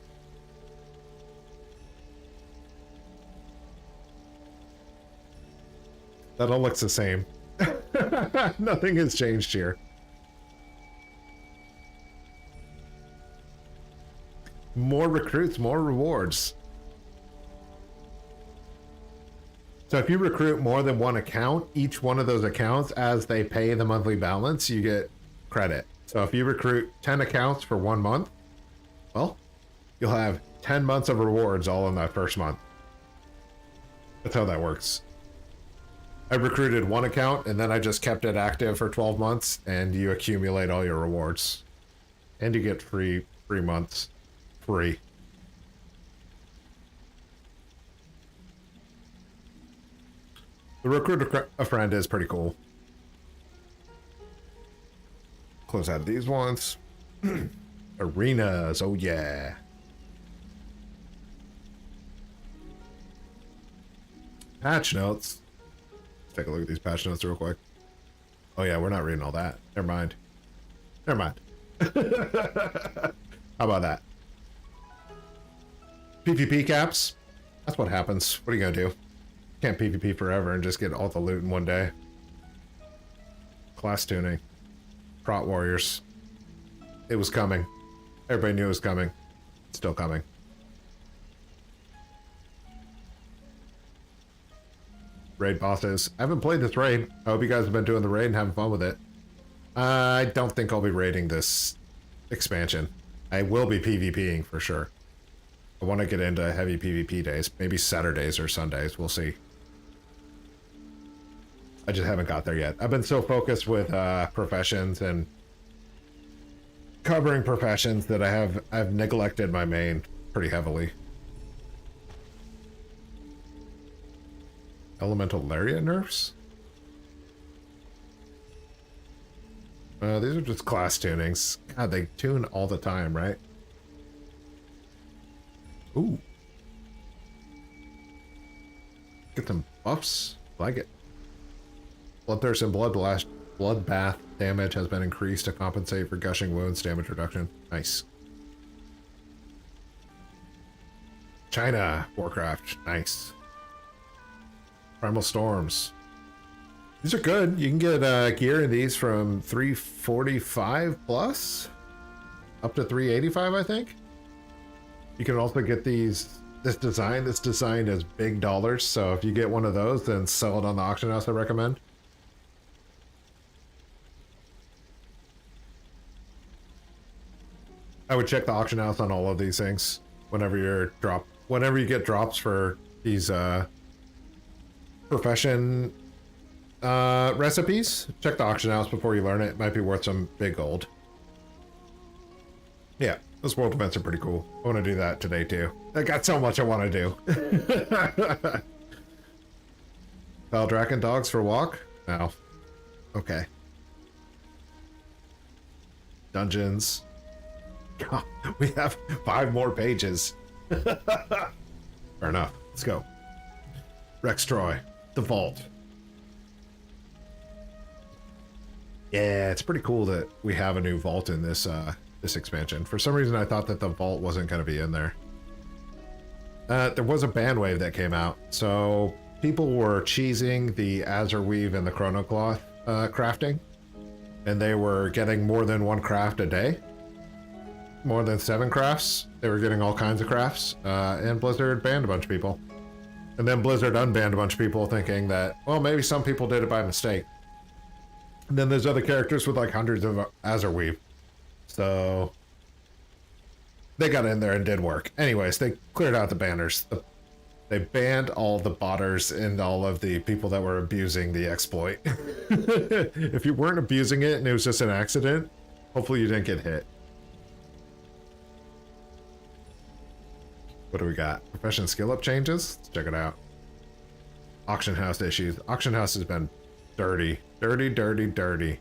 That all looks the same. Nothing has changed here. More recruits, more rewards. So if you recruit more than one account, each one of those accounts, as they pay the monthly balance, you get credit. So if you recruit 10 accounts for 1 month, well, you'll have 10 months of rewards all in that first month. That's how that works. I recruited one account and then I just kept it active for 12 months, and you accumulate all your rewards. And you get free months. Free. The recruit a friend is pretty cool. Close out these ones. Arenas, oh yeah. Patch notes. Let's take a look at these patch notes real quick. Oh yeah, we're not reading all that. Never mind. Never mind. How about that? PvP caps. That's what happens. What are you gonna do? Can't PvP forever and just get all the loot in one day. Class tuning. Prot warriors. It was coming. Everybody knew it was coming. It's still coming. Raid bosses. I haven't played this raid. I hope you guys have been doing the raid and having fun with it. I don't think I'll be raiding this expansion. I will be PvPing for sure. I want to get into heavy PvP days. Maybe Saturdays or Sundays. We'll see. I just haven't got there yet. I've been so focused with professions and covering professions that I've neglected my main pretty heavily. Elemental Lariat nerfs? These are just class tunings. God, they tune all the time, right? Ooh. Get some buffs. Like it. Bloodthirst and bloodbath damage has been increased to compensate for gushing wounds damage reduction. Nice. China Warcraft. Nice. Primal Storms. These are good. You can get gear in these from 345 plus up to 385, I think. You can also get these. This design is big dollars. So if you get one of those, then sell it on the auction house. I recommend. I would check the auction house on all of these things whenever you get drops for these profession recipes. Check the auction house before you learn it. It might be worth some big gold. Yeah, those world events are pretty cool. I want to do that today too. I got so much I want to do. Foul Draken dogs for a walk? No. Okay. Dungeons. God, we have 5 more pages. Fair enough. Let's go. Rex Troy. The Vault. Yeah, it's pretty cool that we have a new vault in this this expansion. For some reason, I thought that the vault wasn't going to be in there. There was a band wave that came out, so people were cheesing the Azure Weave and the Chrono Cloth crafting, and they were getting more than 1 craft a day. More than 7 crafts. They were getting all kinds of crafts, and Blizzard banned a bunch of people. And then Blizzard unbanned a bunch of people thinking that, well, maybe some people did it by mistake. And then there's other characters with like hundreds of Azure Weave. So they got in there and did work. Anyways, they cleared out the banners. They banned all the botters and all of the people that were abusing the exploit. If you weren't abusing it and it was just an accident, hopefully you didn't get hit. What do we got? Profession skill up changes? Let's check it out. Auction house issues. Auction house has been dirty. Dirty, dirty, dirty.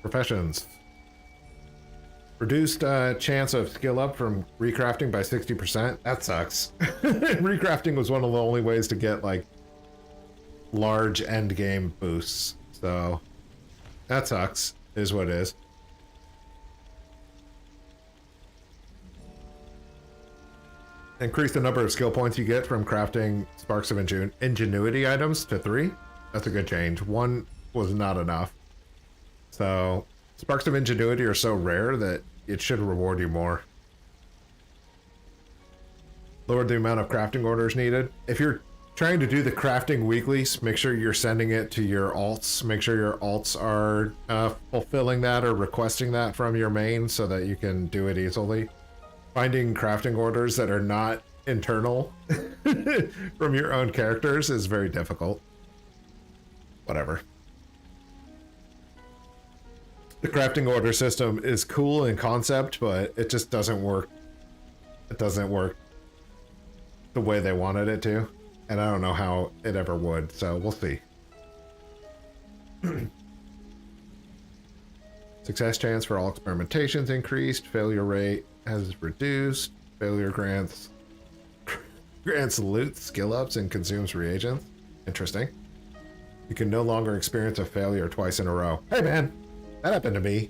Professions. Reduced chance of skill up from recrafting by 60%. That sucks. Recrafting was one of the only ways to get like large end game boosts. So that sucks, is what it is. Increase the number of skill points you get from crafting Sparks of Ingenuity items to 3. That's a good change. 1 was not enough. So Sparks of Ingenuity are so rare that it should reward you more. Lower the amount of crafting orders needed. If you're trying to do the crafting weeklies, make sure you're sending it to your alts. Make sure your alts are fulfilling that or requesting that from your main so that you can do it easily. Finding crafting orders that are not internal from your own characters is very difficult. Whatever. The crafting order system is cool in concept, but it just doesn't work. It doesn't work the way they wanted it to. And I don't know how it ever would, so we'll see. Success chance for all experimentations increased. Failure rate has reduced. Failure grants loot, skill ups, and consumes reagents. Interesting. You can no longer experience a failure twice in a row. Hey man, that happened to me.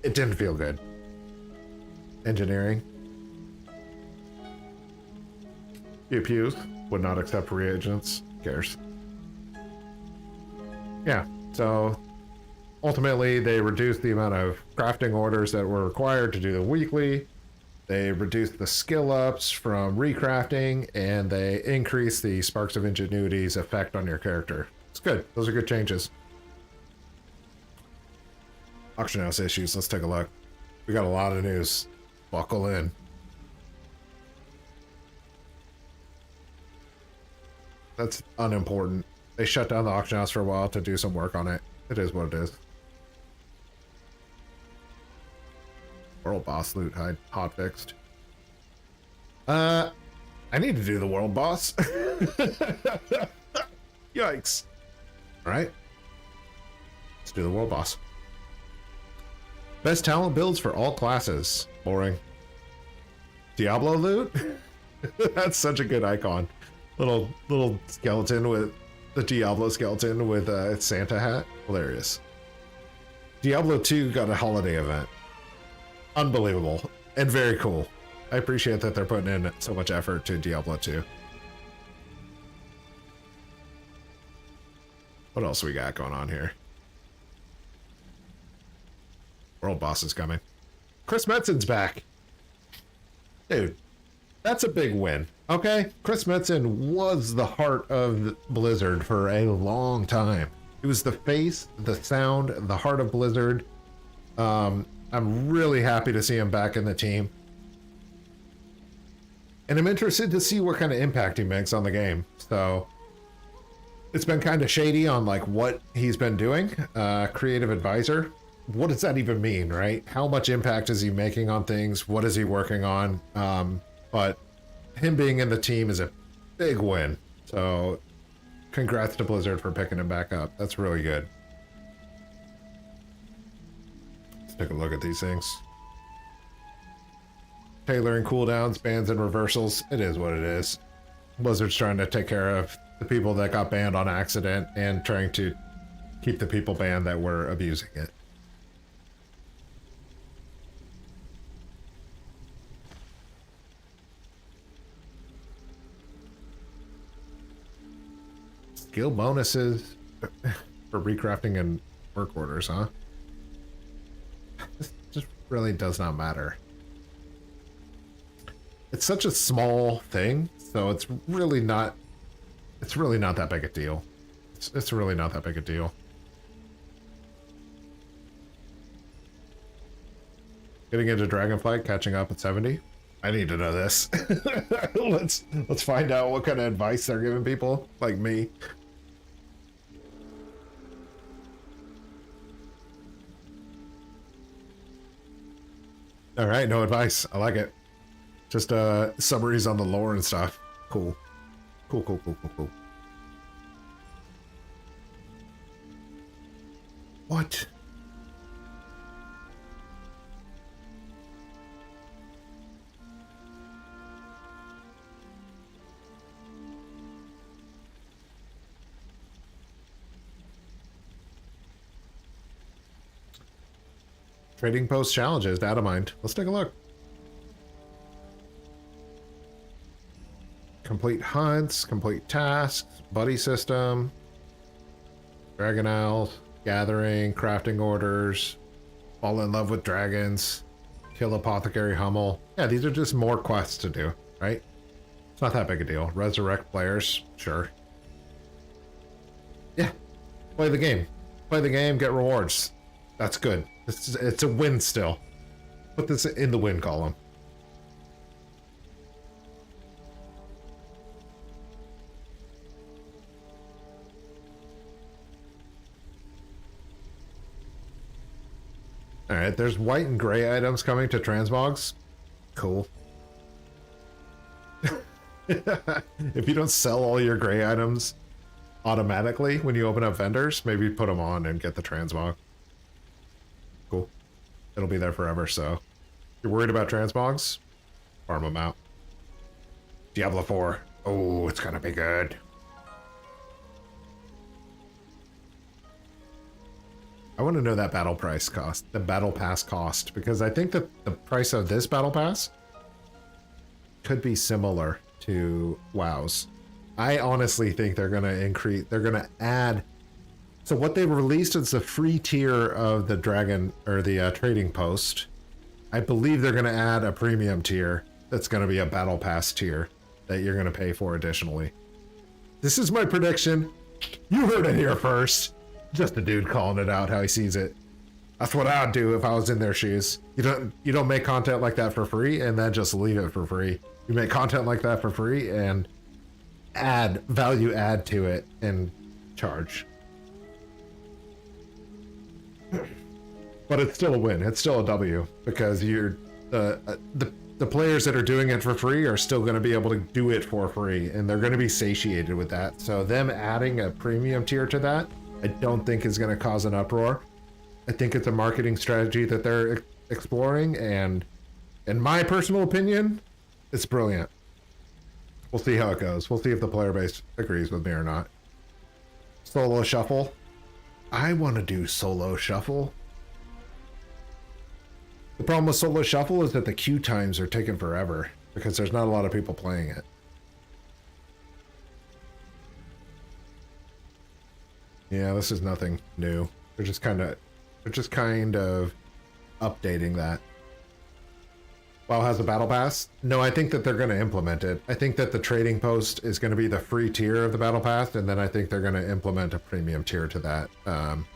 It didn't feel good. Engineering. Pew pews would not accept reagents. Who cares? Yeah, so ultimately they reduced the amount of crafting orders that were required to do the weekly. They reduced the skill ups from recrafting, and they increased the Sparks of Ingenuity's effect on your character. It's good. Those are good changes. Auction house issues. Let's take a look. We got a lot of news. Buckle in. That's unimportant. They shut down the auction house for a while to do some work on it. It is what it is. World boss loot hot fixed. I need to do the world boss. Yikes. Alright. Let's do the world boss. Best talent builds for all classes. Boring. Diablo loot? That's such a good icon. Little skeleton with the Diablo skeleton with its Santa hat. Hilarious. Diablo 2 got a holiday event. Unbelievable and very cool. I appreciate that they're putting in so much effort to Diablo 2. What else we got going on here? World boss is coming. Chris Metzen's back. Dude, that's a big win. Okay? Chris Metzen was the heart of Blizzard for a long time. He was the face, the sound, the heart of Blizzard. I'm really happy to see him back in the team. And I'm interested to see what kind of impact he makes on the game. So it's been kind of shady on like what he's been doing. Creative advisor. What does that even mean, right? How much impact is he making on things? What is he working on? But him being in the team is a big win. So congrats to Blizzard for picking him back up. That's really good. Take a look at these things. Tailoring cooldowns, bans, and reversals. It is what it is. Blizzard's trying to take care of the people that got banned on accident and trying to keep the people banned that were abusing it. Skill bonuses for recrafting and work orders, huh? This just really does not matter. It's such a small thing, so it's really not that big a deal. It's really not that big a deal. Getting into Dragonflight, catching up at 70. I need to know this. Let's find out what kind of advice they're giving people like me. All right, no advice. I like it. Just summaries on the lore and stuff. Cool. Cool, cool, cool, cool, cool. What? Trading post challenges, data mined. Let's take a look. Complete hunts, complete tasks, buddy system, dragon owls, gathering, crafting orders, fall in love with dragons, kill apothecary Hummel. Yeah, these are just more quests to do, right? It's not that big a deal. Resurrect players, sure. Yeah, play the game. Play the game, get rewards. That's good. It's a win still. Put this in the win column. Alright, there's white and gray items coming to transmogs. Cool. If you don't sell all your gray items automatically when you open up vendors, maybe put them on and get the transmog. Cool. It'll be there forever, so. If you're worried about transmogs, farm them out. Diablo 4. Oh, it's gonna be good. I want to know that battle price cost, the battle pass cost, because I think that the price of this battle pass could be similar to WoW's. I honestly think they're going to increase, they're going to add. So what they released is the free tier of the dragon or the trading post. I believe they're going to add a premium tier that's going to be a battle pass tier that you're going to pay for additionally. This is my prediction. You heard it here first. Just a dude calling it out how he sees it. That's what I'd do if I was in their shoes. You don't make content like that for free and then just leave it for free. You make content like that for free and add value add to it and charge. But it's still a win. It's still a W because you're the players that are doing it for free are still going to be able to do it for free and they're going to be satiated with that. So them adding a premium tier to that, I don't think is going to cause an uproar. I think it's a marketing strategy that they're exploring, and in my personal opinion, it's brilliant. We'll see how it goes. We'll see if the player base agrees with me or not. Solo shuffle. I want to do solo shuffle. The problem with solo shuffle is that the queue times are taking forever because there's not a lot of people playing it. Yeah, this is nothing new. They're just kind of updating that. WoW has a battle pass? No, I think that they're going to implement it. I think that the trading post is going to be the free tier of the battle pass, and then I think they're going to implement a premium tier to that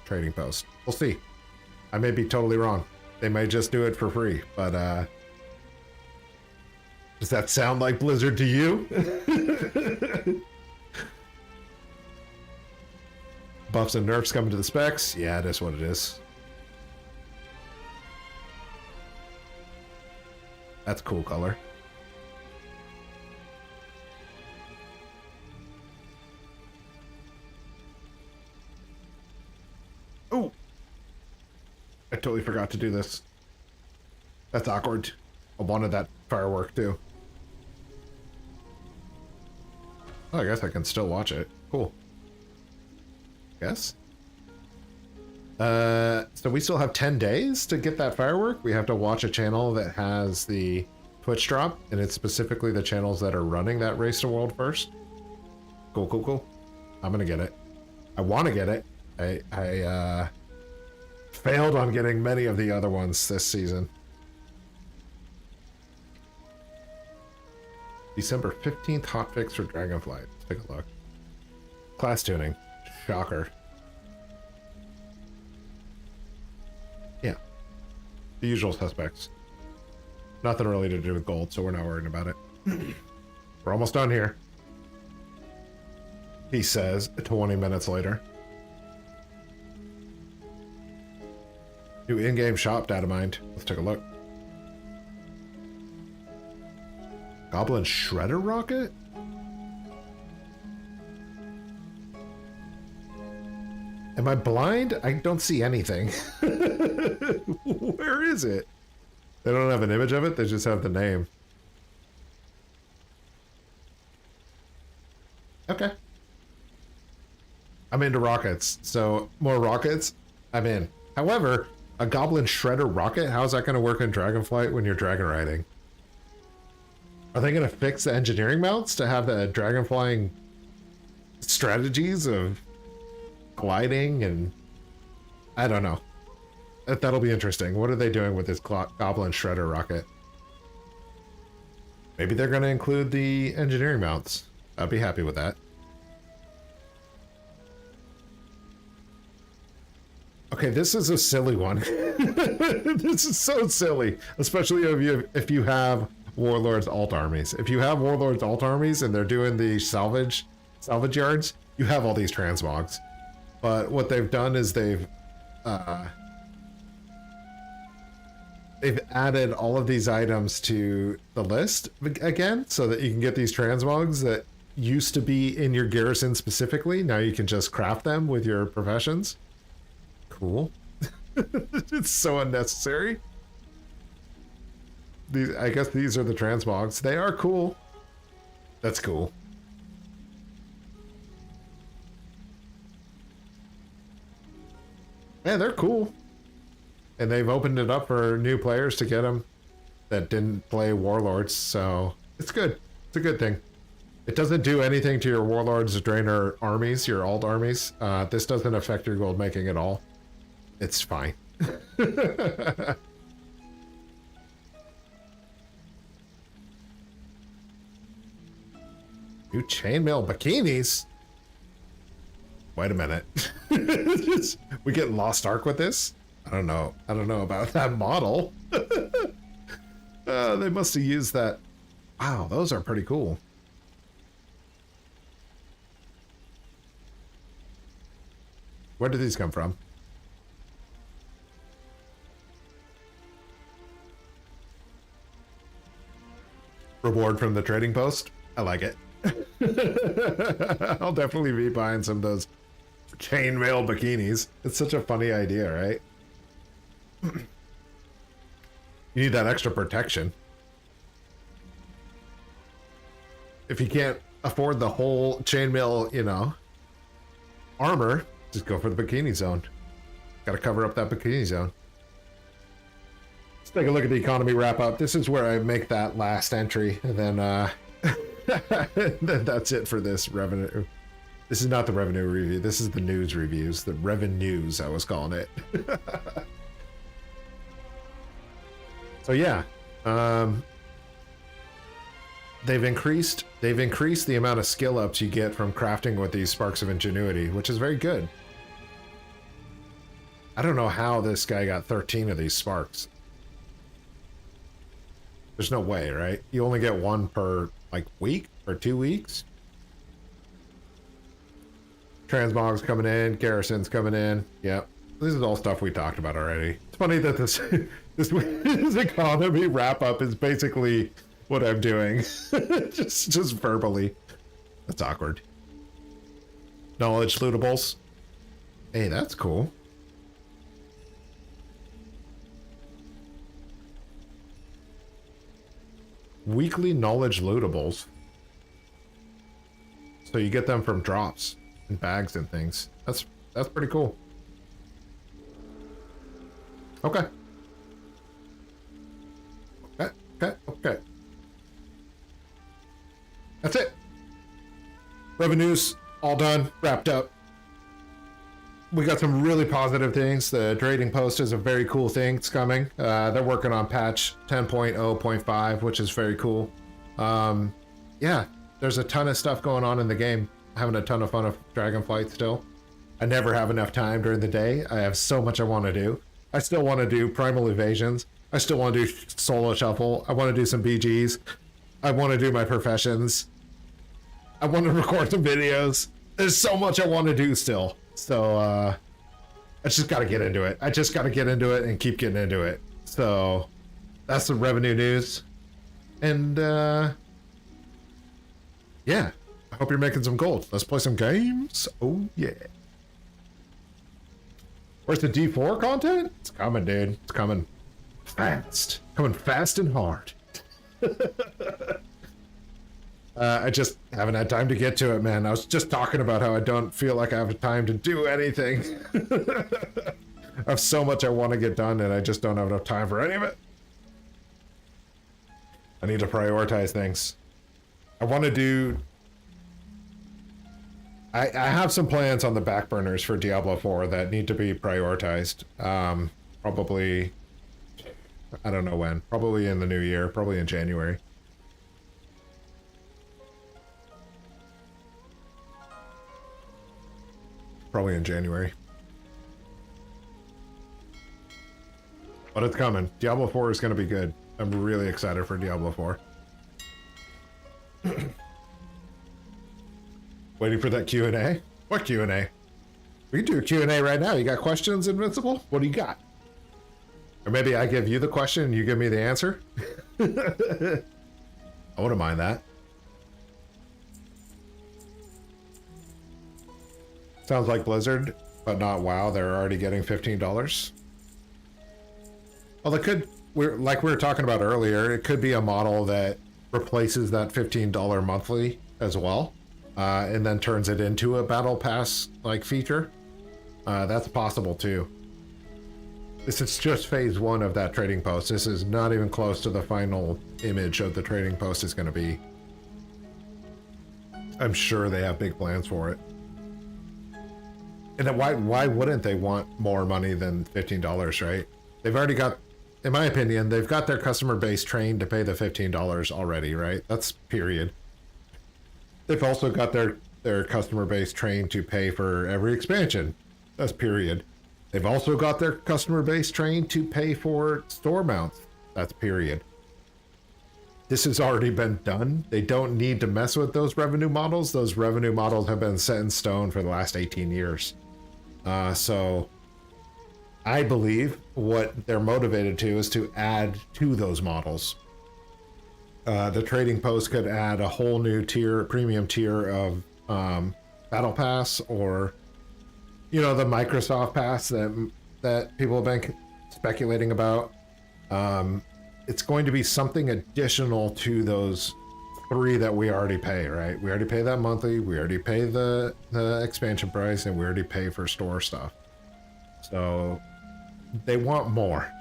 trading post. We'll see. I may be totally wrong. They may just do it for free, but does that sound like Blizzard to you? Buffs and nerfs coming to the specs? Yeah, it is what it is. That's cool color. Oh! I totally forgot to do this. That's awkward. I wanted that firework too. Oh, I guess I can still watch it. Cool. Yes. So we still have 10 days to get that firework. We have to watch a channel that has the Twitch drop, and it's specifically the channels that are running that Race to World first. Cool, cool, cool. I'm gonna get it. I want to get it. I failed on getting many of the other ones this season. December 15th hotfix for Dragonflight. Let's take a look. Class tuning. Shocker. Yeah. The usual suspects. Nothing really to do with gold, so we're not worrying about it. We're almost done here. He says 20 minutes later. New in-game shop data mined. Let's take a look. Goblin Shredder rocket? Am I blind? I don't see anything. Where is it? They don't have an image of it, they just have the name. Okay. I'm into rockets, so more rockets, I'm in. However, a Goblin Shredder rocket, how's that going to work in Dragonflight when you're dragon riding? Are they going to fix the engineering mounts to have the dragon flying strategies of gliding and I don't know. That'll be interesting. What are they doing with this Goblin Shredder rocket? Maybe they're going to include the engineering mounts. I'd be happy with that. Okay, this is a silly one. This is so silly, especially if you have Warlord's alt armies. If you have Warlord's alt armies and they're doing the salvage yards, you have all these transmogs. But what they've done is they've added all of these items to the list again, so that you can get these transmogs that used to be in your garrison specifically. Now you can just craft them with your professions. Cool. It's so unnecessary. I guess these are the transmogs. They are cool. That's cool. Yeah, they're cool. And they've opened it up for new players to get them that didn't play Warlords, so it's good. It's a good thing. It doesn't do anything to your Warlords, Draenor armies, your alt armies. This doesn't affect your gold making at all. It's fine. New chainmail bikinis? Wait a minute. We get Lost Ark with this? I don't know. I don't know about that model. They must have used that. Wow, those are pretty cool. Where did these come from? Reward from the trading post? I like it. I'll definitely be buying some of those chainmail bikinis. It's such a funny idea, right? You need that extra protection. If you can't afford the whole chainmail, you know, armor, just go for the bikini zone. Gotta cover up that bikini zone. Let's take a look at the economy wrap up. This is where I make that last entry, and then then that's it for this revenue. This is not the revenue review. This is the news reviews. The revenues, I was calling it. So yeah, they've increased the amount of skill ups you get from crafting with these sparks of ingenuity, which is very good. I don't know how this guy got 13 of these sparks. There's no way, right? You only get one per like week or 2 weeks. Transmogs coming in, garrisons coming in. Yep. This is all stuff we talked about already. It's funny that this this economy wrap up is basically what I'm doing. just verbally. That's awkward. Knowledge lootables. Hey, that's cool. Weekly knowledge lootables. So you get them from drops and bags and things. That's pretty cool. Okay. Okay. That's it. Revenues all done, wrapped up. We got some really positive things. The trading post is a very cool thing. It's coming. They're working on patch 10.0.5, which is very cool. Yeah, there's a ton of stuff going on in the game. Having a ton of fun with Dragonflight still. I never have enough time during the day. I have so much I want to do. I still want to do Primal Evasions. I still want to do Solo Shuffle. I want to do some BGs. I want to do my professions. I want to record some videos. There's so much I want to do still. So, I just got to get into it. I just got to get into it and keep getting into it. So, that's the revenue news. And, Yeah. I hope you're making some gold. Let's play some games. Oh, yeah. Where's the D4 content? It's coming, dude. It's coming fast. Coming fast and hard. I just haven't had time to get to it, man. I was just talking about how I don't feel like I have time to do anything. I have so much I want to get done, and I just don't have enough time for any of it. I need to prioritize things. I want to do... I have some plans on the back burners for Diablo 4 that need to be prioritized. Probably... I don't know when. Probably in the new year. Probably in January. Probably in January. But it's coming. Diablo 4 is going to be good. I'm really excited for Diablo 4. Waiting for that Q&A? What Q&A? We can do a Q&A right now. You got questions, Invincible? What do you got? Or maybe I give you the question and you give me the answer? I wouldn't mind that. Sounds like Blizzard, but not WoW. They're already getting $15. Well, they could, like we were talking about earlier, it could be a model that replaces that $15 monthly as well, and then turns it into a Battle Pass like feature. That's possible too. This is just phase 1 of that trading post. This is not even close to the final image of the trading post is going to be. I'm sure they have big plans for it. And then why wouldn't they want more money than $15, right? They've already got, in my opinion, they've got their customer base trained to pay the $15 already, right? That's period. They've also got their customer base trained to pay for every expansion. That's period. They've also got their customer base trained to pay for store mounts. That's period. This has already been done. They don't need to mess with those revenue models. Those revenue models have been set in stone for the last 18 years. So I believe what they're motivated to is to add to those models. The trading post could add a whole new tier, premium tier of Battle Pass, or, you know, the Microsoft Pass that people have been speculating about. It's going to be something additional to those 3 that we already pay, right? We already pay that monthly, we already pay the expansion price, and we already pay for store stuff. So they want more.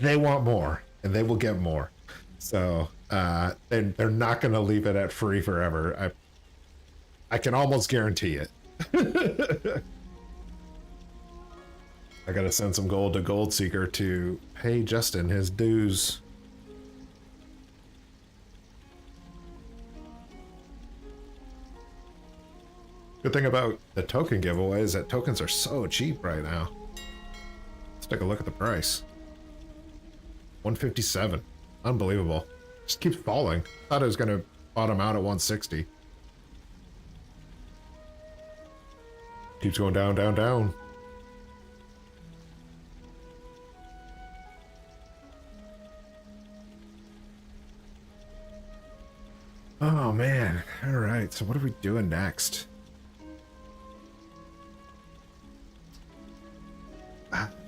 They want more, and they will get more. So they're not going to leave it at free forever. I can almost guarantee it. I gotta send some gold to Goldseeker to pay Justin his dues. Good thing about the token giveaway is that tokens are so cheap right now. Let's take a look at the price. 157. Unbelievable. Just keeps falling. Thought it was gonna bottom out at 160. Keeps going down, down, down. Oh man. All right. So what are we doing next?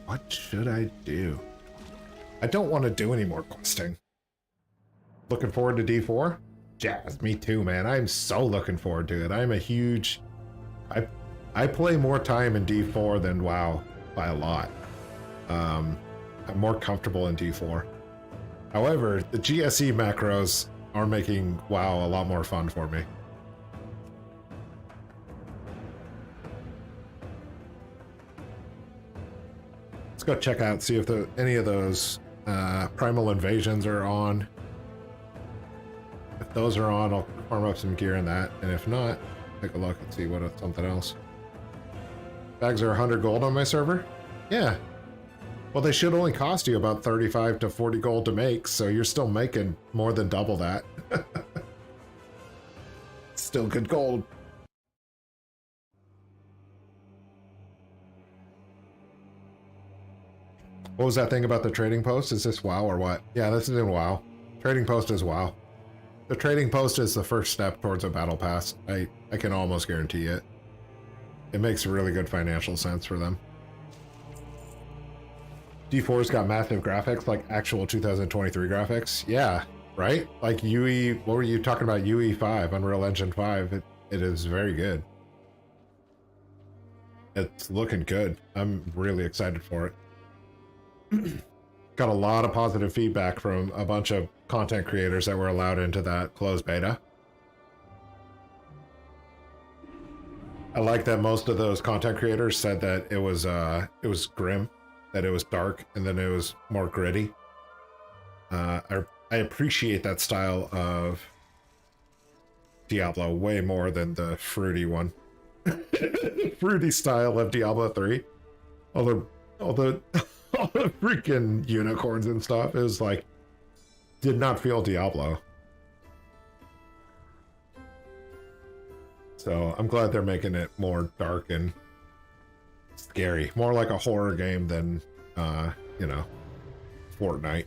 What should I do? I don't want to do any more questing. Looking forward to D4? Jazz, me too, man. I'm so looking forward to it. I'm a huge... I play more time in D4 than WoW by a lot. I'm more comfortable in D4. However, the GSE macros are making WoW a lot more fun for me. Let's go check out, see if any of those primal invasions are on. If those are on, I'll farm up some gear in that, and if not, take a look and see what something else. Bags are 100 gold on my server? Yeah. Well, they should only cost you about 35 to 40 gold to make, so you're still making more than double that. Still good gold. What was that thing about the trading post? Is this WoW or what? Yeah, this is in WoW. Trading post is WoW. The trading post is the first step towards a battle pass. I can almost guarantee it. It makes really good financial sense for them. D4's got massive graphics, like actual 2023 graphics. Yeah, right? Like UE, what were you talking about? UE5, Unreal Engine 5. It is very good. It's looking good. I'm really excited for it. Got a lot of positive feedback from a bunch of content creators that were allowed into that closed beta. I like that most of those content creators said that it was grim, that it was dark, and then it was more gritty. I appreciate that style of Diablo way more than the fruity one. Fruity style of Diablo 3. All the freaking unicorns and stuff is like, did not feel Diablo. So I'm glad they're making it more dark and scary, more like a horror game than you know, Fortnite.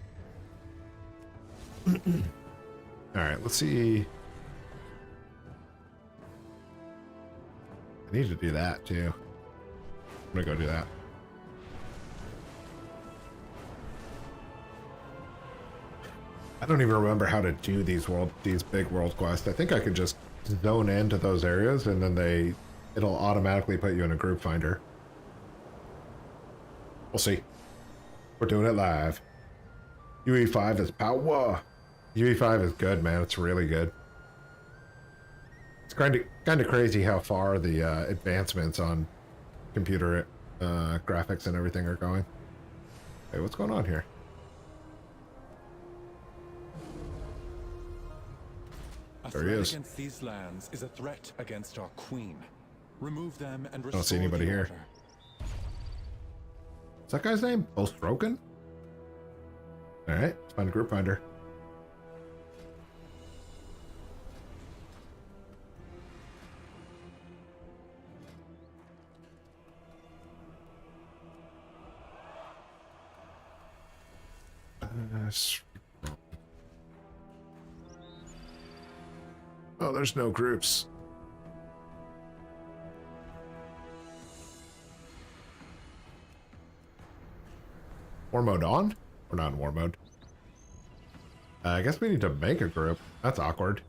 All right, let's see. I need to do that too. I'm gonna go do that. I don't even remember how to do these big world quests. I think I could just zone into those areas and then it'll automatically put you in a group finder. We'll see. We're doing it live. UE5 is power. UE5 is good, man. It's really good. It's kind of crazy how far the advancements on computer graphics and everything are going. Hey, what's going on here? There he is. Against these lands is a threat against our queen. Remove them and restore. I don't see anybody here. Is that guy's name Ostroken? All right, let's find a group finder. Oh, there's no groups. War mode on? We're not in war mode. I guess we need to make a group. That's awkward.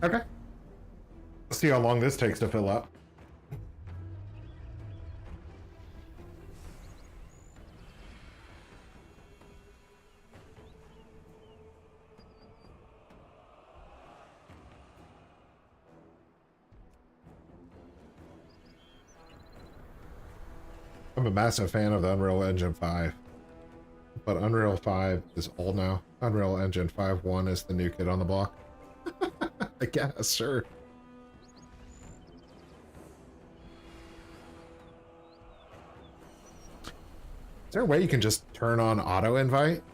Okay. Let's see how long this takes to fill up. I'm a massive fan of the Unreal Engine 5. But Unreal 5 is old now. Unreal Engine 5.1 is the new kid on the block. I guess, sure. Is there a way you can just turn on auto invite?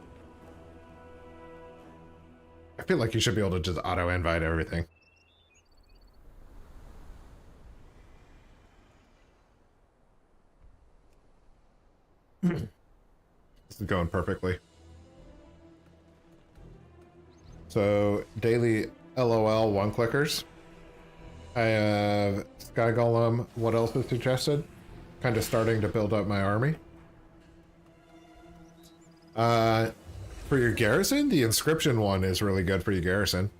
I feel like you should be able to just auto invite everything. This is going perfectly. So, daily LOL one-clickers. I have Sky Golem. What else is suggested? Kind of starting to build up my army. For your garrison, the inscription one is really good for your garrison.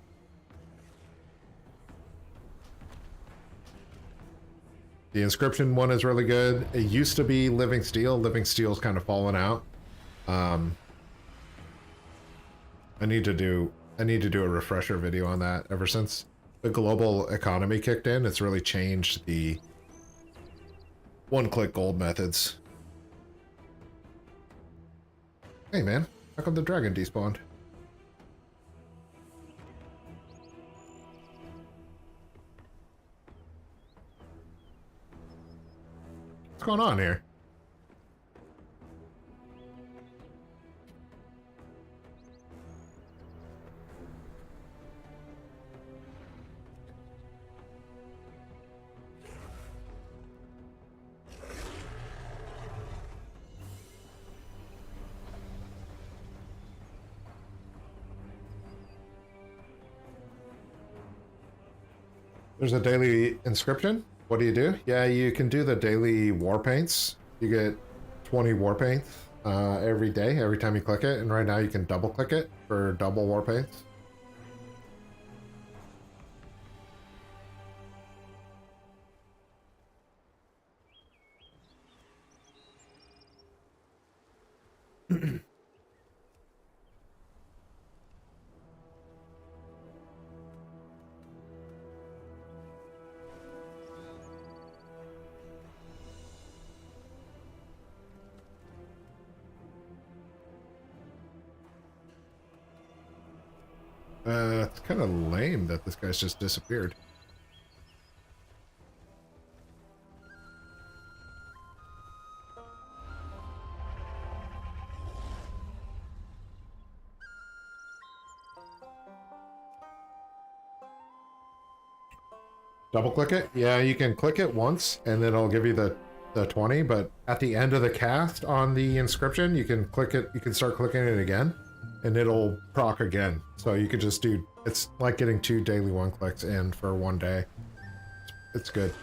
The inscription one is really good. It used to be Living Steel. Living Steel's kind of fallen out. I need to do a refresher video on that. Ever since the global economy kicked in, it's really changed the one-click gold methods. Hey man, how come the dragon despawned? What's going on here? There's a daily inscription. What do? Yeah, you can do the daily war paints. You get 20 war paints every day, every time you click it. And right now you can double click it for double war paints. It's kind of lame that this guy's just disappeared. Double click it? Yeah, you can click it once and then it'll give you the 20, but at the end of the cast on the inscription, you can click it, you can start clicking it again and it'll proc again. So you could just do, it's like getting 2 daily 1 clicks in for 1 day. It's good.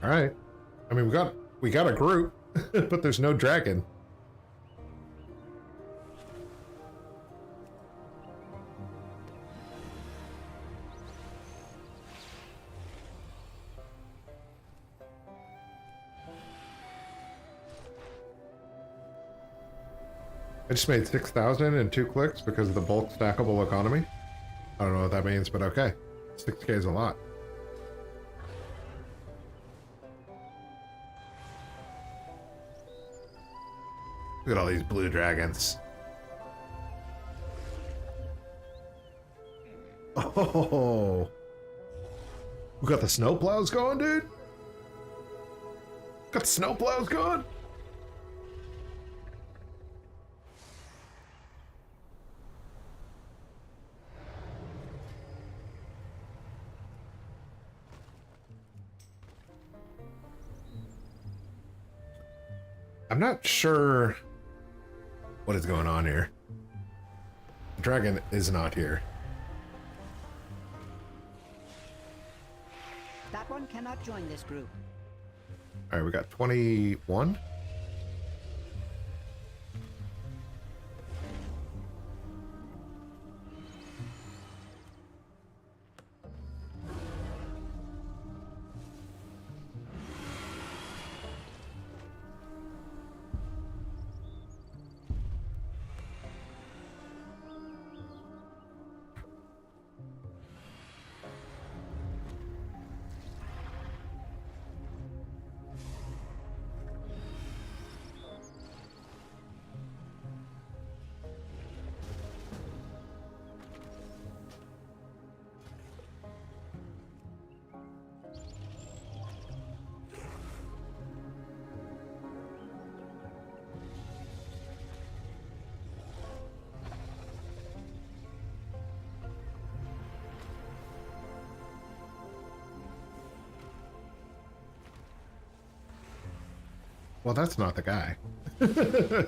All right. I mean, we got a group, but there's no dragon. I just made 6,000 in 2 clicks because of the bulk stackable economy. I don't know what that means, but okay. 6K is a lot. Look at all these blue dragons. Oh, we got the snowplows going, dude. Got the snowplows going. I'm not sure what is going on here. The dragon is not here. That one cannot join this group. All right, we got 21. Well, that's not the guy. There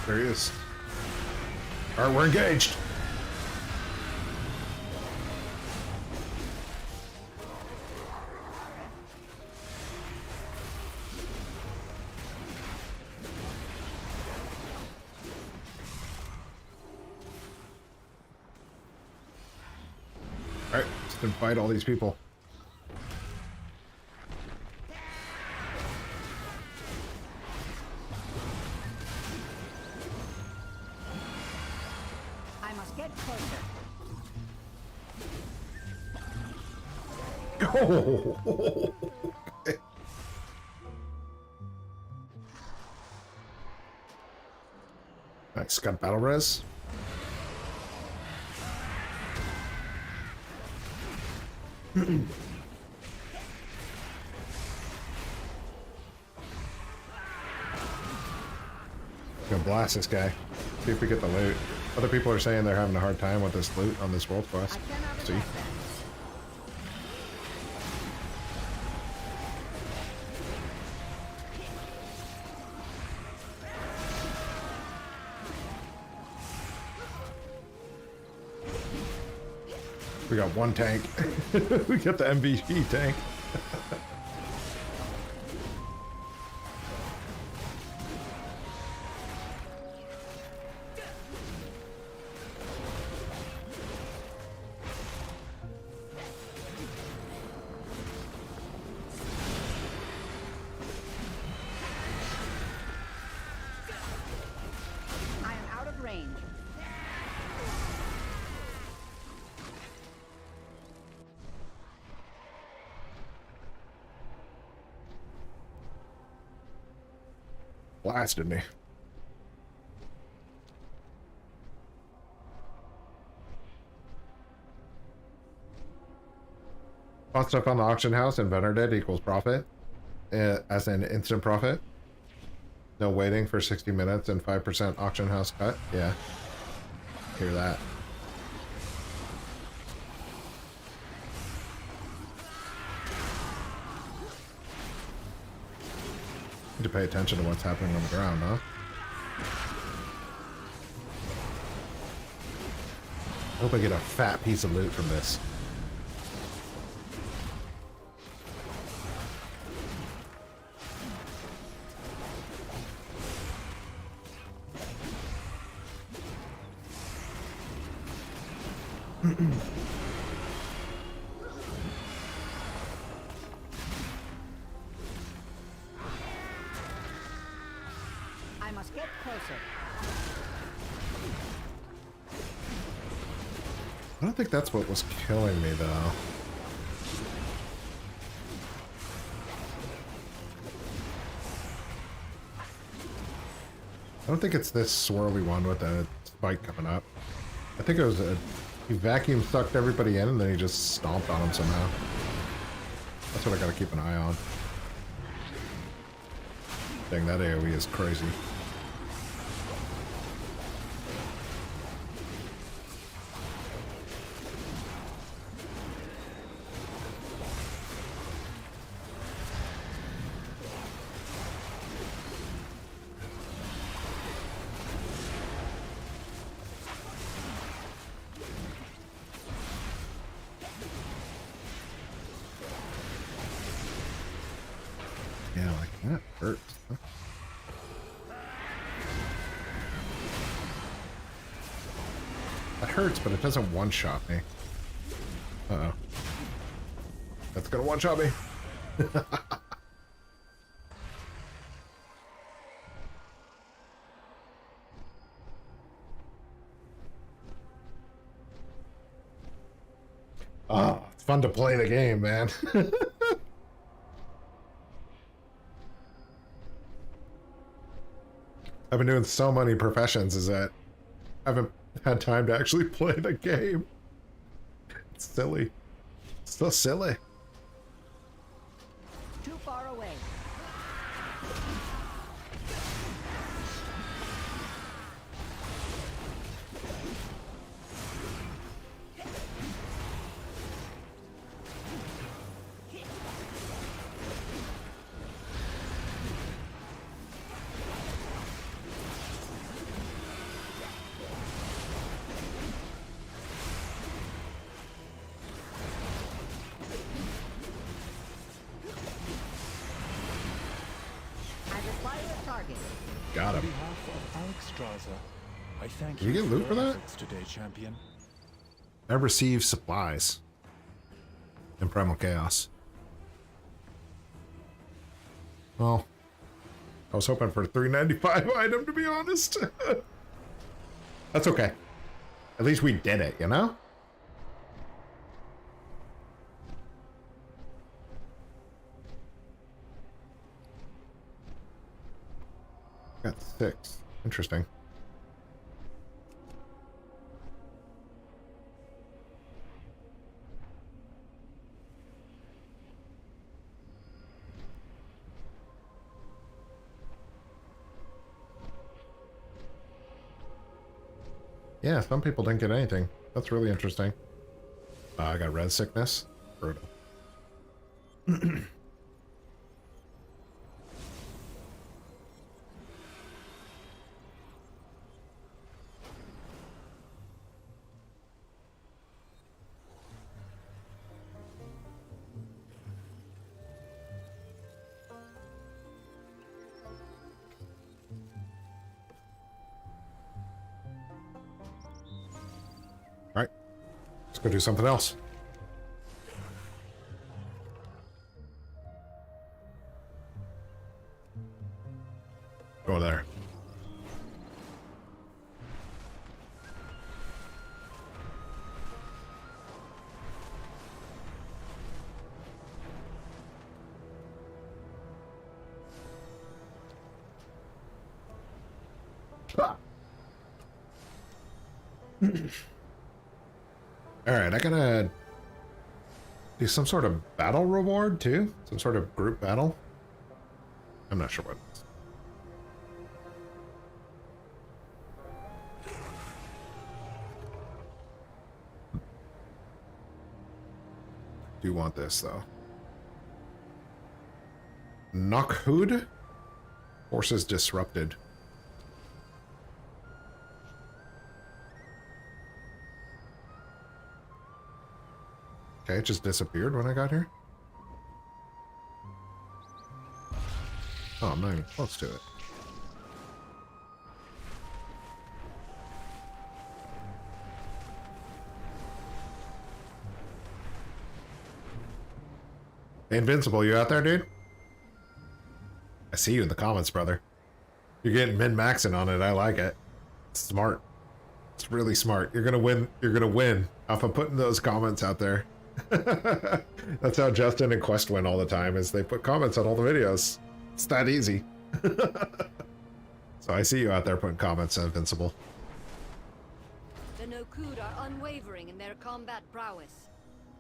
he is. All right, we're engaged. All right, let's invite all these people. Oh, okay. Nice, got battle res. Gonna blast this guy. See if we get the loot. Other people are saying they're having a hard time with this loot on this world quest. See? We got one tank. We got the MVP tank. I am out of range. Blasted me. Bought stuff on the auction house and vendor dead equals profit. As an instant profit. No waiting for 60 minutes and 5% auction house cut. Yeah. Hear that. Need to pay attention to what's happening on the ground, huh? I hope I get a fat piece of loot from this. I must get closer. I don't think that's what was killing me, though. I don't think it's this swirly one with the spike coming up. I think it was he vacuum sucked everybody in and then he just stomped on them somehow. That's what I gotta keep an eye on. Dang, that AoE is crazy. Yeah, like that hurts. Huh? That hurts, but it doesn't one-shot me. Uh-oh. That's gonna one-shot me. Oh, it's fun to play the game, man. I've been doing so many professions is that I haven't had time to actually play the game. It's silly. It's so silly. Too far away. Got him. On behalf of Alex Straza, I thank Did you get loot for that? efforts today, champion. I received supplies in Primal Chaos. Well, I was hoping for a $3.95 item, to be honest. That's okay. At least we did it, you know? Got 6. Interesting. Yeah, some people didn't get anything. That's really interesting. I got red sickness. Brutal. Alright. Let's go do something else. Go there. Alright, I gotta do some sort of battle reward too? Some sort of group battle? I'm not sure what it is. Do want this though. Knockhood? Forces disrupted. Okay, it just disappeared when I got here. Oh, I'm not even close to it. Hey, Invincible, you out there, dude? I see you in the comments, brother. You're getting min-maxing on it. I like it. It's smart. It's really smart. You're gonna win. You're gonna win off of putting those comments out there. That's how Justin and Quest win all the time, is they put comments on all the videos. It's that easy. So I see you out there putting comments on Invincible. The Nokud are unwavering in their combat prowess.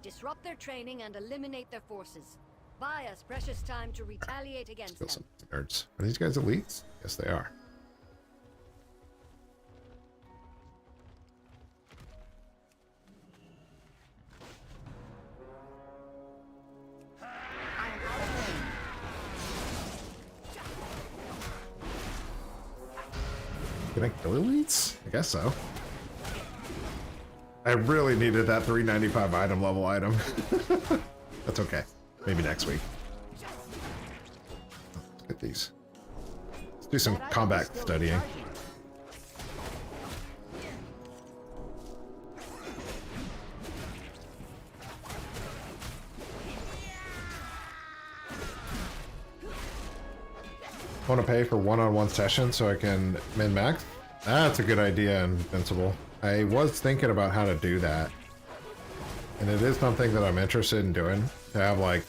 Disrupt their training and eliminate their forces. Buy us precious time to retaliate against them. Some nerds. Are these guys elites? Yes, they are. Can I kill elites? I guess so. I really needed that 395 item level item. That's okay. Maybe next week. Let's get these. Let's do some combat studying. Want to pay for one-on-one sessions so I can min-max? That's a good idea, Invincible. I was thinking about how to do that. And it is something that I'm interested in doing. To have, like,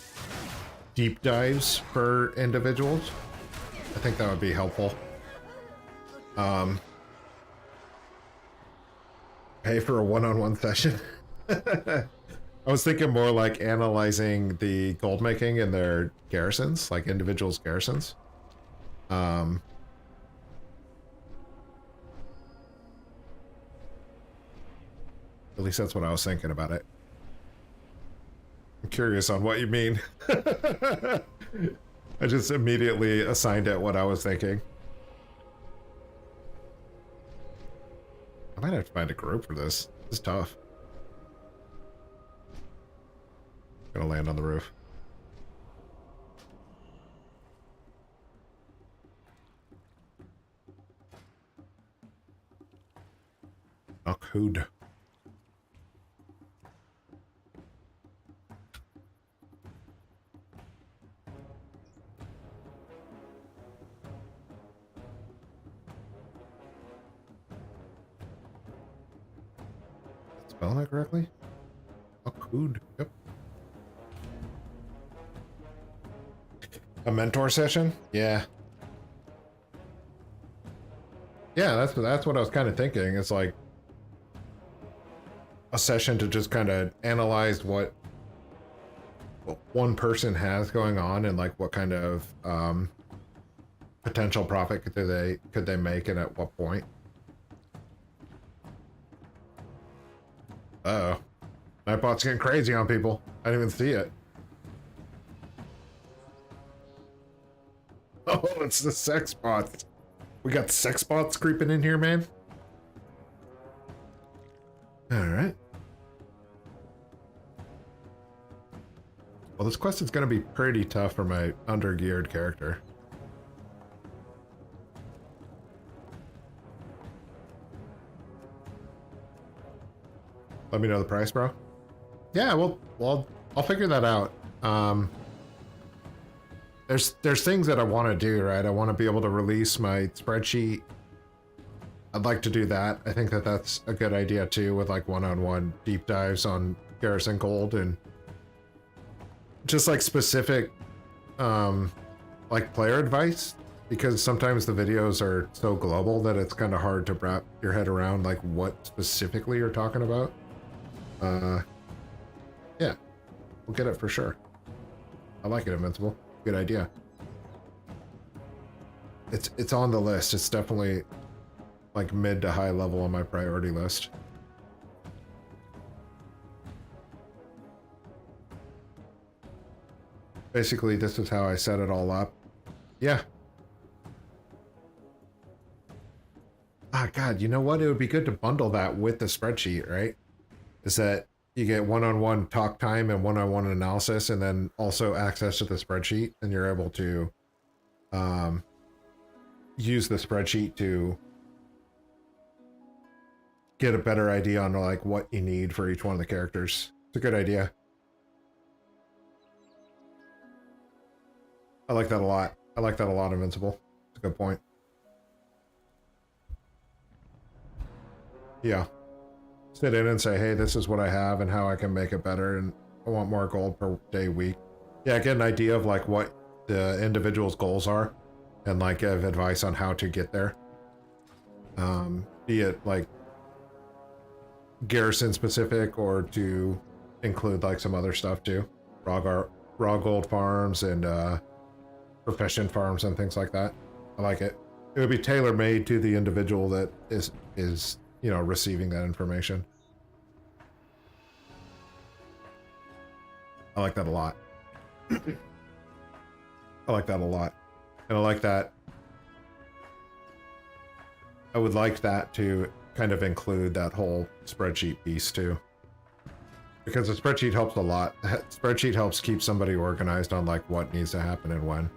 deep dives for individuals. I think that would be helpful. Pay for a one-on-one session. I was thinking more like analyzing the gold making in their garrisons, like individuals' garrisons. At least that's what I was thinking about it. I'm curious on what you mean. I just immediately assigned it what I was thinking. I might have to find a group for this. This is tough. Gonna land on the roof. Knockhood. Spell that correctly? Knockhood. Yep. A mentor session? Yeah. Yeah, that's what I was kind of thinking. It's like a session to just kind of analyze what one person has going on and like what kind of potential profit could they make and at what point. Uh-oh. Nightbot's getting crazy on people. I didn't even see it. Oh, it's the sex bots. We got sex bots creeping in here, man. Alright. Well, this quest is going to be pretty tough for my under-geared character. Let me know the price, bro. Yeah, well, I'll figure that out. There's things that I want to do, right? I want to be able to release my spreadsheet. I'd like to do that. I think that that's a good idea too, with like one-on-one deep dives on Garrison Gold and just like specific like player advice, because sometimes the videos are so global that it's kind of hard to wrap your head around like what specifically you're talking about. Yeah, we'll get it for sure. I like it, Invincible. Good idea. It's on the list. It's definitely like mid to high level on my priority list. Basically, this is how I set it all up. Yeah. Ah, God, you know what? It would be good to bundle that with the spreadsheet, right? Is that you get one-on-one talk time and one-on-one analysis, and then also access to the spreadsheet, and you're able to use the spreadsheet to get a better idea on like what you need for each one of the characters. It's a good idea. I like that a lot. I like that a lot, Invincible. It's a good point. Yeah. Sit in and say, hey, this is what I have and how I can make it better, and I want more gold per day, week. Yeah, get an idea of like what the individual's goals are and like give advice on how to get there. Be it like Garrison specific or to include like some other stuff too. Raw gold farms and profession farms and things like that. I like it. It would be tailor-made to the individual that is you know, receiving that information. I like that a lot. I like that a lot. And I like that. I would like that to kind of include that whole spreadsheet piece too. Because the spreadsheet helps a lot. The spreadsheet helps keep somebody organized on like what needs to happen and when.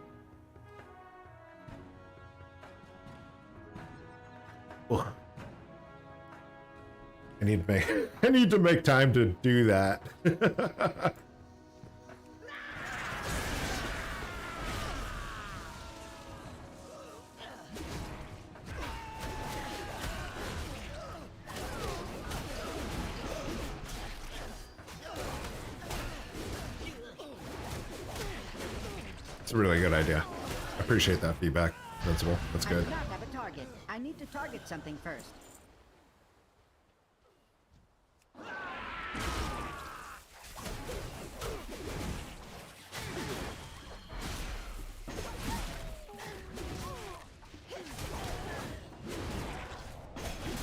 Ugh. I need to make time to do that. It's a really good idea. I appreciate that feedback, Principal. That's good. I do not have a target. I need to target something first.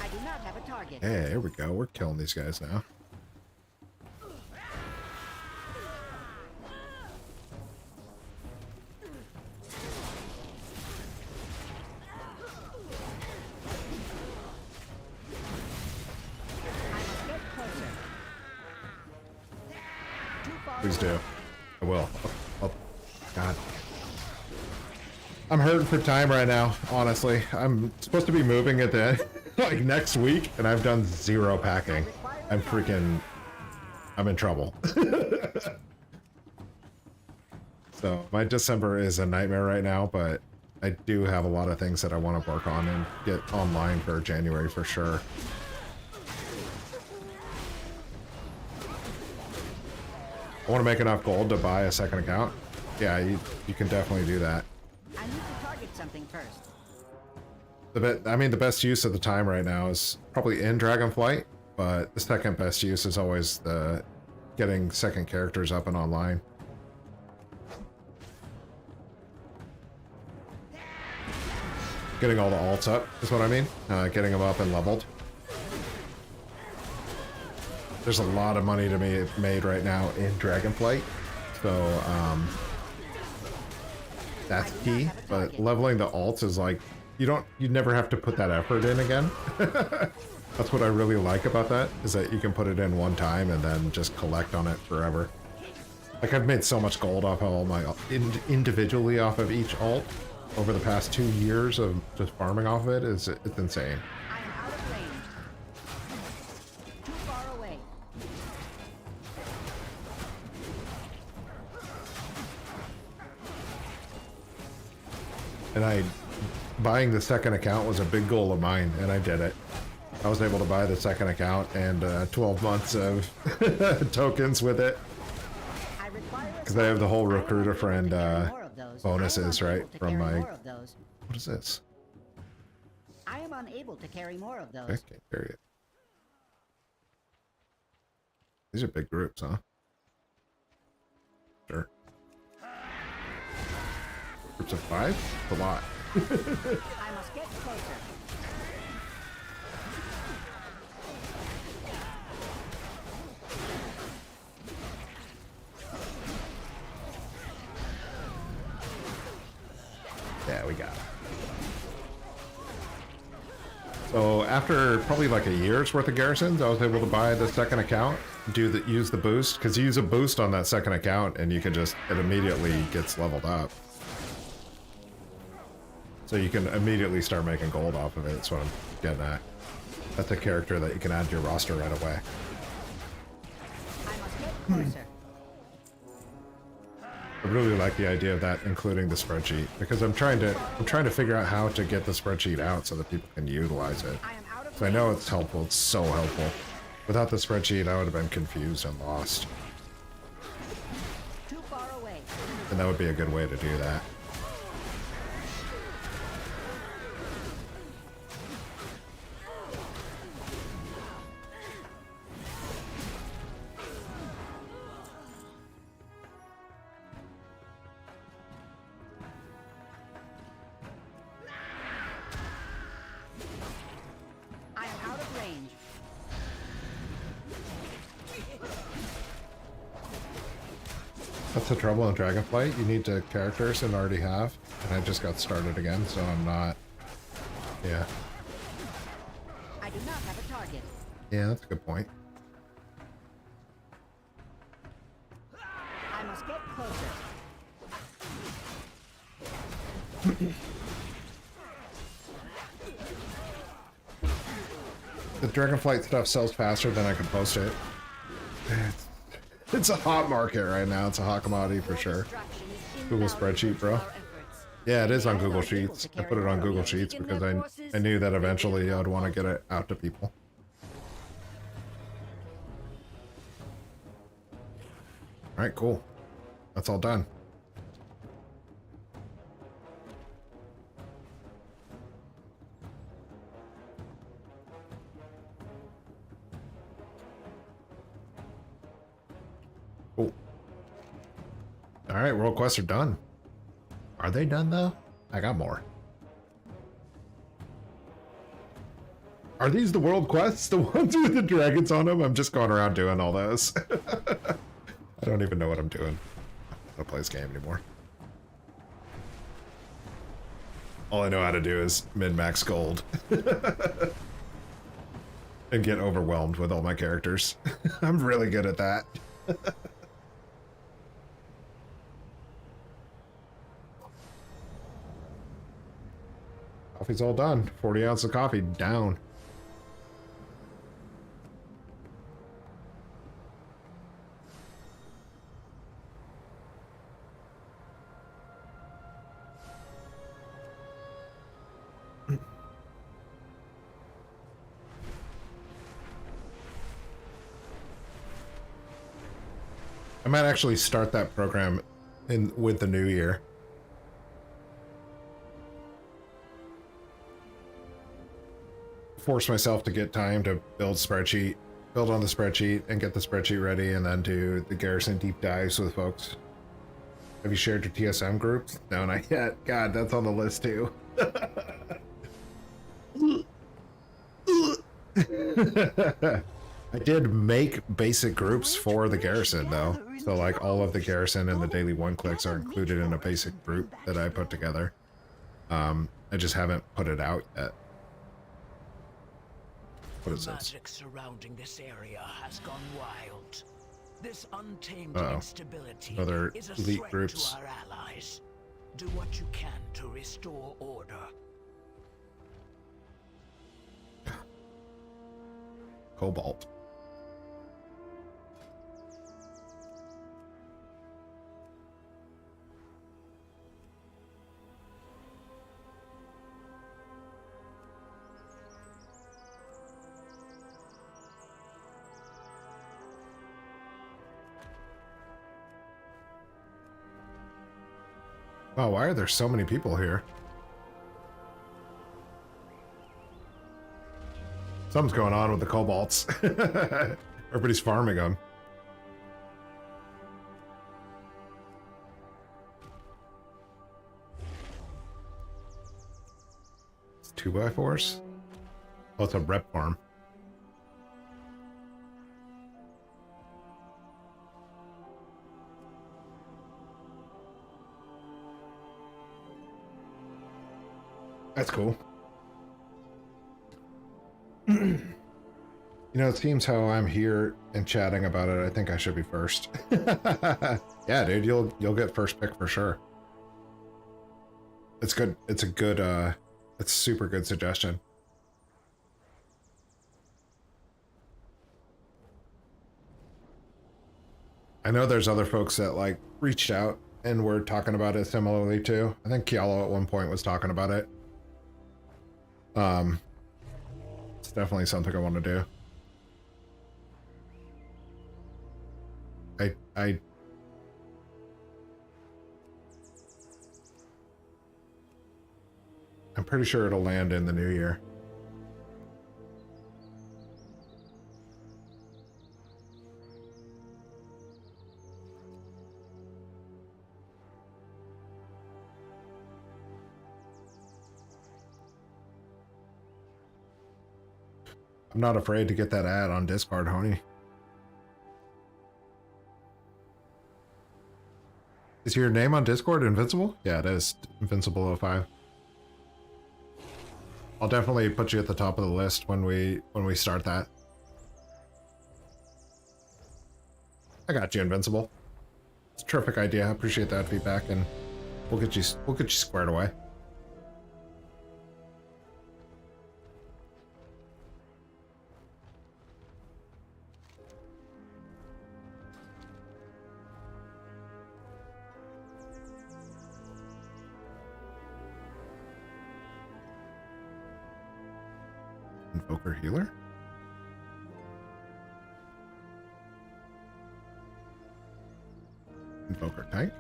I do not have a target. Hey, here we go. We're killing these guys now. Please do. I will. Oh, God. I'm hurting for time right now, honestly. I'm supposed to be moving at the like next week, and I've done 0 packing. I'm in trouble. So my December is a nightmare right now, but I do have a lot of things that I want to work on and get online for January for sure. I want to make enough gold to buy a second account. Yeah, you can definitely do that. I need to target something first. The best use of the time right now is probably in Dragonflight, but the second best use is always the getting second characters up and online. Getting all the alts up is what I mean. Getting them up and leveled. there's a lot of money to be made right now in Dragonflight, so that's key. But leveling the alts is like you never have to put that effort in again. That's what I really like about that, is that you can put it in one time and then just collect on it forever. Like, I've made so much gold off all my individually off of each alt over the past 2 years of just farming off of it. It's insane. I am out of range. Too far away. And buying the second account was a big goal of mine, and I did it. I was able to buy the second account and 12 months of tokens with it. Because I have the whole recruiter friend bonuses, right? From my... What is this? I am unable to carry more of those. I can't carry it. These are big groups, huh? Sure. Groups of 5? That's a lot. I must get closer. Yeah, we got it. So after probably like a year's worth of garrisons, I was able to buy the second account, use the boost, because you use a boost on that second account and you can it immediately gets leveled up. So you can immediately start making gold off of it. That's what I'm getting at. That's a character that you can add to your roster right away. I must get closer. I really like the idea of that including the spreadsheet, because I'm trying to figure out how to get the spreadsheet out so that people can utilize it. So I know it's helpful. It's so helpful. Without the spreadsheet, I would have been confused and lost. Too far away. And that would be a good way to do that. That's the trouble in Dragonflight. You need to characters and already have. And I just got started again, so I'm not... Yeah. I do not have a target. Yeah, that's a good point. I must get closer. The Dragonflight stuff sells faster than I can post it. It's a hot market right now. It's a hot commodity for sure. Google spreadsheet, bro. Yeah, it is on Google Sheets. I put it on Google Sheets because I knew that eventually I'd want to get it out to people. Alright, cool. That's all done. Cool. Alright, world quests are done. Are they done though? I got more. Are these the world quests? The ones with the dragons on them? I'm just going around doing all those. I don't even know what I'm doing. I don't play this game anymore. All I know how to do is min-max gold. And get overwhelmed with all my characters. I'm really good at that. Coffee's all done. 40 ounces of coffee down. I might actually start that program with the new year. Force myself to get time to build on the spreadsheet and get the spreadsheet ready, and then do the garrison deep dives with folks. Have you shared your TSM groups? No, not yet. God, that's on the list too. I did make basic groups for the garrison, though. So, like, all of the garrison and the daily one-clicks are included in a basic group that I put together. I just haven't put it out yet. What is The this? magic surrounding this area has gone wild. This untamed Uh-oh. instability Other is a elite threat groups. to our allies. Do what you can to restore order. Cobalt. Wow, why are there so many people here? Something's going on with the kobolds. Everybody's farming them. It's 2x4s? Oh, it's a rep farm. That's cool. You know, it seems how I'm here and chatting about it, I think I should be first. Yeah, dude, you'll get first pick for sure. It's good. It's a good it's super good suggestion. I know there's other folks that like reached out and were talking about it similarly too. I think Kialo at one point was talking about it. It's definitely something I want to do. I'm pretty sure it'll land in the new year. I'm not afraid to get that ad on Discord, honey. Is your name on Discord Invincible? Yeah, it is. Invincible05. I'll definitely put you at the top of the list when we start that. I got you, Invincible. It's a terrific idea. I appreciate that feedback, and we'll get you squared away. Invoker healer? Invoker tank?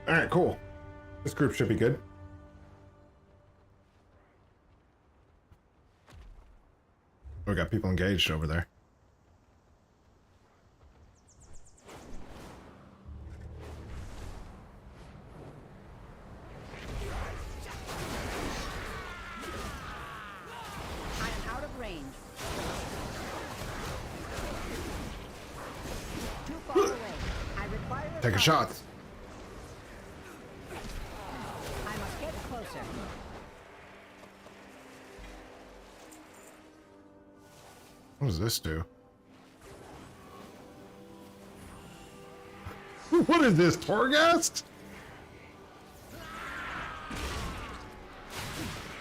Alright, cool. This group should be good. We got people engaged over there. Take a shot. I must get closer. What does this do? What is this, Torghast?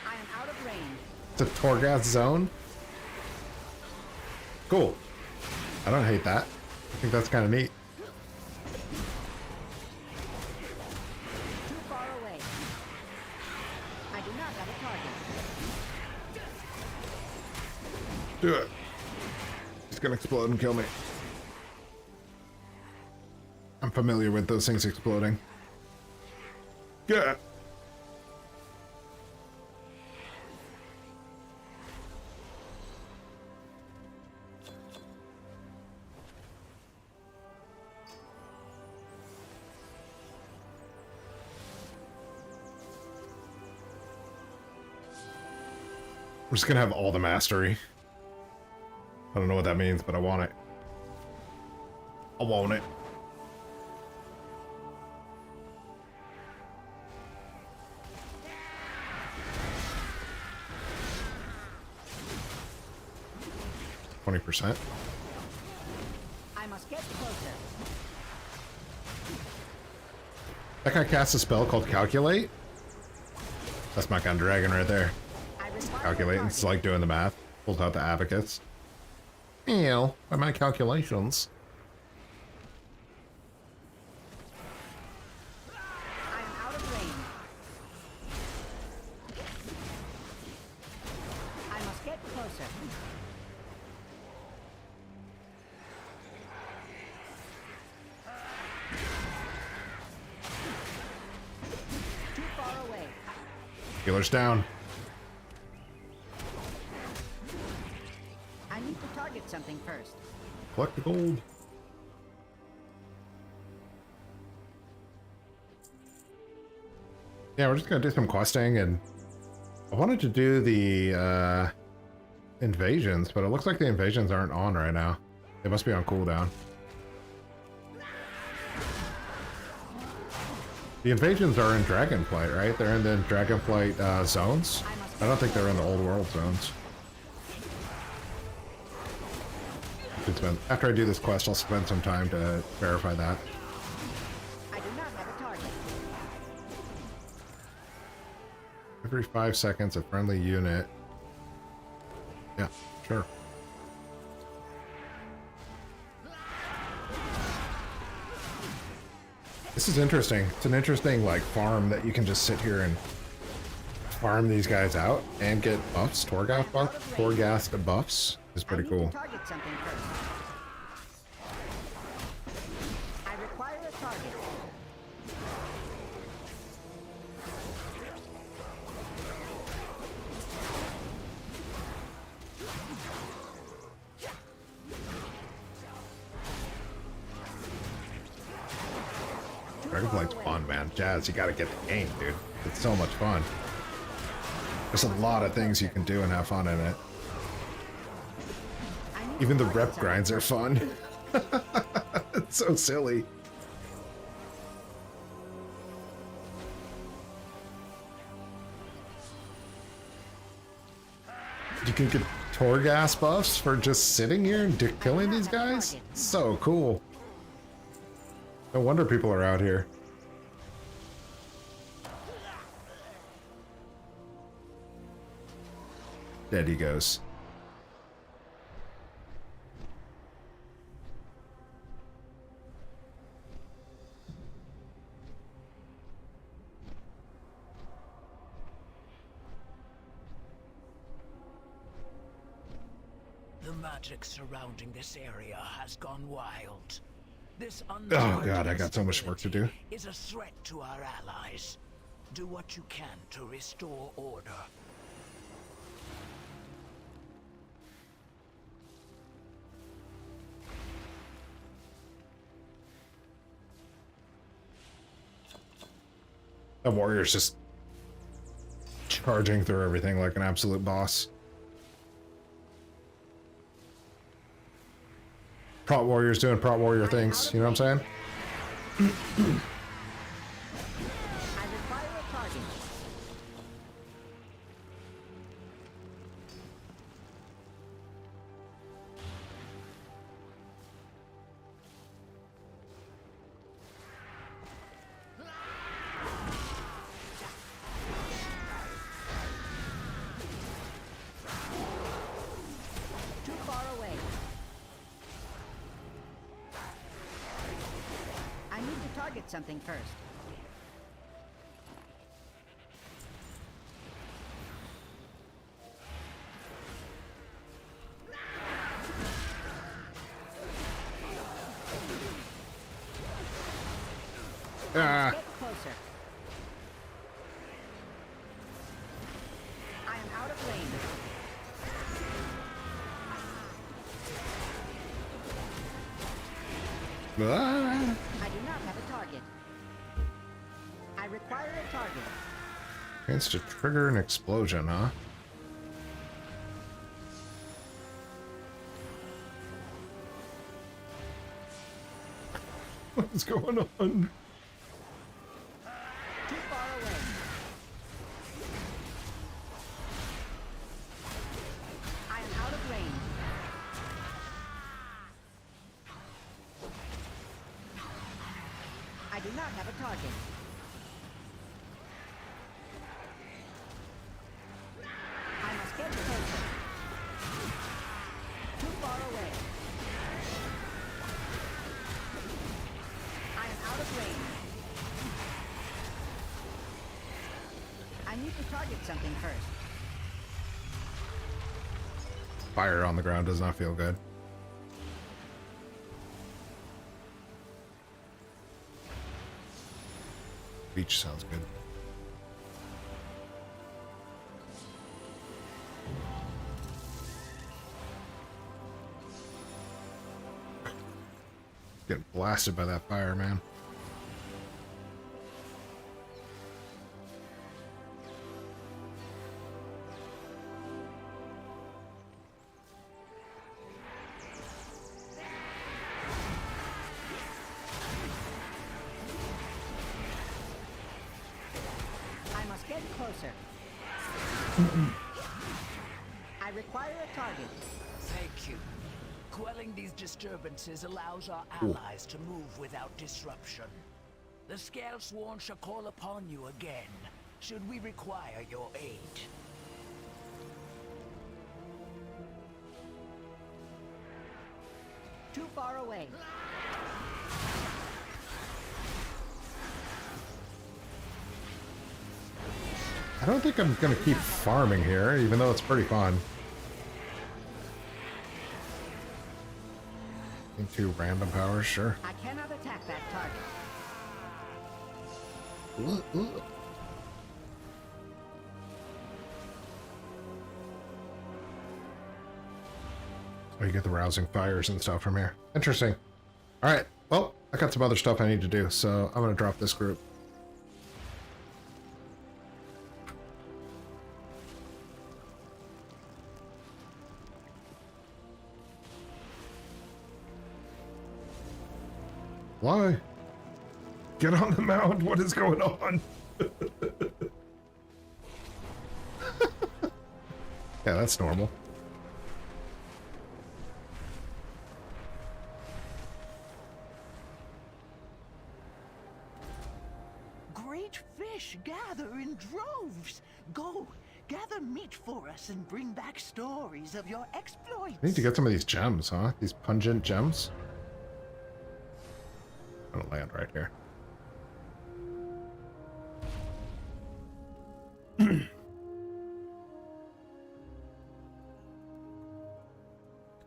I am out of range. It's a Torghast zone? Cool. I don't hate that. I think that's kind of neat. Too far away. I do not have a target. Do it. It's gonna explode and kill me. I'm familiar with those things exploding. Yeah. We're just gonna have all the mastery. I don't know what that means, but I want it. I want it. %. I must get closer. That guy casts a spell called Calculate. That's my kind of dragon right there. Calculate. It's like doing the math. Pulls out the abacus. Ew, by my calculations. I am out of range. I must get closer. Too far away. Healer's down. I need to target something first. Collect the gold. Yeah, we're just gonna do some questing, and I wanted to do the invasions, but it looks like the invasions aren't on right now. They must be on cooldown. The invasions are in Dragonflight, right? They're in the Dragonflight zones. I don't think they're in the old world zones. After I do this quest, I'll spend some time to verify that. I do not have a target. Every 5 seconds, a friendly unit. Yeah, sure. This is interesting. It's an interesting, like, farm that you can just sit here and farm these guys out and get buffs. Torghast buffs is pretty cool. Target something first. I require a target. Dragonflight's fun, man. Jazz, you gotta get the game, dude. It's so much fun. There's a lot of things you can do and have fun in it. Even the rep grinds are fun. It's so silly. You can get Torghast buffs for just sitting here and killing these guys? So cool. No wonder people are out here. Dead he goes. The magic surrounding this area has gone wild. This Oh god, I got so much work to do. is a threat to our allies. Do what you can to restore order. That warrior's just charging through everything like an absolute boss. Prot warrior's doing prot warrior things, you know what I'm saying? I require a target. Too far away. I need to target something first. Ah. Get closer. I am out of range. Ah. I do not have a target. I require a target. Chance to trigger an explosion, huh? What is going on? Too far away. I am out of range. I do not have a target. I must get closer. Too far away. I am out of range. I need to target something first. Fire on the ground does not feel good. Beach sounds good. Getting blasted by that fire, man. I must get closer. I require a target. Thank you. Quelling these disturbances allows our allies to move without disruption. The Scalesworn shall call upon you again, should we require your aid. Too far away. I don't think I'm gonna keep farming here, even though it's pretty fun. Into random powers, sure. I cannot attack that target. Oh, you get the rousing fires and stuff from here. Interesting. Alright, well, I got some other stuff I need to do, so I'm gonna drop this group. Why? Get on the mound. What is going on? Yeah, that's normal. Great fish gather in droves. Go, gather meat for us and bring back stories of your exploits. I need to get some of these gems, huh? These pungent gems. I'm gonna land right here.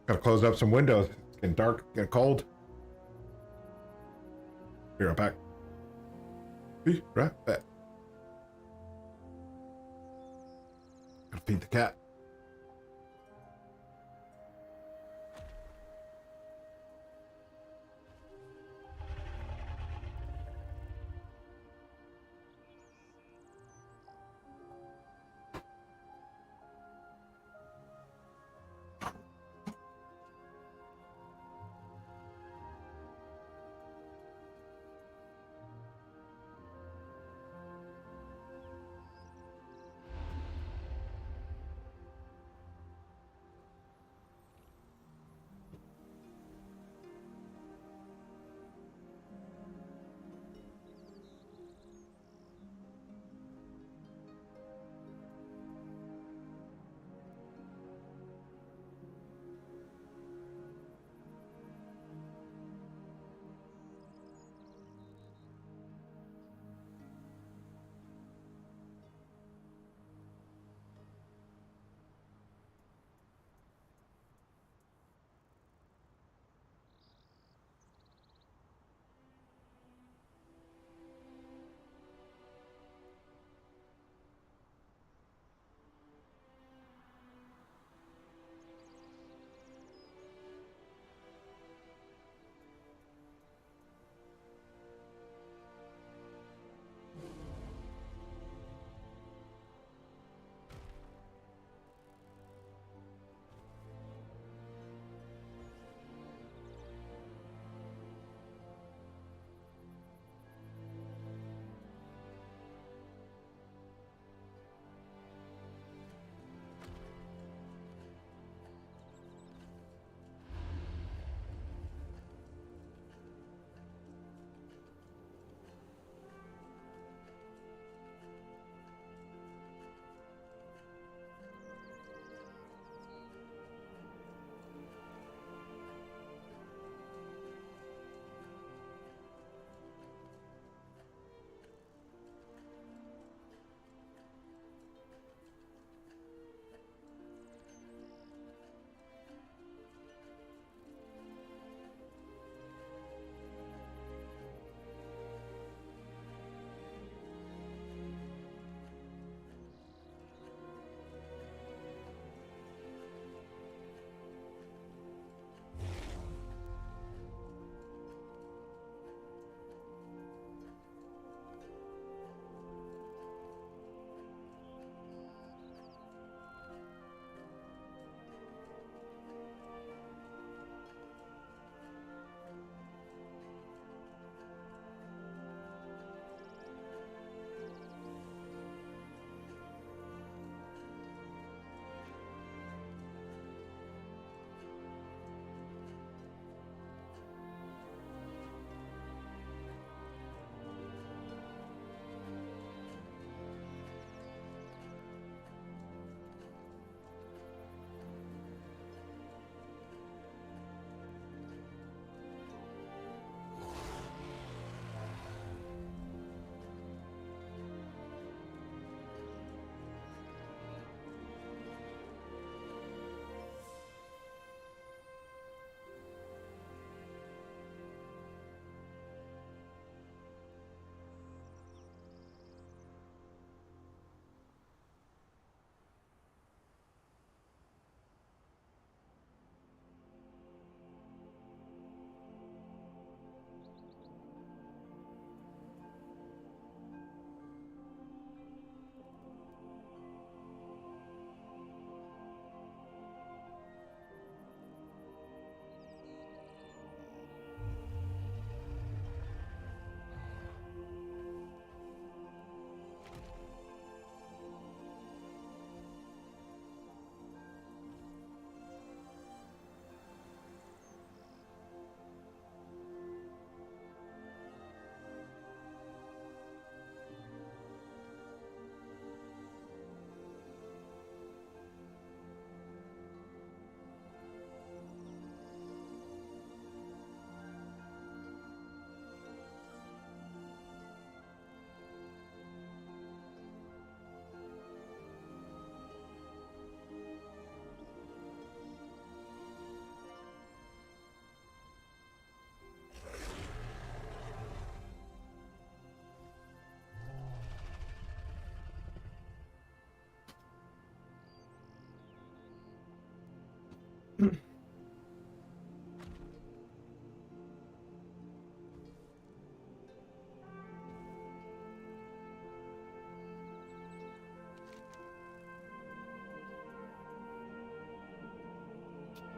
Gotta close up some windows. It's getting dark, getting cold. Be right back. Be right back. Gotta feed the cat.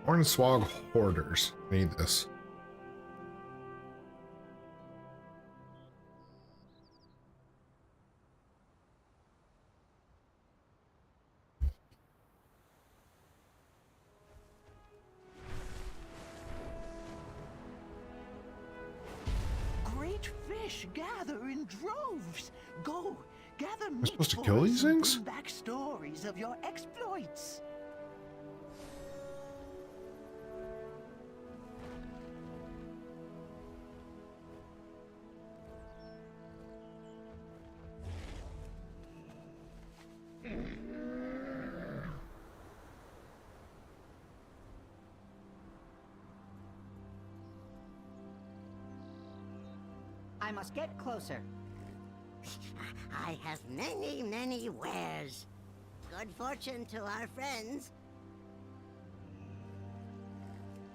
Hornswog Hoarders. Need this. Great fish gather in droves. Go, gather Am I supposed to meat kill for these us and things? bring back stories of your exploits. I must get closer. I have many, many wares. Good fortune to our friends.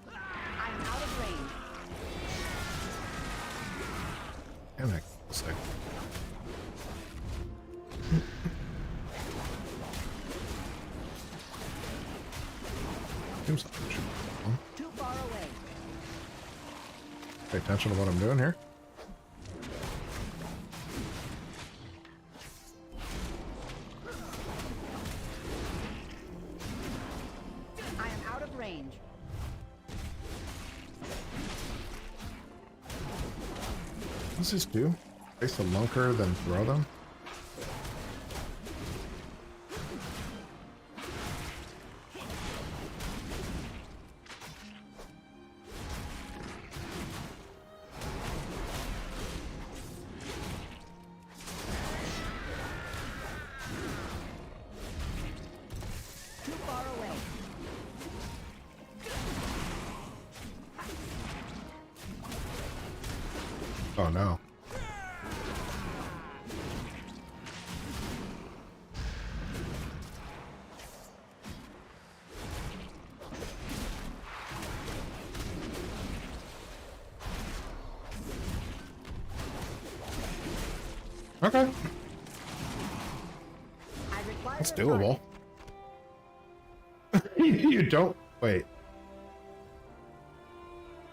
I'm out of range. Damn it. This thing. Seems like I should Too far away. pay attention to what I'm doing here. I am out of range. What does this do? Place the lunker, then throw them? Too far away. Oh no. Okay. I require That's a doable. You don't... Wait.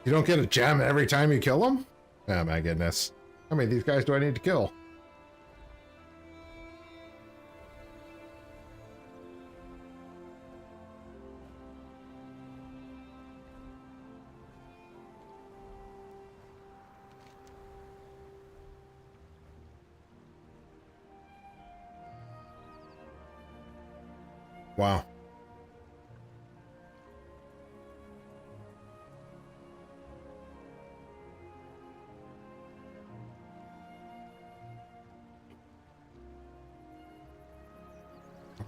You don't get a gem every time you kill them? Oh my goodness. How many of these guys do I need to kill? Wow.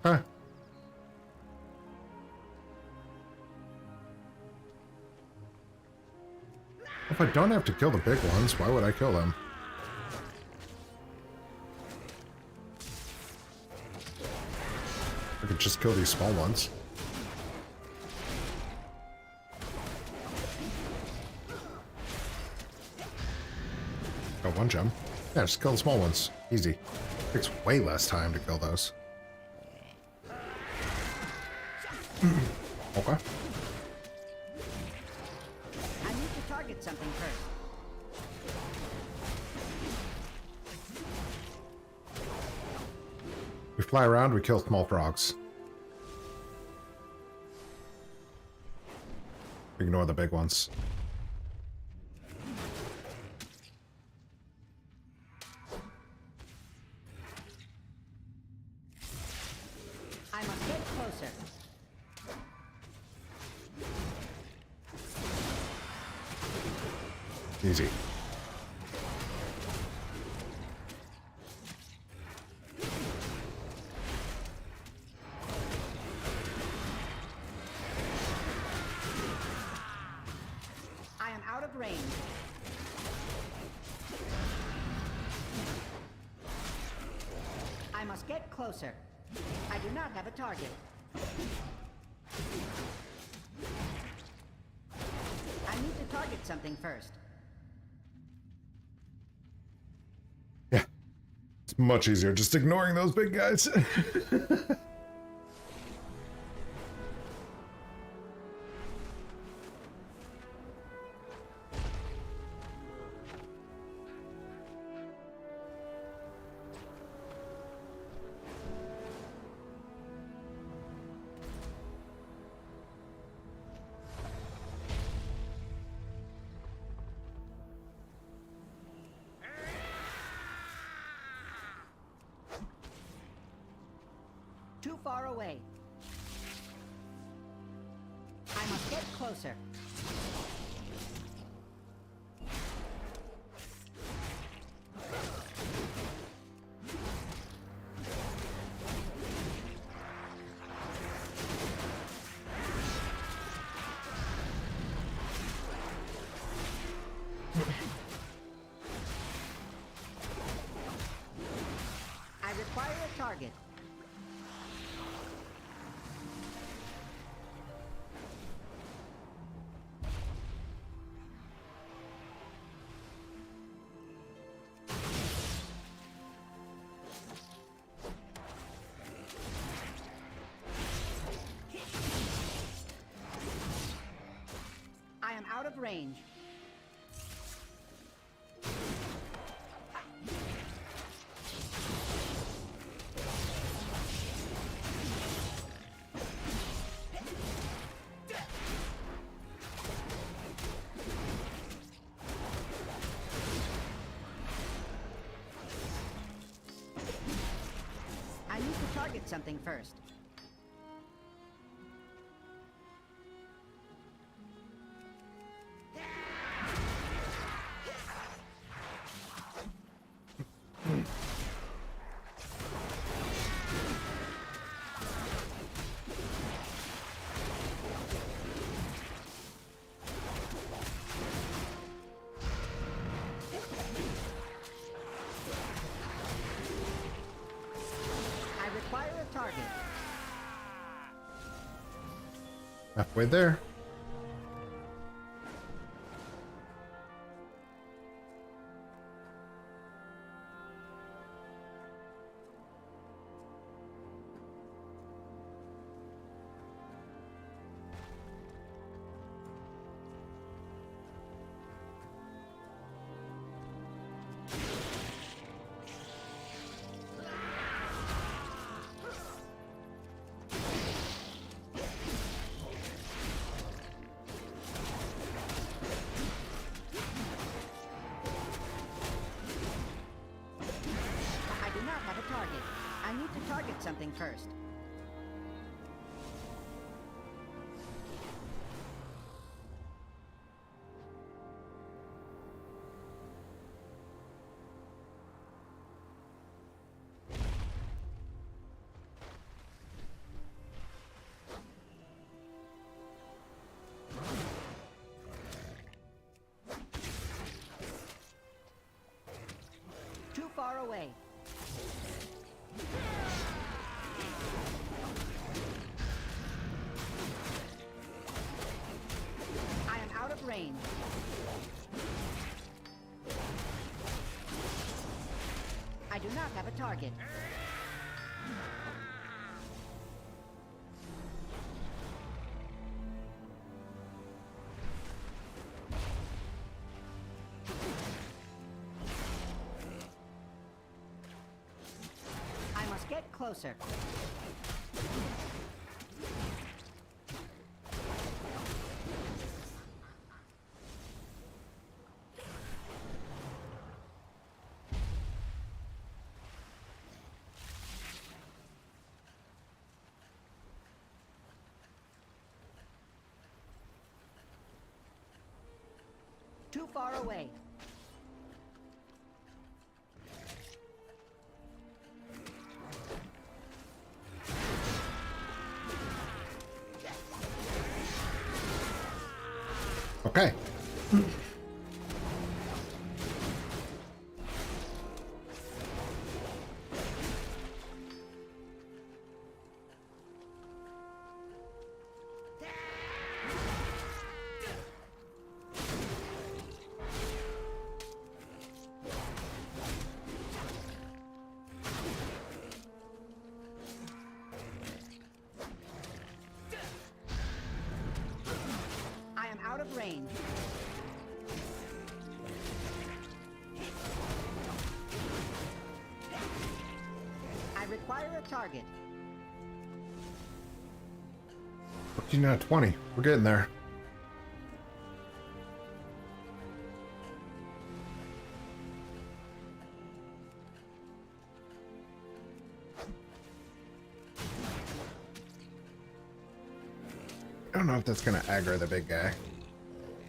Okay. If I don't have to kill the big ones, why would I kill them? I could just kill these small ones. Got one gem. Yeah, just kill the small ones. Easy. Takes way less time to kill those. Okay. I need to target something first. We fly around, we kill small frogs. Ignore the big ones. I must get closer. Easy. I am out of range. I must get closer. I do not have a target. I need to target something first. Yeah. It's much easier just ignoring those big guys. Too far away. I must get closer. I require a target. I am out of range. I need to target something first. I require a target. Halfway there. I do not have a target. I need to target something first. Too far away. I am out of range. I do not have a target. I must get closer. Too far away. Okay. I am out of range. I require a target. 14 out of 20. We're getting there. don't know if that's gonna aggro the big guy.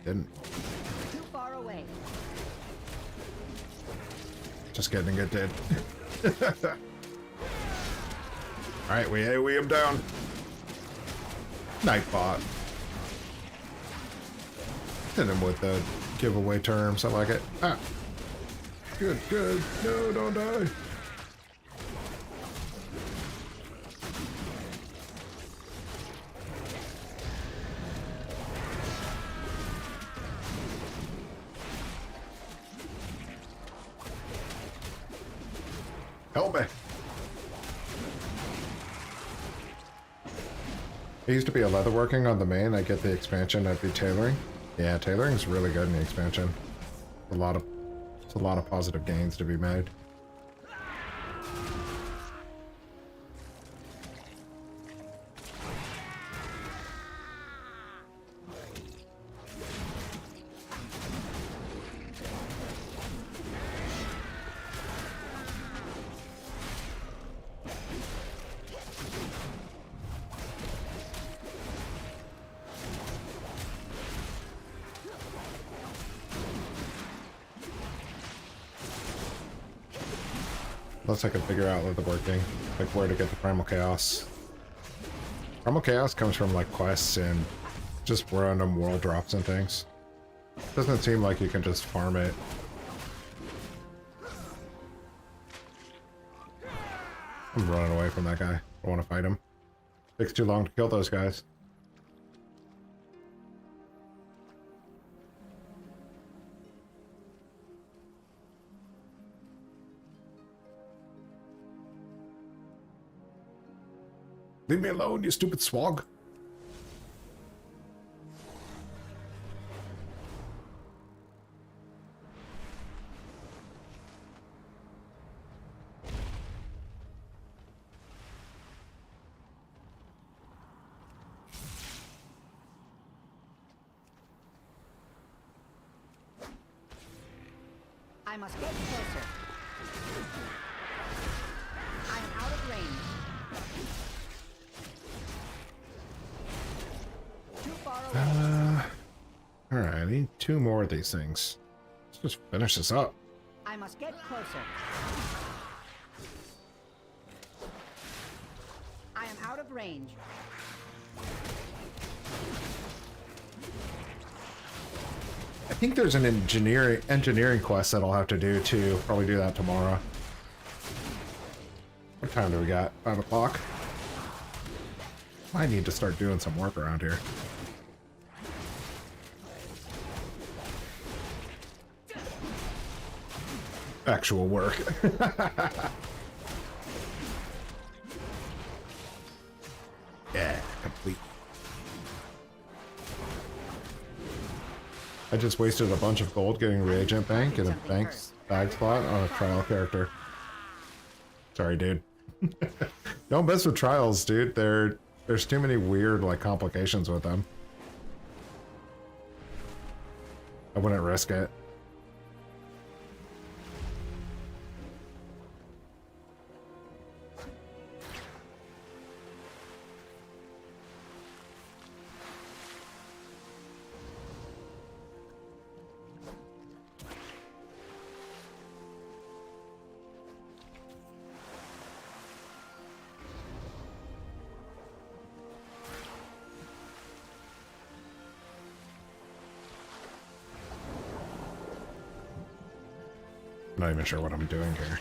Didn't. Too far away. Just kidding, it did. Alright, we him down. Nightbot. Hit him with the giveaway terms. I like it. Ah. Good, good. No, don't die. Help me. It used to be a leatherworking on the main. I get the expansion. I'd be tailoring. Yeah, tailoring is really good in the expansion. It's a lot of positive gains to be made. Unless I can figure out the working, like where to get the Primal Chaos. Primal Chaos comes from like quests and just random world drops and things. Doesn't seem like you can just farm it. I'm running away from that guy. I want to fight him. Takes too long to kill those guys. Leave me alone, you stupid swog. I must get closer. I'm out of range. Alright, I need 2 more of these things. Let's just finish this up. I must get closer. I am out of range. I think there's an engineering quest that I'll have to do too. Probably do that tomorrow. What time do we got? 5 o'clock? I need to start doing some work around here. Actual work. Yeah, complete. I just wasted a bunch of gold getting reagent bank and a bag slot on a trial character. Sorry, dude. Don't mess with trials, dude. There's too many weird like complications with them. I wouldn't risk it. I'm not even sure what I'm doing here.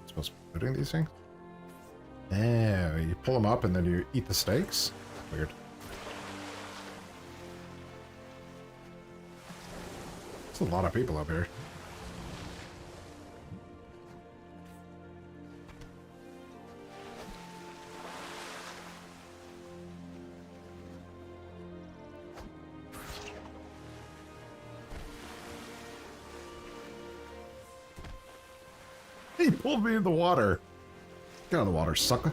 Supposed to be putting these things? Yeah, you pull them up and then you eat the steaks? Weird. There's a lot of people up here. He pulled me in the water. Get out of the water, sucker.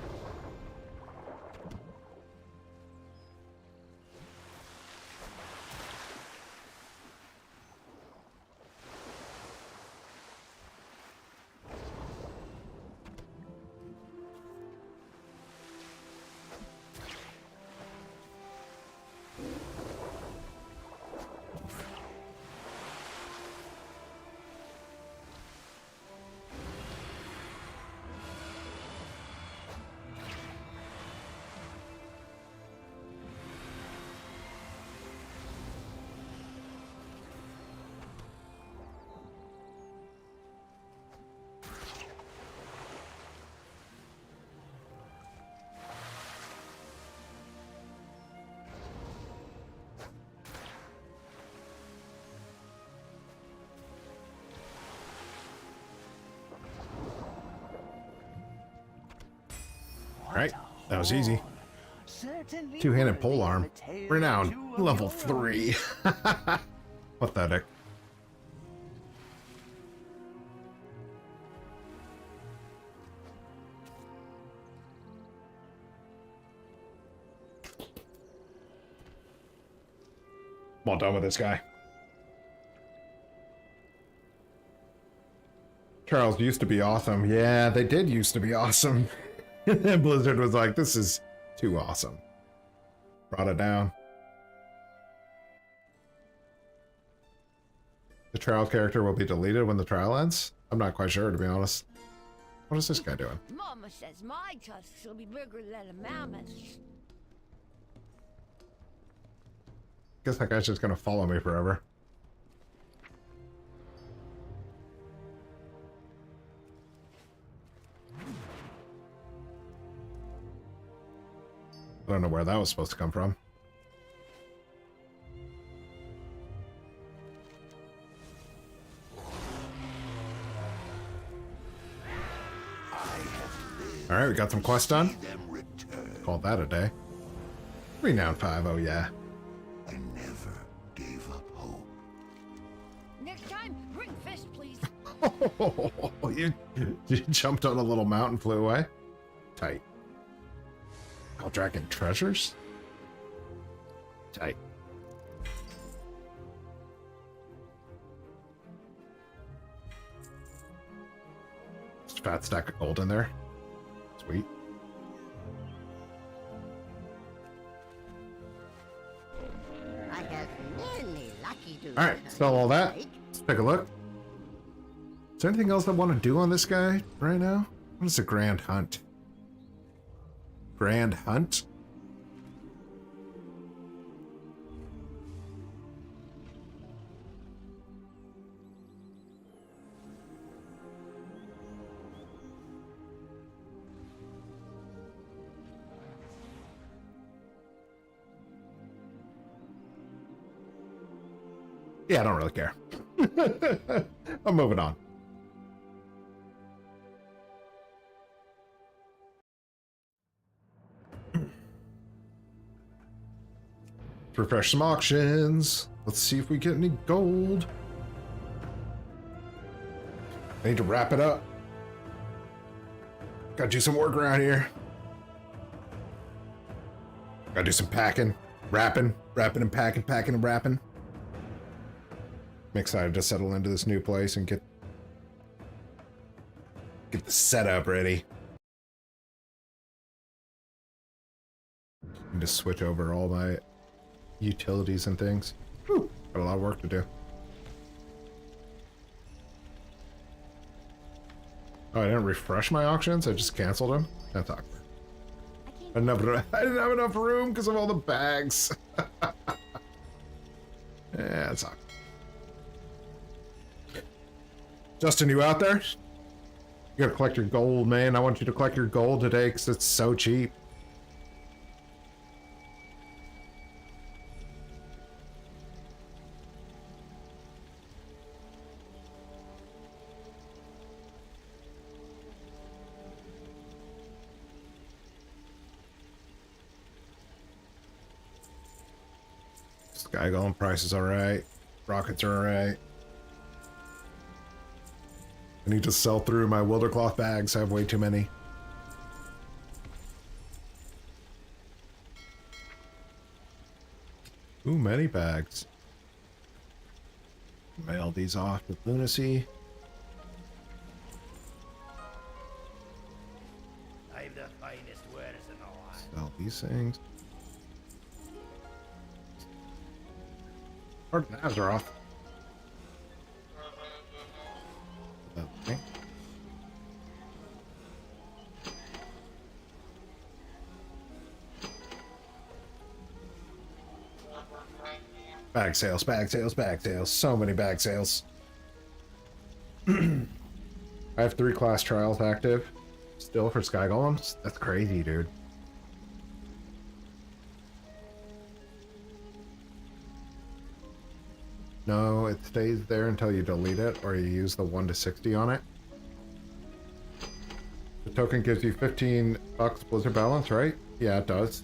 Alright, that was easy. Certainly Two-handed worthy pole of arm. a tale Renowned. or two of Level your 3. Pathetic. Well done with this guy. Charles used to be awesome. Yeah, they did used to be awesome. And Blizzard was like, this is too awesome. Brought it down. The trial character will be deleted when the trial ends? I'm not quite sure, to be honest. What is this guy doing? Mama says my tusks will be bigger than a mammoth's. Guess that guy's just gonna follow me forever. I don't know where that was supposed to come from. Alright, we got some quests done. Call that a day. Renown 5, oh yeah. I never gave up hope. Next time, bring fish, please. You jumped on a little mountain, flew away. Tight. Oh, dragon treasures? Tight. Just a fat stack of gold in there. Sweet. I have many lucky dudes. Alright, sell all that. Let's take a look. Is there anything else I want to do on this guy right now? What is a grand hunt? Grand hunt? Yeah, I don't really care. I'm moving on. Let's refresh some auctions. Let's see if we get any gold. I need to wrap it up. Gotta do some work around here. Gotta do some packing, wrapping and packing, packing and wrapping. I'm excited to settle into this new place and get the setup ready. And just switch over all my utilities and things. Whew, got a lot of work to do. Oh, I didn't refresh my auctions? I just canceled them? That's awkward. I didn't have enough room because of all the bags. Yeah, that's awkward. Justin, you out there? You gotta collect your gold, man. I want you to collect your gold today because it's so cheap. Sky Golem price is alright. Rockets are alright. I need to sell through my Wildercloth bags. I have way too many. Ooh, many bags. Mail these off with Lunacy. I'm the finest wares in the land. Sell these things. Our knives are off. Okay. Bag sales, bag sales, bag sales. So many bag sales. I have 3 class trials active still for Sky Golems. That's crazy, dude. No, it stays there until you delete it or you use the 1 to 60 on it. The token gives you 15 bucks Blizzard balance, right? Yeah, it does.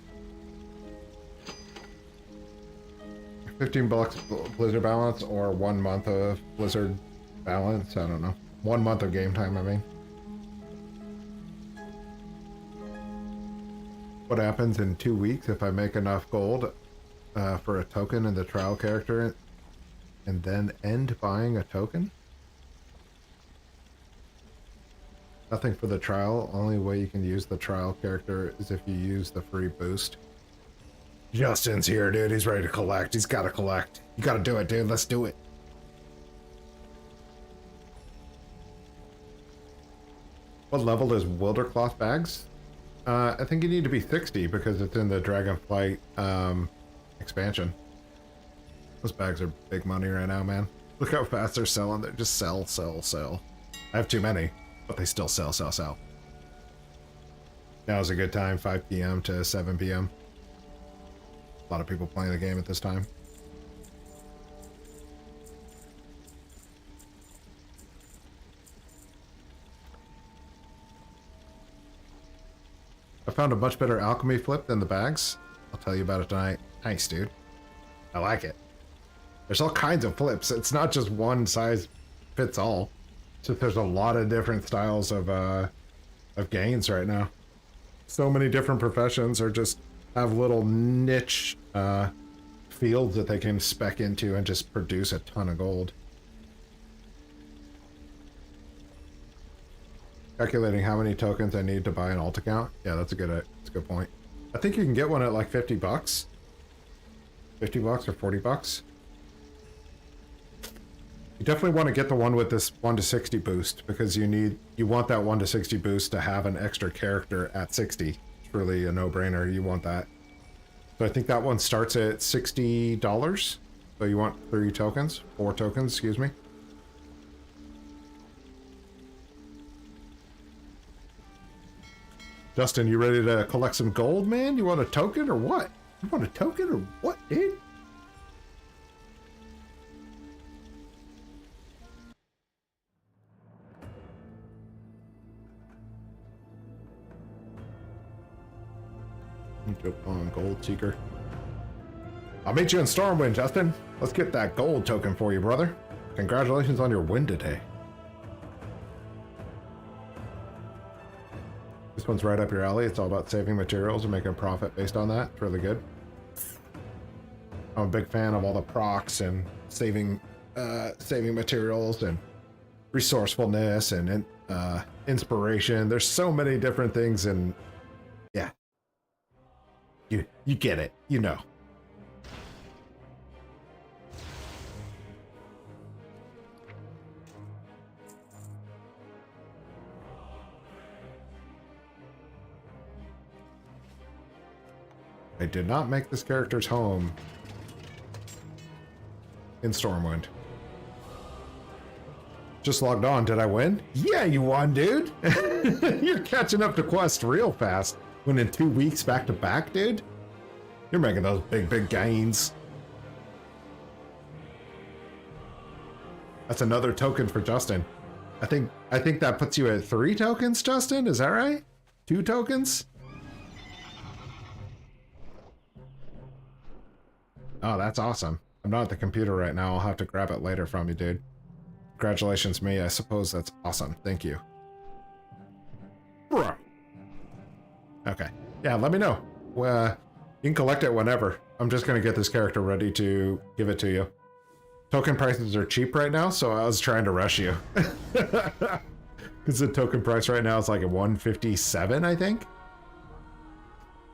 15 bucks Blizzard balance or 1 month of Blizzard balance. I don't know. 1 month of game time, I mean. What happens in 2 weeks if I make enough gold for a token in the trial character and then end buying a token? Nothing for the trial. Only way you can use the trial character is if you use the free boost. Justin's here, dude. He's ready to collect. He's got to collect. You got to do it, dude. Let's do it. What level is Wildercloth bags? I think you need to be 60 because it's in the Dragonflight expansion. Those bags are big money right now, man. Look how fast they're selling. They just sell, sell, sell. I have too many, but they still sell, sell, sell. Now is a good time, 5 p.m. to 7 p.m. A lot of people playing the game at this time. I found a much better alchemy flip than the bags. I'll tell you about it tonight. Nice, dude. I like it. There's all kinds of flips. It's not just one size fits all. It's just there's a lot of different styles of gains right now. So many different professions are just have little niche fields that they can spec into and just produce a ton of gold. Calculating how many tokens I need to buy an alt account. Yeah, that's a good point. I think you can get one at like 50 bucks. 50 bucks or 40 bucks. You definitely want to get the one with this 1 to 60 boost because you want that 1 to 60 boost to have an extra character at 60. It's really a no-brainer. You want that. So I think that one starts at $60. So you want 4 tokens, excuse me. Justin, you ready to collect some gold, man? You want a token or what? You want a token or what, dude? Jump on Gold Seeker. I'll meet you in Stormwind, Justin. Let's get that gold token for you, brother. Congratulations on your win today. This one's right up your alley. It's all about saving materials and making a profit based on that. It's really good. I'm a big fan of all the procs and saving materials and resourcefulness and inspiration. There's so many different things, and yeah, you get it, you know. I did not make this character's home in Stormwind. Just logged on. Did I win? Yeah, you won, dude. You're catching up to quests real fast. When in 2 weeks back to back, dude. You're making those big gains. That's another token for Justin. I think that puts you at 3 tokens, Justin. Is that right? 2 tokens? Oh, that's awesome. I'm not at the computer right now. I'll have to grab it later from you, dude. Congratulations, me. I suppose that's awesome. Thank you. Okay. Yeah, let me know. You can collect it whenever. I'm just going to get this character ready to give it to you. Token prices are cheap right now, so I was trying to rush you. Because the token price right now is like a 157, I think.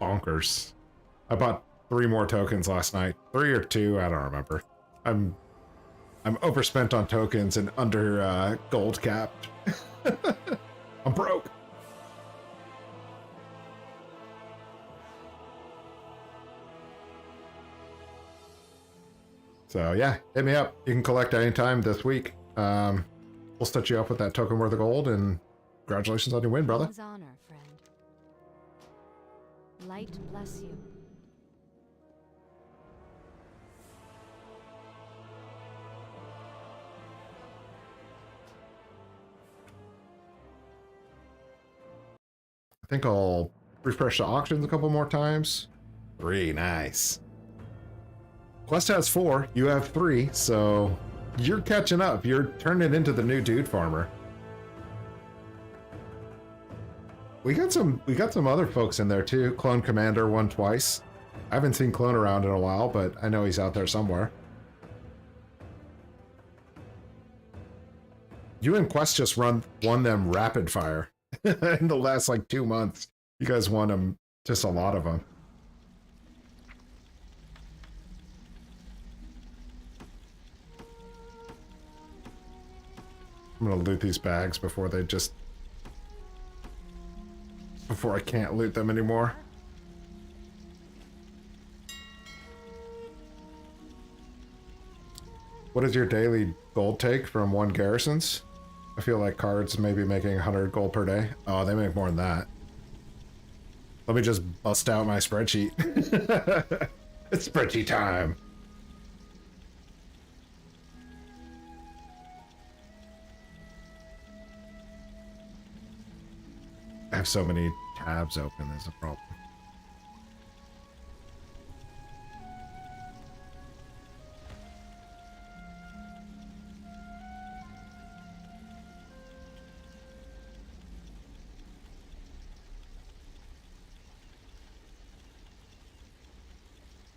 Bonkers. I bought 3 more tokens last night. 3 or 2, I don't remember. I'm overspent on tokens and under gold capped. I'm broke. So yeah, hit me up. You can collect anytime this week. We'll set you up with that token worth of gold, and congratulations on your win, brother. Honor, friend. Light bless you. I think I'll refresh the auctions a couple more times. 3, nice. Quest has 4, you have 3, so you're catching up. You're turning into the new dude farmer. We got some other folks in there too. Clone Commander won twice. I haven't seen Clone around in a while, but I know he's out there somewhere. You and Quest just won them rapid fire in the last like 2 months. You guys won them, just a lot of them. I'm gonna loot these bags before I can't loot them anymore. What is your daily gold take from 1 garrisons? I feel like cards may be making 100 gold per day. Oh, they make more than that. Let me just bust out my spreadsheet. It's spreadsheet time. I have so many tabs open, there's a problem.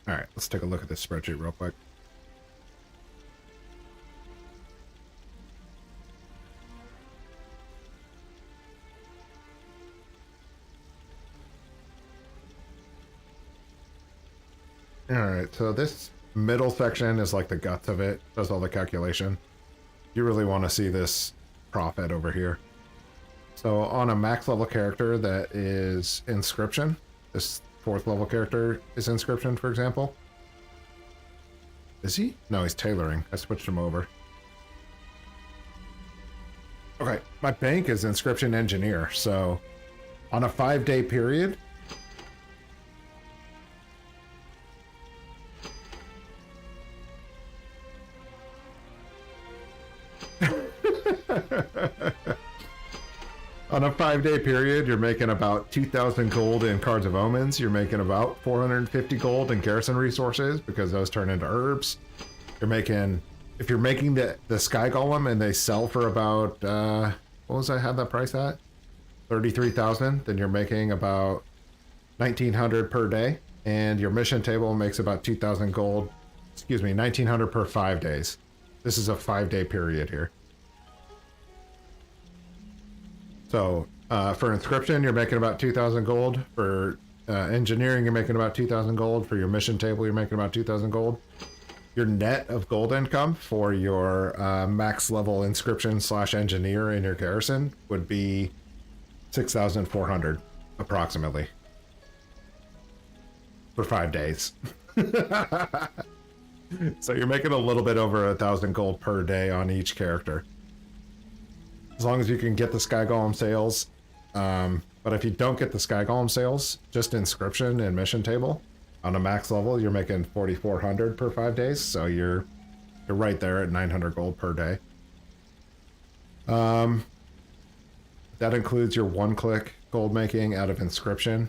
All right, let's take a look at this spreadsheet real quick. All right, so this middle section is like the guts of it, does all the calculation. You really want to see this profit over here. So on a max level character that is inscription, this 4th level character is inscription, for example. Is he? No, he's tailoring. I switched him over. Okay, my bank is inscription engineer, so on a 5-day period, on a 5-day period, you're making about 2,000 gold in Cards of Omens. You're making about 450 gold in Garrison Resources because those turn into herbs. You're making, if you're making the Sky Golem and they sell for about, what was I had that price at? 33,000. Then you're making about 1,900 per day. And your mission table makes about 2,000 gold. Excuse me, 1,900 per 5 days. This is a 5-day period here. So for inscription, you're making about 2,000 gold. For engineering, you're making about 2,000 gold. For your mission table, you're making about 2,000 gold. Your net of gold income for your max level inscription / engineer in your garrison would be 6,400 approximately for 5 days. So you're making a little bit over 1,000 gold per day on each character. As long as you can get the Sky Golem sales. But if you don't get the Sky Golem sales, just inscription and mission table, on a max level, you're making 4,400 per 5 days. So you're right there at 900 gold per day. That includes your 1-click gold making out of inscription.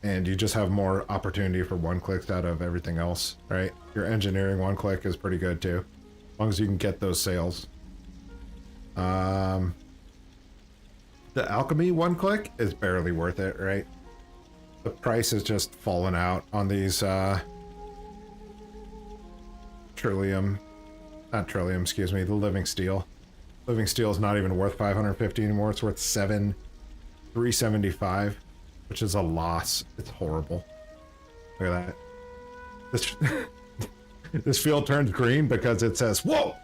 And you just have more opportunity for 1-clicks out of everything else, right? Your engineering 1-click is pretty good too. As long as you can get those sales. The alchemy 1-click is barely worth it, right? The price is just falling out on these the living steel. Living steel is not even worth 550 anymore. It's worth 375, which is a loss. It's horrible. Look at that. This field turns green because it says, whoa!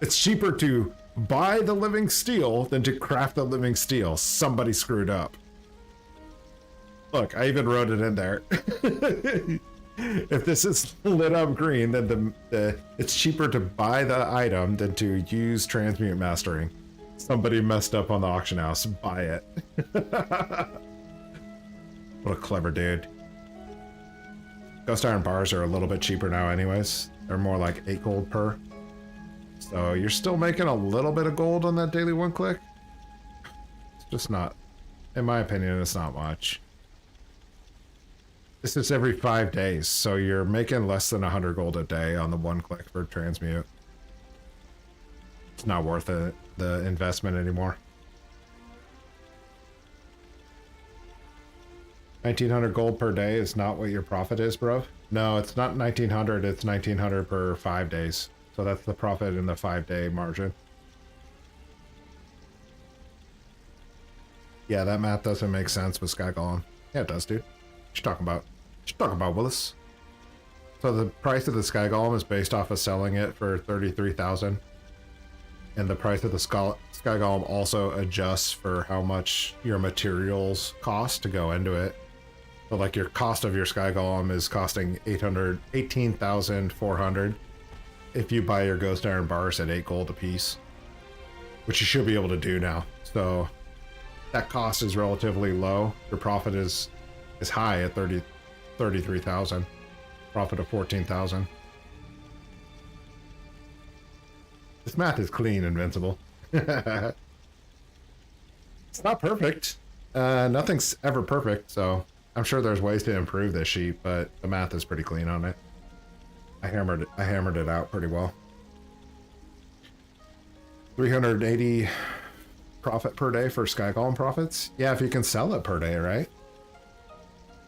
It's cheaper to buy the living steel than to craft the living steel. Somebody screwed up. Look, I even wrote it in there. If this is lit up green, then it's cheaper to buy the item than to use transmute mastering. Somebody messed up on the auction house. Buy it. What a clever dude. Ghost iron bars are a little bit cheaper now anyways. They're more like 8 gold per. So you're still making a little bit of gold on that daily 1-click. It's just not In my opinion, it's not much. This is every 5 days, so you're making less than 100 gold a day on the one click for transmute. It's not worth it, the investment anymore. 1900 gold per day is not what your profit is, bro. No, it's not 1900, it's 1900 per 5 days. So that's the profit in the 5-day margin. Yeah, that math doesn't make sense with Sky Golem. Yeah, it does, dude. What you talking about? What you talking about, Willis? So the price of the Sky Golem is based off of selling it for 33,000. And the price of the Sky Golem also adjusts for how much your materials cost to go into it. So like your cost of your Sky Golem is costing 18,400 if you buy your Ghost Iron bars at 8 gold a piece, which you should be able to do now. So that cost is relatively low. Your profit is high at 33,000. Profit of 14,000. This math is clean, Invincible. It's not perfect. Nothing's ever perfect, so I'm sure there's ways to improve this sheet, but the math is pretty clean on it. I hammered it out pretty well. 380 profit per day for Sky Golem profits. Yeah, if you can sell it per day, right?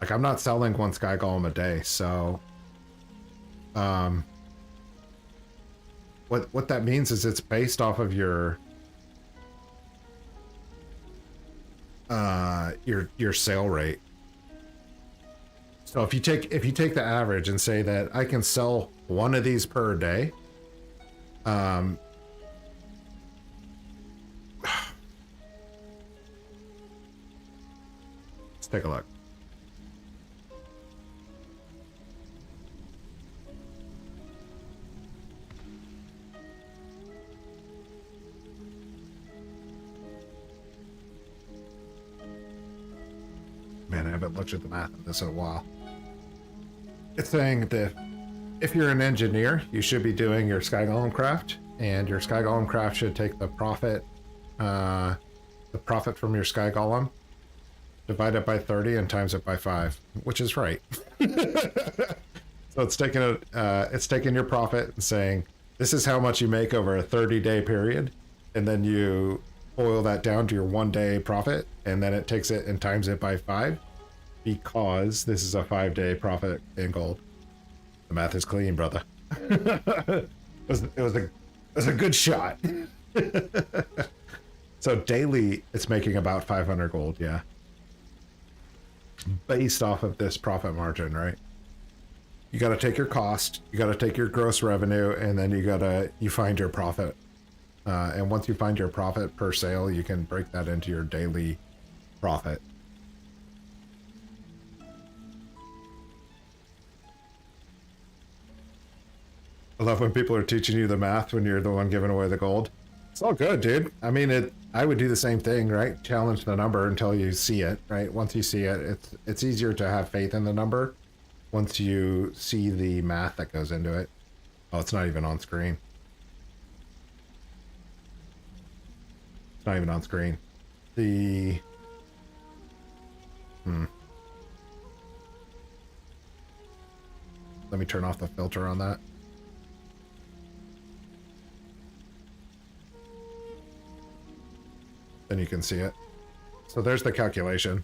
Like, I'm not selling one Sky Golem a day, so what that means is it's based off of your sale rate. So if you take the average and say that I can sell one of these per day, let's take a look. Man, I haven't looked at the math on this in a while. It's saying that if you're an engineer, you should be doing your Sky Golem craft, and your Sky Golem craft should take the profit from your Sky Golem, divide it by 30 and times it by 5, which is right. So it's taking your profit and saying, this is how much you make over a 30-day period, and then you boil that down to your 1-day profit, and then it takes it and times it by 5, because this is a 5-day profit in gold. The math is clean, brother. It was a good shot. So daily, it's making about 500 gold, yeah. Based off of this profit margin, right? You got to take your cost, you got to take your gross revenue, and then you find your profit. And once you find your profit per sale, you can break that into your daily profit. I love when people are teaching you the math when you're the one giving away the gold. It's all good, dude. I mean, I would do the same thing, right? Challenge the number until you see it, right? Once you see it, it's easier to have faith in the number once you see the math that goes into it. Oh, it's not even on screen. It's not even on screen. Let me turn off the filter on that. Then you can see it. So there's the calculation.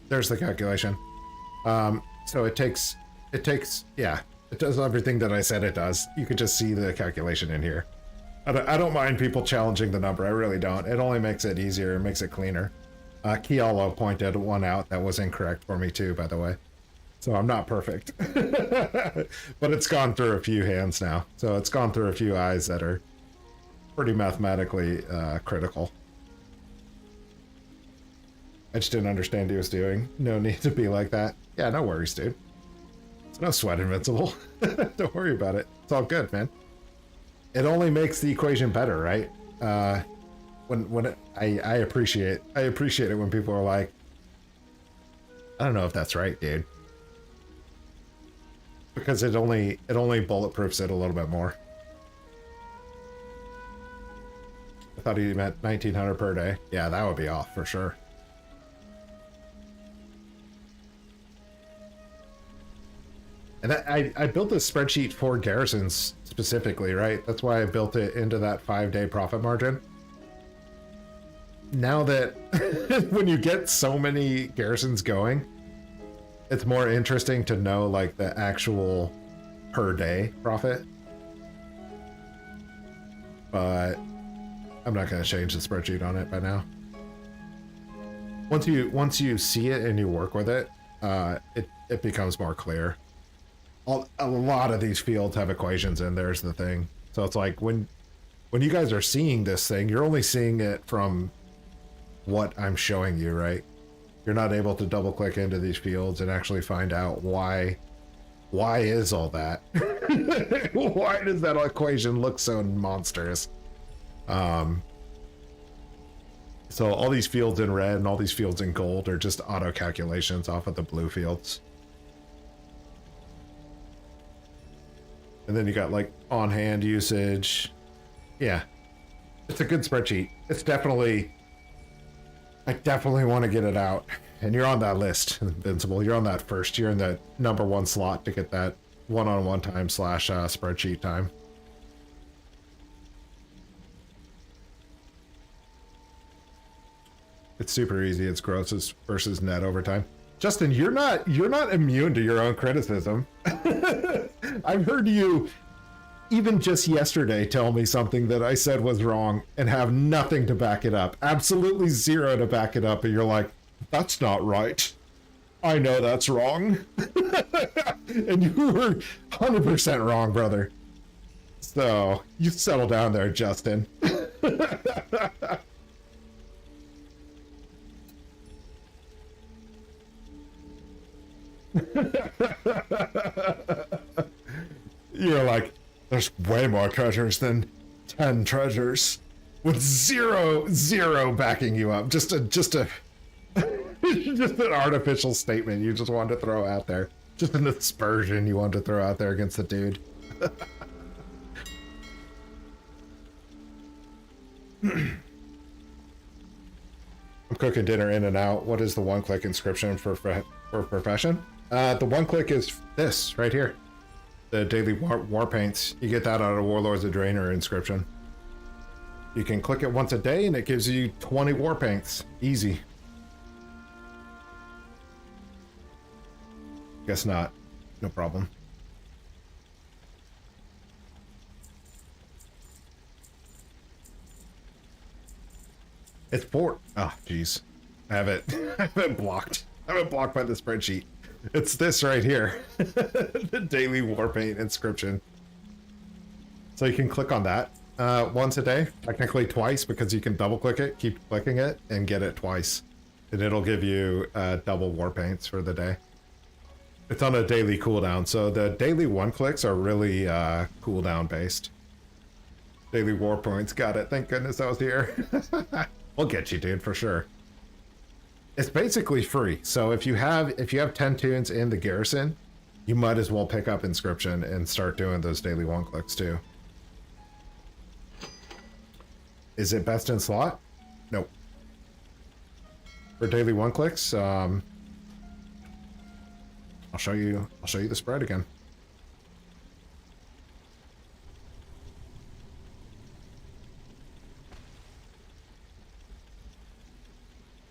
There's the calculation. So it takes, yeah, it does everything that I said it does. You could just see the calculation in here. I don't mind people challenging the number. I really don't. It only makes it easier. It makes it cleaner. Kialo pointed one out that was incorrect for me too, by the way. So I'm not perfect. But it's gone through a few hands now. So it's gone through a few eyes that are pretty mathematically critical. I just didn't understand what he was doing. No need to be like that. Yeah, no worries, dude. It's no sweat, Invincible. Don't worry about it. It's all good, man. It only makes the equation better, right? I appreciate it when people are like, I don't know if that's right, dude. Because it only bulletproofs it a little bit more. I thought he meant 1900 per day. Yeah, that would be off for sure. And I built this spreadsheet for garrisons specifically, right? That's why I built it into that 5-day profit margin. Now that when you get so many garrisons going, it's more interesting to know like the actual per day profit. But I'm not going to change the spreadsheet on it by now. Once you see it and you work with it, it becomes more clear. A lot of these fields have equations in there's the thing. So it's like when you guys are seeing this thing, you're only seeing it from what I'm showing you, right? You're not able to double click into these fields and actually find out why is all that? Why does that equation look so monstrous? So all these fields in red and all these fields in gold are just auto calculations off of the blue fields. And then you got like on-hand usage. Yeah, it's a good spreadsheet. It's definitely, I definitely want to get it out. And you're on that list, Invincible. You're on that first. You're in the #1 slot to get that one-on-one time / spreadsheet time. It's super easy. It's gross versus net over time. Justin, you're not immune to your own criticism. I've heard you even just yesterday tell me something that I said was wrong and have nothing to back it up. Absolutely zero to back it up. And you're like, that's not right. I know that's wrong. And you were 100% wrong, brother. So you settle down there, Justin. You're like, there's way more treasures than 10 treasures with zero backing you up. Just an artificial statement you just wanted to throw out there. Just an aspersion you wanted to throw out there against the dude. I'm cooking dinner in and out. What is the one-click inscription for profession? The one-click is this right here. The daily war paints. You get that out of Warlords of Draenor inscription. You can click it once a day and it gives you 20 war paints. Easy. Guess not. No problem. It's 4. Oh, jeez. I have it blocked. I have it blocked by the spreadsheet. It's this right here. The daily warpaint inscription. So you can click on that once a day, technically twice, because you can double click it, keep clicking it, and get it twice. And it'll give you double warpaints for the day. It's on a daily cooldown, so the daily one-clicks are really cooldown based. Daily warpoints, got it. Thank goodness I was here. We'll get you, dude, for sure. It's basically free. So if you have 10 tunes in the garrison, you might as well pick up inscription and start doing those daily one-clicks too. Is it best in slot? Nope. For daily one-clicks, I'll show you the spread again.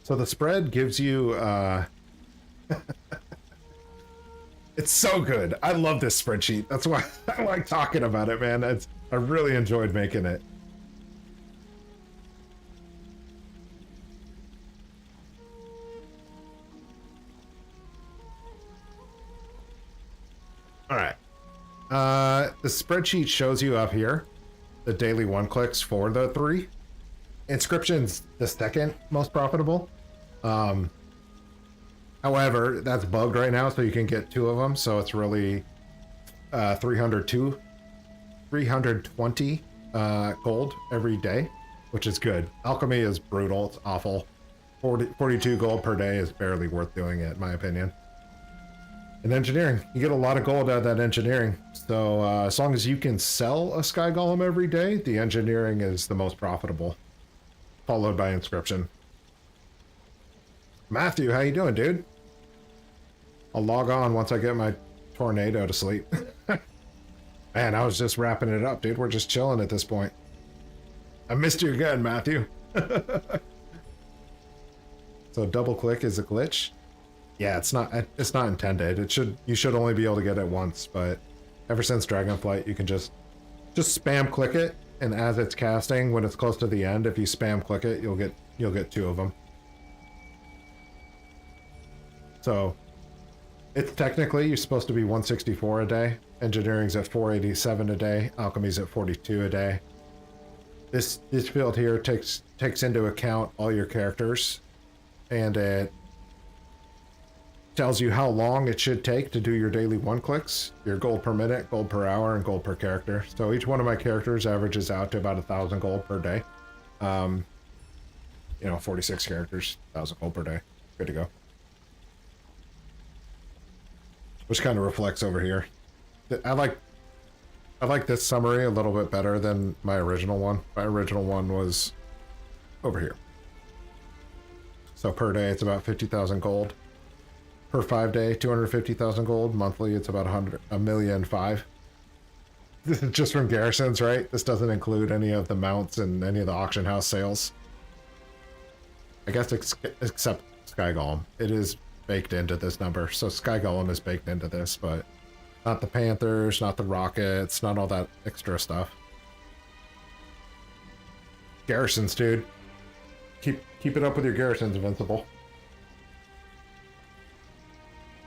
So the spread gives you, it's so good. I love this spreadsheet. That's why I like talking about it, man. I really enjoyed making it. All right. The spreadsheet shows you up here the daily one-clicks for the 3. Inscription's the second most profitable. However, that's bugged right now, so you can get 2 of them. So it's really 320 gold every day. which is good. Alchemy is brutal. It's awful. 42 gold per day is barely worth doing it, in my opinion. And engineering, you get a lot of gold out of that engineering. So as long as you can sell a Sky Golem every day, the engineering is the most profitable, followed by inscription. Matthew, how you doing, dude? I'll log on once I get my tornado to sleep. Man, I was just wrapping it up, dude. We're just chilling at this point. I missed you again, Matthew. So double click is a glitch. Yeah, it's not intended. You should only be able to get it once, but ever since Dragonflight, you can just spam click it, and as it's casting, when it's close to the end, if you spam click it, you'll get 2 of them. So it's technically you're supposed to be 164 a day. Engineering's at 487 a day. Alchemy's at 42 a day. This field here takes into account all your characters, and it tells you how long it should take to do your daily 1-clicks, your gold per minute, gold per hour, and gold per character. So each one of my characters averages out to about 1,000 gold per day. 46 characters, 1,000 gold per day. Good to go. Which kind of reflects over here. I like this summary a little bit better than my original one. My original one was over here. So per day, it's about 50,000 gold. Per 5 day, 250,000 gold. Monthly, it's about 1,000,005. This is just from garrisons, right? This doesn't include any of the mounts and any of the auction house sales. I guess except Sky Golem. It is baked into this number. So Sky Golem is baked into this, but not the Panthers, not the rockets, not all that extra stuff. Garrisons, dude. Keep it up with your garrisons, Invincible.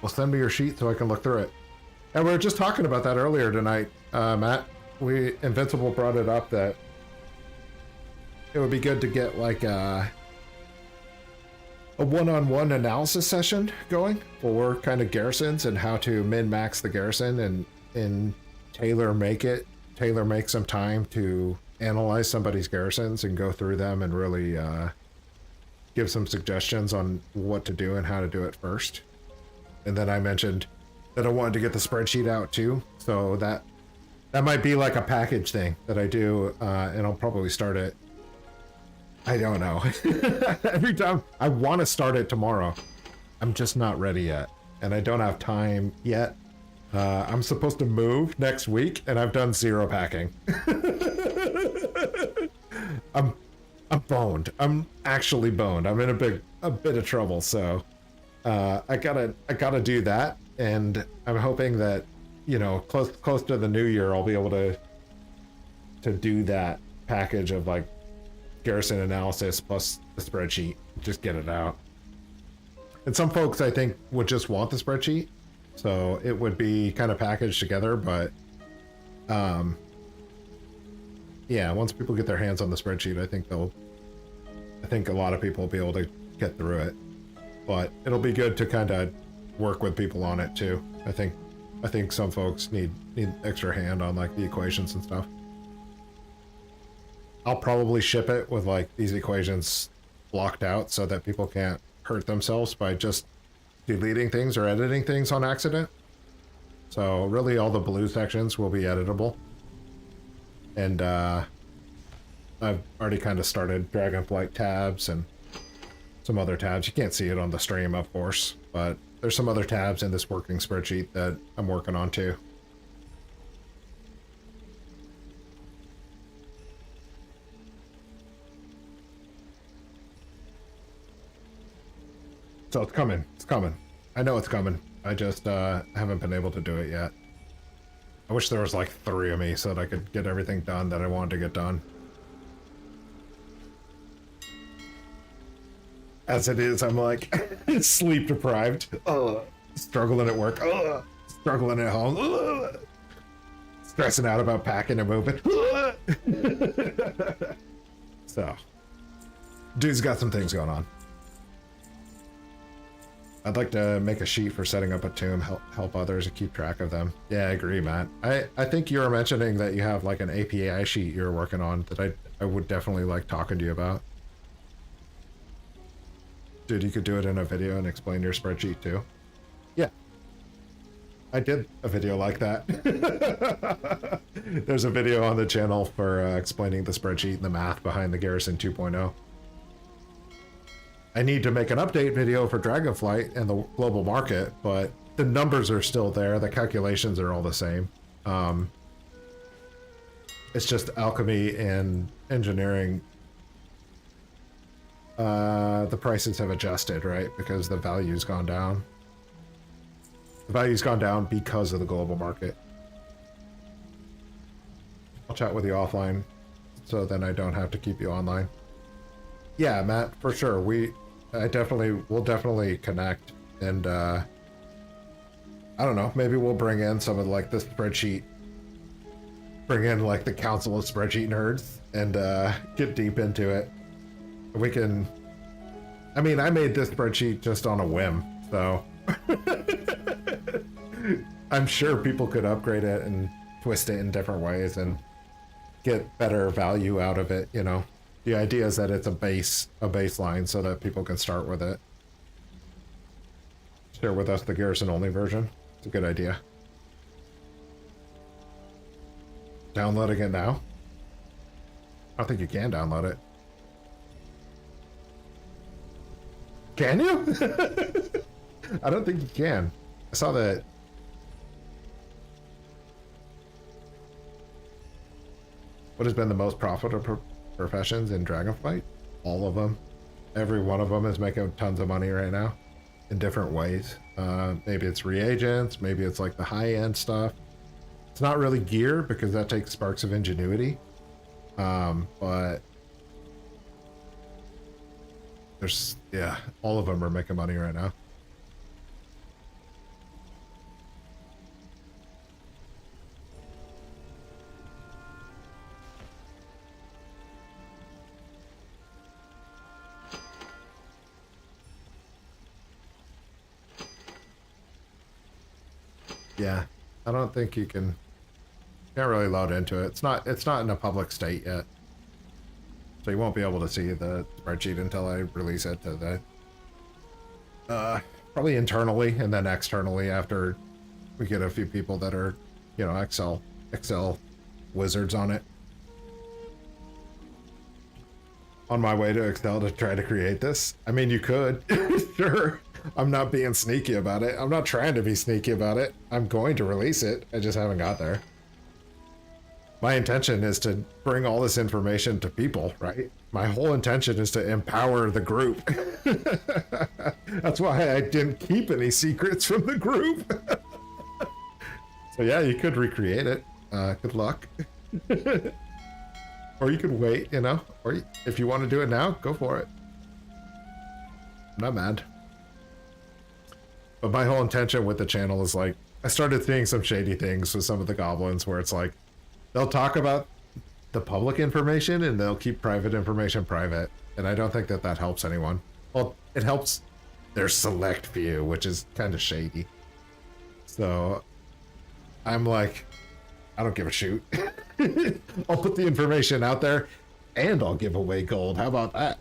Well, send me your sheet so I can look through it. And we were just talking about that earlier tonight, Matt. Invincible brought it up that it would be good to get like a one-on-one analysis session going for kind of garrisons and how to min-max the garrison and tailor make some time to analyze somebody's garrisons and go through them and really give some suggestions on what to do and how to do it first. And then I mentioned that I wanted to get the spreadsheet out too, so that might be like a package thing that I do, and I'll probably start it. I don't know. Every time I want to start it tomorrow, I'm just not ready yet, and I don't have time yet. I'm supposed to move next week, and I've done 0 packing. I'm boned. I'm actually boned. I'm in a bit of trouble, so I gotta do that, and I'm hoping that close to the new year I'll be able to do that package of like garrison analysis plus the spreadsheet. Just get it out. And some folks I think would just want the spreadsheet, so it would be kind of packaged together, but yeah, once people get their hands on the spreadsheet, I think a lot of people will be able to get through it. But it'll be good to kind of work with people on it too. I think some folks need extra hand on like the equations and stuff. I'll probably ship it with like these equations blocked out so that people can't hurt themselves by just deleting things or editing things on accident. So really all the blue sections will be editable. And I've already kind of started Dragonflight tabs and some other tabs. You can't see it on the stream, of course, but there's some other tabs in this working spreadsheet that I'm working on too. So it's coming. It's coming. I know it's coming. I just haven't been able to do it yet. I wish there was like 3 of me so that I could get everything done that I wanted to get done. As it is, I'm like sleep deprived. Struggling at work. Struggling at home. Stressing out about packing and moving. So, dude's got some things going on. I'd like to make a sheet for setting up a tomb, help others and keep track of them. Yeah, I agree, Matt. I think you were mentioning that you have like an API sheet you're working on that I would definitely like talking to you about. Dude, you could do it in a video and explain your spreadsheet too. Yeah. I did a video like that. There's a video on the channel for explaining the spreadsheet and the math behind the Garrison 2.0. I need to make an update video for Dragonflight and the global market, but the numbers are still there. The calculations are all the same. It's just alchemy and engineering. The prices have adjusted, right? Because the value's gone down. The value's gone down because of the global market. I'll chat with you offline, so then I don't have to keep you online. Yeah, Matt, for sure. We'll definitely connect, and I don't know, maybe we'll bring in some of like the spreadsheet, bring in like the council of spreadsheet nerds, and get deep into it. We can, I mean, I made this spreadsheet just on a whim, so I'm sure people could upgrade it and twist it in different ways and get better value out of it, you know. The idea is that it's a baseline so that people can start with it. Share with us the Garrison only version. It's a good idea. Downloading it now? I don't think you can download it. Can you? I don't think you can. I saw that. What has been the most profitable professions in Dragonflight? All of them. Every one of them is making tons of money right now in different ways. Maybe it's reagents, maybe it's like the high-end stuff. It's not really gear because that takes sparks of ingenuity. But there's, yeah, all of them are making money right now. Yeah, I don't think you can't really load into it. It's not in a public state yet. So you won't be able to see the spreadsheet until I release it to the probably internally and then externally after we get a few people that are, you know, Excel wizards on it. On my way to Excel to try to create this. I mean, you could. Sure. I'm not being sneaky about it. I'm not trying to be sneaky about it. I'm going to release it. I just haven't got there. My intention is to bring all this information to people, right? My whole intention is to empower the group. That's why I didn't keep any secrets from the group. So yeah, you could recreate it. Good luck. Or you could wait, you know? Or if you want to do it now, go for it. I'm not mad. But my whole intention with the channel is like, I started seeing some shady things with some of the goblins where it's like, they'll talk about the public information and they'll keep private information private. And I don't think that that helps anyone. Well, it helps their select few, which is kind of shady. So I'm like, I don't give a shoot. I'll put the information out there and I'll give away gold. How about that?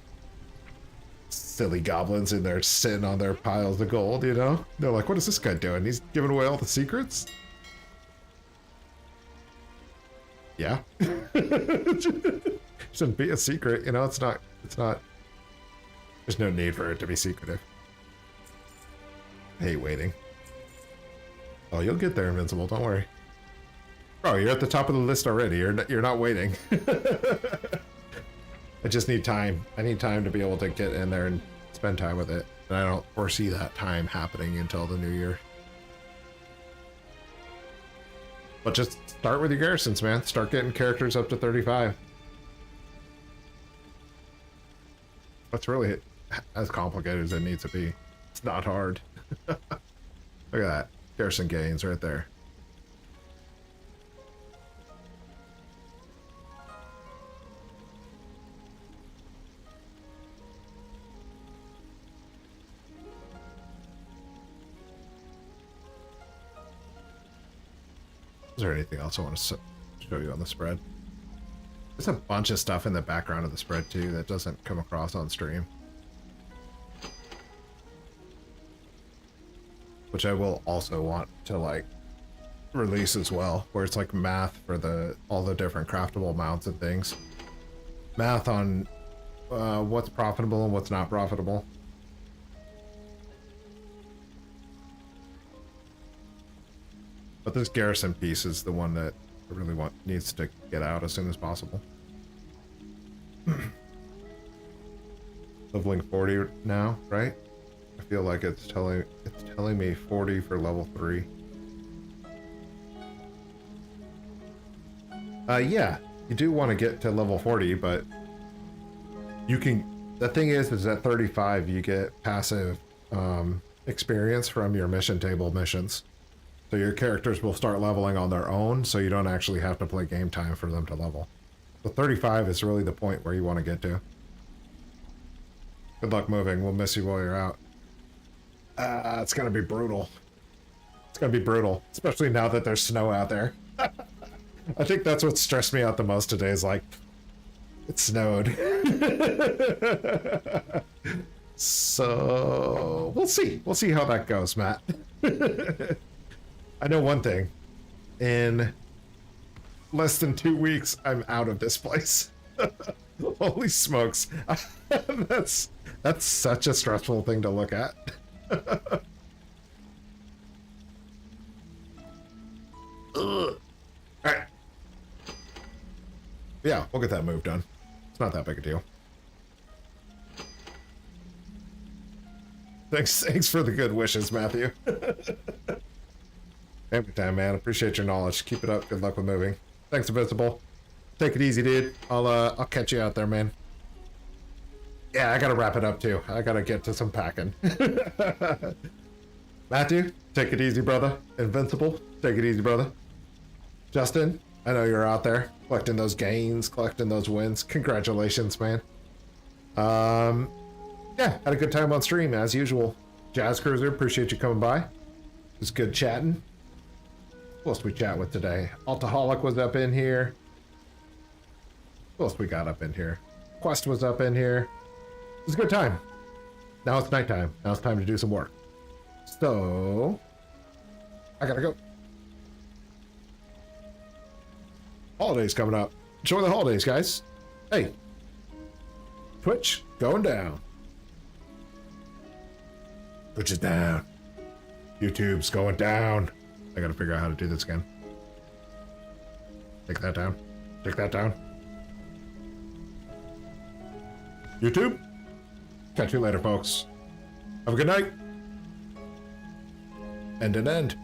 Silly goblins in there sitting on their piles of gold, you know? They're like, what is this guy doing? He's giving away all the secrets? Yeah. Shouldn't be a secret, you know? It's not, there's no need for it to be secretive. I hate waiting. Oh, you'll get there, Invincible, don't worry. Bro, you're at the top of the list already. You're not waiting. I just need time. I need time to be able to get in there and spend time with it. And I don't foresee that time happening until the new year. But just start with your garrisons, man. Start getting characters up to 35. That's really as complicated as it needs to be. It's not hard. Look at that. Garrison gains right there. Is there anything else I want to show you on the spread? There's a bunch of stuff in the background of the spread too that doesn't come across on stream. Which I will also want to like release as well, where it's like math for all the different craftable mounts and things. Math on what's profitable and what's not profitable. But this garrison piece is the one that I really want needs to get out as soon as possible. Leveling 40 now, right? I feel like it's telling me 40 for level 3. Yeah, you do want to get to level 40, but you can. The thing is at 35 you get passive experience from your mission table missions. So your characters will start leveling on their own, so you don't actually have to play game time for them to level. So 35 is really the point where you want to get to. Good luck moving. We'll miss you while you're out. It's gonna be brutal. It's gonna be brutal, especially now that there's snow out there. I think that's what stressed me out the most today is like, it snowed. So, we'll see. We'll see how that goes, Matt. I know one thing. In less than 2 weeks, I'm out of this place. Holy smokes. That's such a stressful thing to look at. Alright. Yeah, we'll get that move done. It's not that big a deal. Thanks for the good wishes, Matthew. Every time, man. Appreciate your knowledge. Keep it up. Good luck with moving. Thanks, Invincible. Take it easy, dude. I'll catch you out there, man. Yeah, I gotta wrap it up too. I gotta get to some packing. Matthew, take it easy, brother. Invincible, take it easy, brother. Justin, I know you're out there collecting those gains, collecting those wins. Congratulations, man. Yeah, had a good time on stream as usual. Jazz Cruiser, appreciate you coming by. It was good chatting. Who else we chat with today? Altaholic was up in here. Who else we got up in here? Quest was up in here. It was a good time. Now it's nighttime. Now it's time to do some work. So, I gotta go. Holidays coming up. Enjoy the holidays, guys. Hey, Twitch going down. Twitch is down. YouTube's going down. I gotta figure out how to do this again. Take that down. Take that down. YouTube? Catch you later, folks. Have a good night. End and end.